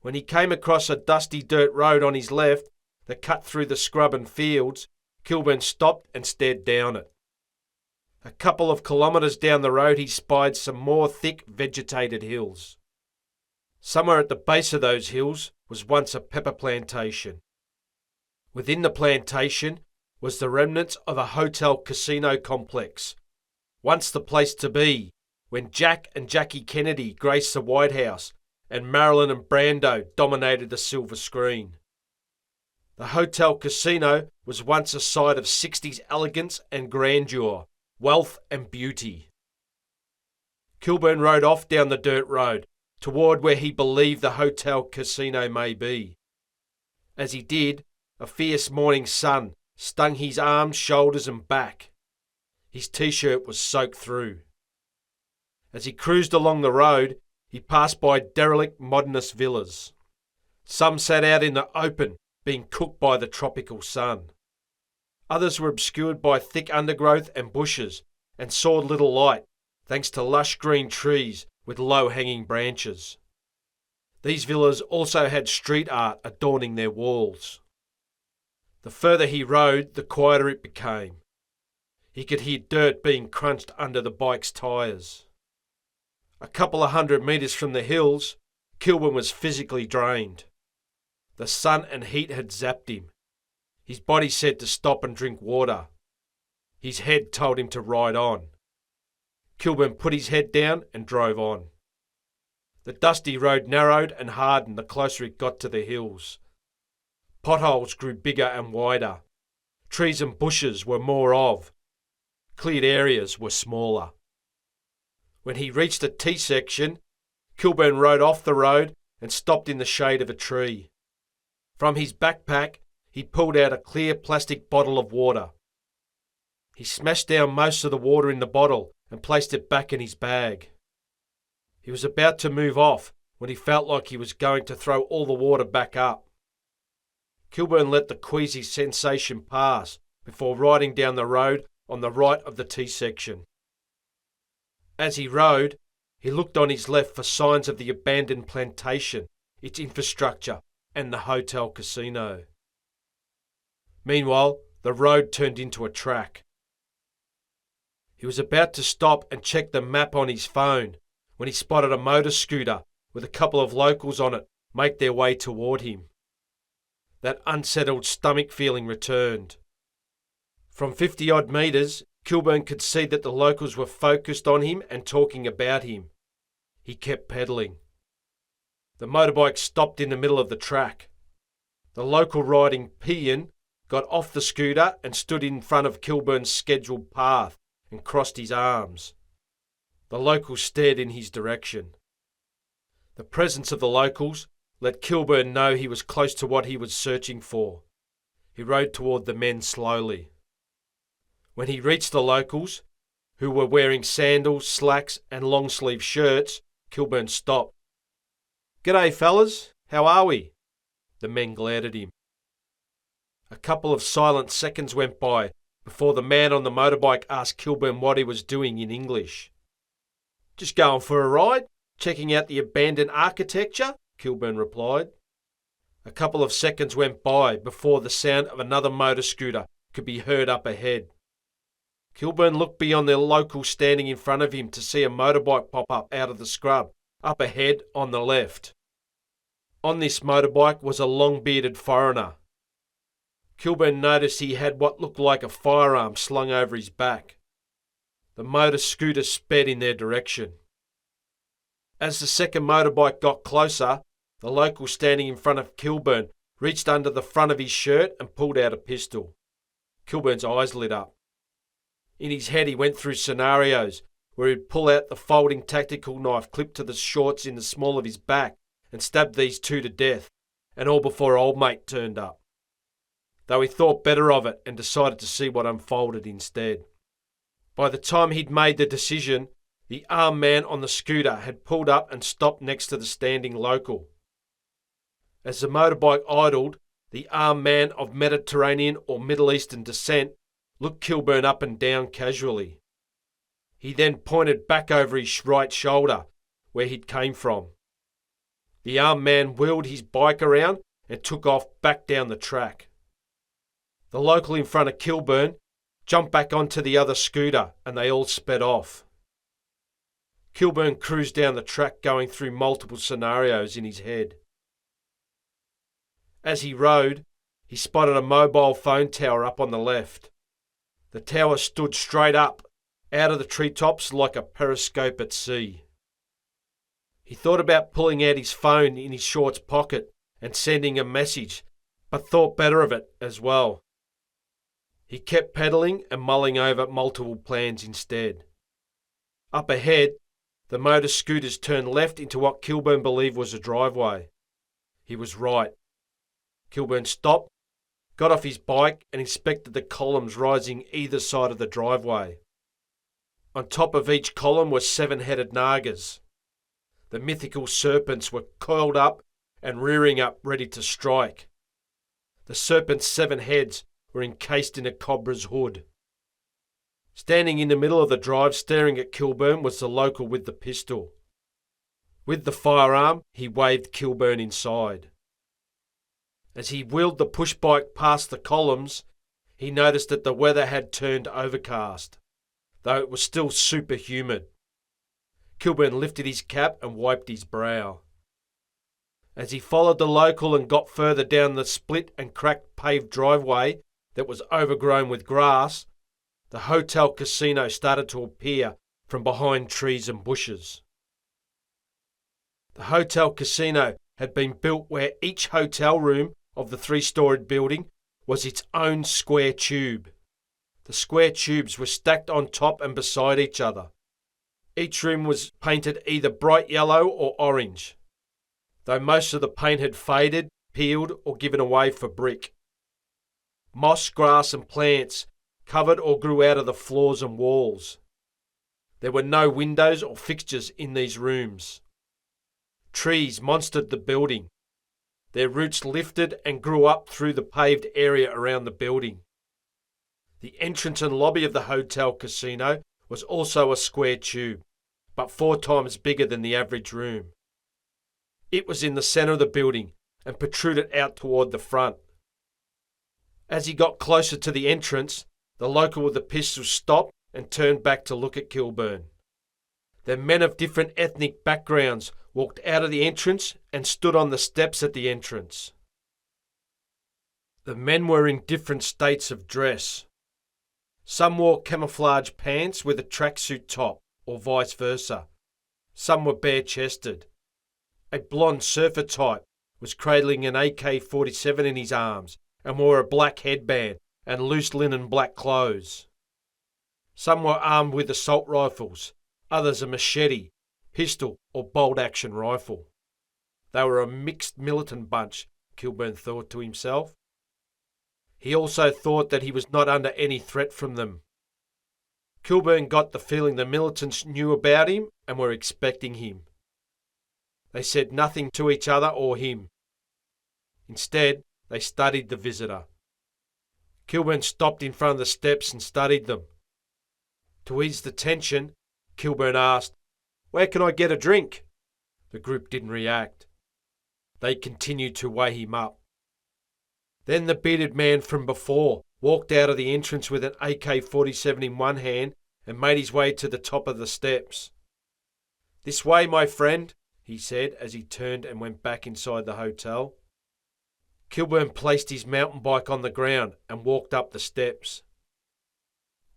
When he came across a dusty dirt road on his left that cut through the scrub and fields, Kilburn stopped and stared down it. A couple of kilometres down the road he spied some more thick vegetated hills. Somewhere at the base of those hills was once a pepper plantation. Within the plantation was the remnants of a hotel casino complex, once the place to be when Jack and Jackie Kennedy graced the White House and Marilyn and Brando dominated the silver screen. The hotel casino was once a site of 60s elegance and grandeur, wealth and beauty. Kilburn rode off down the dirt road toward where he believed the hotel casino may be. As he did, a fierce morning sun stung his arms, shoulders and back. His t-shirt was soaked through. As he cruised along the road, he passed by derelict modernist villas. Some sat out in the open, being cooked by the tropical sun. Others were obscured by thick undergrowth and bushes, and saw little light, thanks to lush green trees with low-hanging branches. These villas also had street art adorning their walls. The further he rode, the quieter it became. He could hear dirt being crunched under the bike's tyres. A couple of 100 metres from the hills, Kilburn was physically drained. The sun and heat had zapped him. His body said to stop and drink water. His head told him to ride on. Kilburn put his head down and drove on. The dusty road narrowed and hardened the closer it got to the hills. Potholes grew bigger and wider. Trees and bushes were more of. Cleared areas were smaller. When he reached a T-section, Kilburn rode off the road and stopped in the shade of a tree. From his backpack, he pulled out a clear plastic bottle of water. He smashed down most of the water in the bottle and placed it back in his bag. He was about to move off when he felt like he was going to throw all the water back up. Kilburn let the queasy sensation pass before riding down the road on the right of the T-section. As he rode, he looked on his left for signs of the abandoned plantation, its infrastructure, and the hotel casino. Meanwhile, the road turned into a track. He was about to stop and check the map on his phone when he spotted a motor scooter with a couple of locals on it make their way toward him. That unsettled stomach feeling returned. From 50-odd metres, Kilburn could see that the locals were focused on him and talking about him. He kept pedalling. The motorbike stopped in the middle of the track. The local riding peon got off the scooter and stood in front of Kilburn's scheduled path and crossed his arms. The locals stared in his direction. The presence of the locals let Kilburn know he was close to what he was searching for. He rode toward the men slowly. When he reached the locals, who were wearing sandals, slacks and long-sleeve shirts, Kilburn stopped. "G'day, fellas. How are we?" The men glared at him. A couple of silent seconds went by before the man on the motorbike asked Kilburn what he was doing in English. "Just going for a ride, checking out the abandoned architecture," Kilburn replied. A couple of seconds went by before the sound of another motor scooter could be heard up ahead. Kilburn looked beyond the local standing in front of him to see a motorbike pop up out of the scrub, up ahead on the left. On this motorbike was a long-bearded foreigner. Kilburn noticed he had what looked like a firearm slung over his back. The motor scooter sped in their direction. As the second motorbike got closer, the local standing in front of Kilburn reached under the front of his shirt and pulled out a pistol. Kilburn's eyes lit up. In his head he went through scenarios where he'd pull out the folding tactical knife clipped to the shorts in the small of his back and stab these two to death, and all before old mate turned up. Though he thought better of it and decided to see what unfolded instead. By the time he'd made the decision, the armed man on the scooter had pulled up and stopped next to the standing local. As the motorbike idled, the armed man of Mediterranean or Middle Eastern descent, looked Kilburn up and down casually. He then pointed back over his right shoulder, where he'd came from. The armed man wheeled his bike around and took off back down the track. The local in front of Kilburn jumped back onto the other scooter and they all sped off. Kilburn cruised down the track going through multiple scenarios in his head. As he rode, he spotted a mobile phone tower up on the left. The tower stood straight up, out of the treetops like a periscope at sea. He thought about pulling out his phone in his shorts pocket and sending a message, but thought better of it as well. He kept pedalling and mulling over multiple plans instead. Up ahead, the motor scooters turned left into what Kilburn believed was a driveway. He was right. Kilburn stopped, got off his bike and inspected the columns rising either side of the driveway. On top of each column were 7-headed nagas. The mythical serpents were coiled up and rearing up ready to strike. The serpent's 7 heads were encased in a cobra's hood. Standing in the middle of the drive staring at Kilburn was the local with the pistol. With the firearm, he waved Kilburn inside. As he wheeled the push bike past the columns, he noticed that the weather had turned overcast, though it was still super humid. Kilburn lifted his cap and wiped his brow. As he followed the local and got further down the split and cracked paved driveway that was overgrown with grass, the hotel casino started to appear from behind trees and bushes. The hotel casino had been built where each hotel room of the 3-storied building was its own square tube. The square tubes were stacked on top and beside each other. Each room was painted either bright yellow or orange, though most of the paint had faded, peeled or given away for brick. Moss, grass and plants covered or grew out of the floors and walls. There were no windows or fixtures in these rooms. Trees monstered the building. Their roots lifted and grew up through the paved area around the building. The entrance and lobby of the hotel casino was also a square tube, but 4 times bigger than the average room. It was in the centre of the building and protruded out toward the front. As he got closer to the entrance, the local with the pistol stopped and turned back to look at Kilburn. The men of different ethnic backgrounds walked out of the entrance and stood on the steps at the entrance. The men were in different states of dress. Some wore camouflage pants with a tracksuit top, or vice versa. Some were bare-chested. A blonde surfer type was cradling an AK-47 in his arms and wore a black headband and loose linen black clothes. Some were armed with assault rifles, others a machete, pistol or bolt-action rifle. They were a mixed militant bunch, Kilburn thought to himself. He also thought that he was not under any threat from them. Kilburn got the feeling the militants knew about him and were expecting him. They said nothing to each other or him. Instead, they studied the visitor. Kilburn stopped in front of the steps and studied them. To ease the tension, Kilburn asked, "Where can I get a drink?" The group didn't react. They continued to weigh him up. Then the bearded man from before walked out of the entrance with an AK-47 in one hand and made his way to the top of the steps. "This way, my friend," he said as he turned and went back inside the hotel. Kilburn placed his mountain bike on the ground and walked up the steps.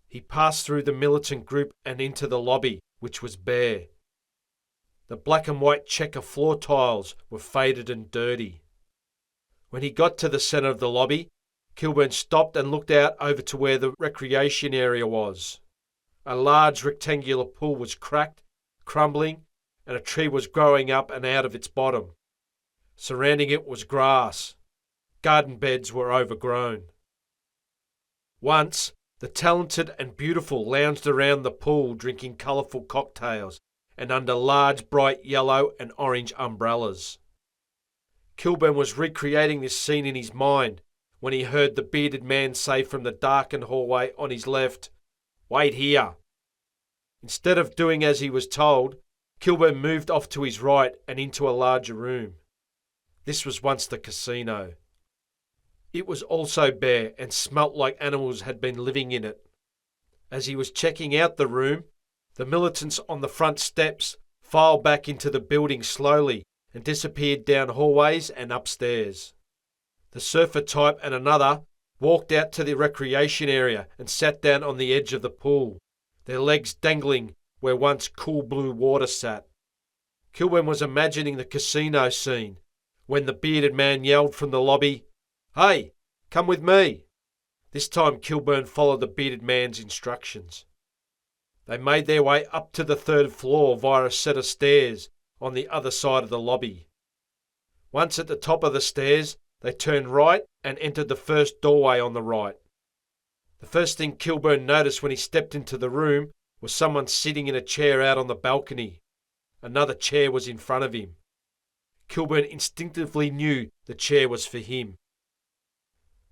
He passed through the militant group and into the lobby, which was bare. The black and white checker floor tiles were faded and dirty. When he got to the centre of the lobby, Kilburn stopped and looked out over to where the recreation area was. A large rectangular pool was cracked, crumbling, and a tree was growing up and out of its bottom. Surrounding it was grass. Garden beds were overgrown. Once, the talented and beautiful lounged around the pool drinking colourful cocktails and under large bright yellow and orange umbrellas. Kilburn was recreating this scene in his mind when he heard the bearded man say from the darkened hallway on his left, "Wait here." Instead of doing as he was told, Kilburn moved off to his right and into a larger room. This was once the casino. It was also bare and smelt like animals had been living in it. As he was checking out the room, the militants on the front steps filed back into the building slowly and disappeared down hallways and upstairs. The surfer type and another walked out to the recreation area and sat down on the edge of the pool, their legs dangling where once cool blue water sat. Kilburn was imagining the casino scene when the bearded man yelled from the lobby, "Hey, come with me." This time Kilburn followed the bearded man's instructions. They made their way up to the third floor via a set of stairs on the other side of the lobby. Once at the top of the stairs, they turned right and entered the first doorway on the right. The first thing Kilburn noticed when he stepped into the room was someone sitting in a chair out on the balcony. Another chair was in front of him. Kilburn instinctively knew the chair was for him.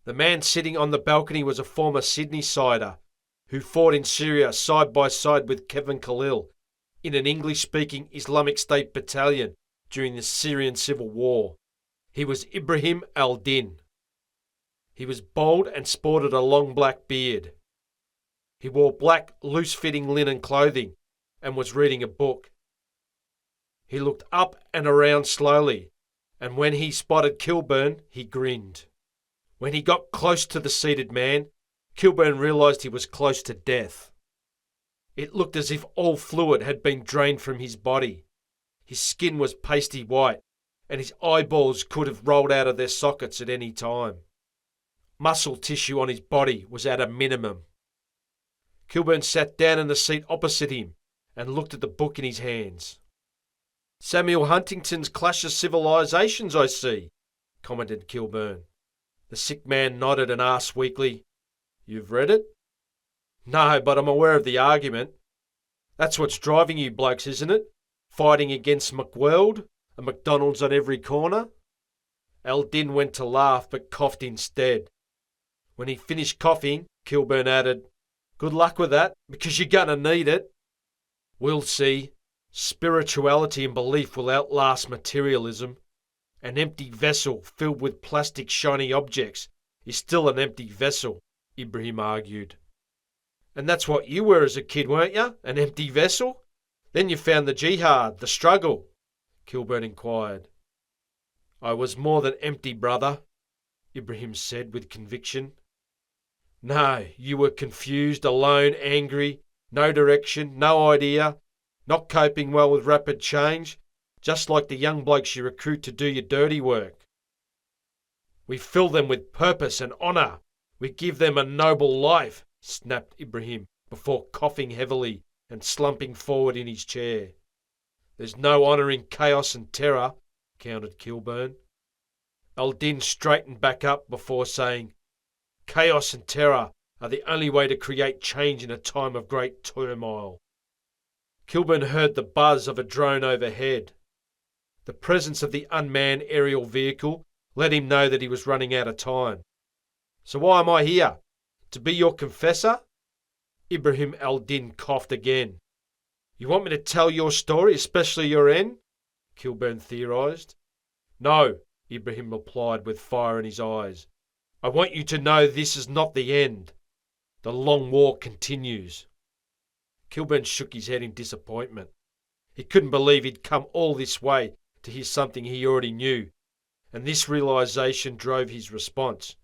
The man sitting on the balcony was a former Sydney-sider who fought in Syria side by side with Kevin Khalil in an English-speaking Islamic State battalion during the Syrian civil war. He was Ibrahim al-Din. He was bald and sported a long black beard. He wore black, loose-fitting linen clothing and was reading a book. He looked up and around slowly, and when he spotted Kilburn, he grinned. When he got close to the seated man, Kilburn realised he was close to death. It looked as if all fluid had been drained from his body. His skin was pasty white, and his eyeballs could have rolled out of their sockets at any time. Muscle tissue on his body was at a minimum. Kilburn sat down in the seat opposite him and looked at the book in his hands. "Samuel Huntington's Clash of Civilizations, I see," commented Kilburn. The sick man nodded and asked weakly, "You've read it?" "No, but I'm aware of the argument. That's what's driving you blokes, isn't it? Fighting against McWorld and McDonald's on every corner?" Al-Din went to laugh but coughed instead. When he finished coughing, Kilburn added, "Good luck with that, because you're going to need it." "We'll see. Spirituality and belief will outlast materialism. An empty vessel filled with plastic shiny objects is still an empty vessel," Ibrahim argued. "And that's what you were as a kid, weren't you? An empty vessel? Then you found the jihad, the struggle?" Kilburn inquired. "I was more than empty, brother," Ibrahim said with conviction. "No, you were confused, alone, angry, no direction, no idea, not coping well with rapid change, just like the young blokes you recruit to do your dirty work. We fill them with purpose and honour. We give them a noble life," snapped Ibrahim, before coughing heavily and slumping forward in his chair. "There's no honour in chaos and terror," countered Kilburn. Al-Din straightened back up before saying, "Chaos and terror are the only way to create change in a time of great turmoil." Kilburn heard the buzz of a drone overhead. The presence of the unmanned aerial vehicle let him know that he was running out of time. "So why am I here? To be your confessor?" Ibrahim al-Din coughed again. "You want me to tell your story, especially your end?" Kilburn theorised. "No," Ibrahim replied with fire in his eyes. "I want you to know this is not the end. The long war continues." Kilburn shook his head in disappointment. He couldn't believe he'd come all this way to hear something he already knew, and this realisation drove his response.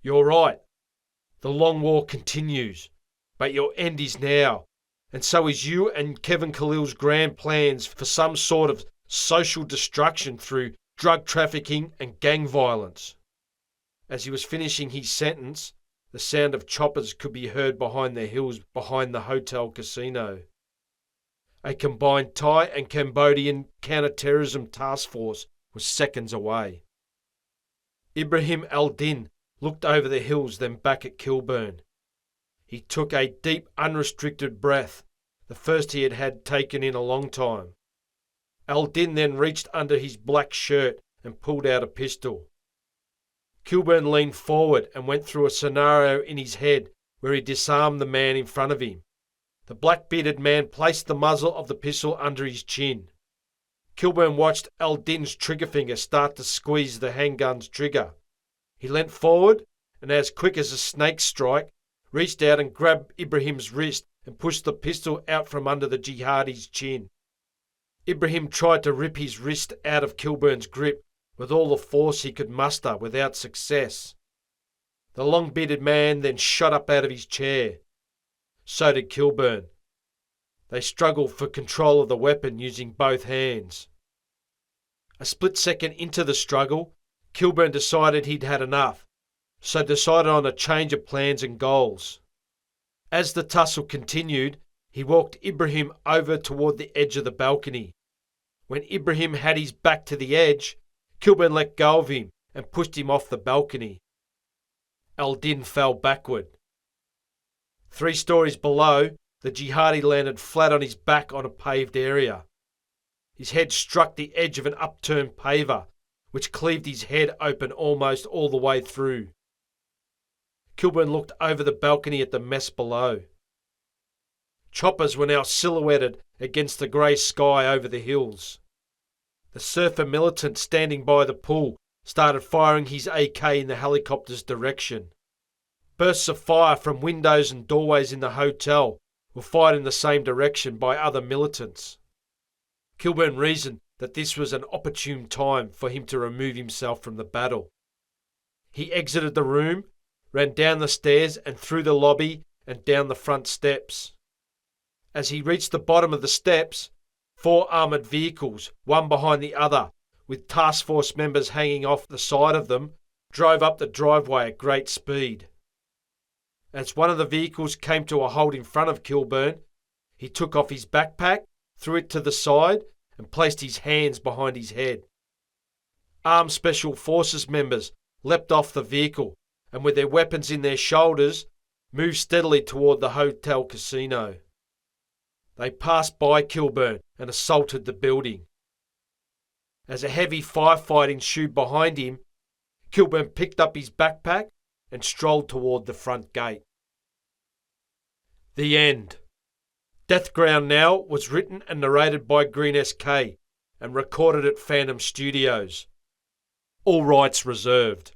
"You're right. The long war continues, but your end is now, and so is you and Kevin Khalil's grand plans for some sort of social destruction through drug trafficking and gang violence." As he was finishing his sentence, the sound of choppers could be heard behind the hills behind the hotel casino. A combined Thai and Cambodian counter-terrorism task force was seconds away. Ibrahim al-Din looked over the hills, then back at Kilburn. He took a deep, unrestricted breath, the first he had taken in a long time. Al-Din then reached under his black shirt and pulled out a pistol. Kilburn leaned forward and went through a scenario in his head where he disarmed the man in front of him. The black-bearded man placed the muzzle of the pistol under his chin. Kilburn watched Al-Din's trigger finger start to squeeze the handgun's trigger. He leant forward and, as quick as a snake strike, reached out and grabbed Ibrahim's wrist and pushed the pistol out from under the jihadi's chin. Ibrahim tried to rip his wrist out of Kilburn's grip with all the force he could muster without success. The long-bearded man then shot up out of his chair. So did Kilburn. They struggled for control of the weapon using both hands. A split second into the struggle, Kilburn decided he'd had enough, so decided on a change of plans and goals. As the tussle continued, he walked Ibrahim over toward the edge of the balcony. When Ibrahim had his back to the edge, Kilburn let go of him and pushed him off the balcony. Al-Din fell backward. 3 stories below, the jihadi landed flat on his back on a paved area. His head struck the edge of an upturned paver, which cleaved his head open almost all the way through. Kilburn looked over the balcony at the mess below. Choppers were now silhouetted against the grey sky over the hills. The surfer militant standing by the pool started firing his AK in the helicopter's direction. Bursts of fire from windows and doorways in the hotel were fired in the same direction by other militants. Kilburn reasoned that this was an opportune time for him to remove himself from the battle. He exited the room, ran down the stairs and through the lobby and down the front steps. As he reached the bottom of the steps, 4 armoured vehicles, one behind the other, with task force members hanging off the side of them, drove up the driveway at great speed. As one of the vehicles came to a halt in front of Kilburn, he took off his backpack, threw it to the side and placed his hands behind his head. Armed Special Forces members leapt off the vehicle and, with their weapons in their shoulders, moved steadily toward the hotel casino. They passed by Kilburn and assaulted the building. As a heavy firefight ensued behind him, Kilburn picked up his backpack and strolled toward the front gate. The end. Death Ground Now was written and narrated by Green SK and recorded at Phantom Studios. All rights reserved.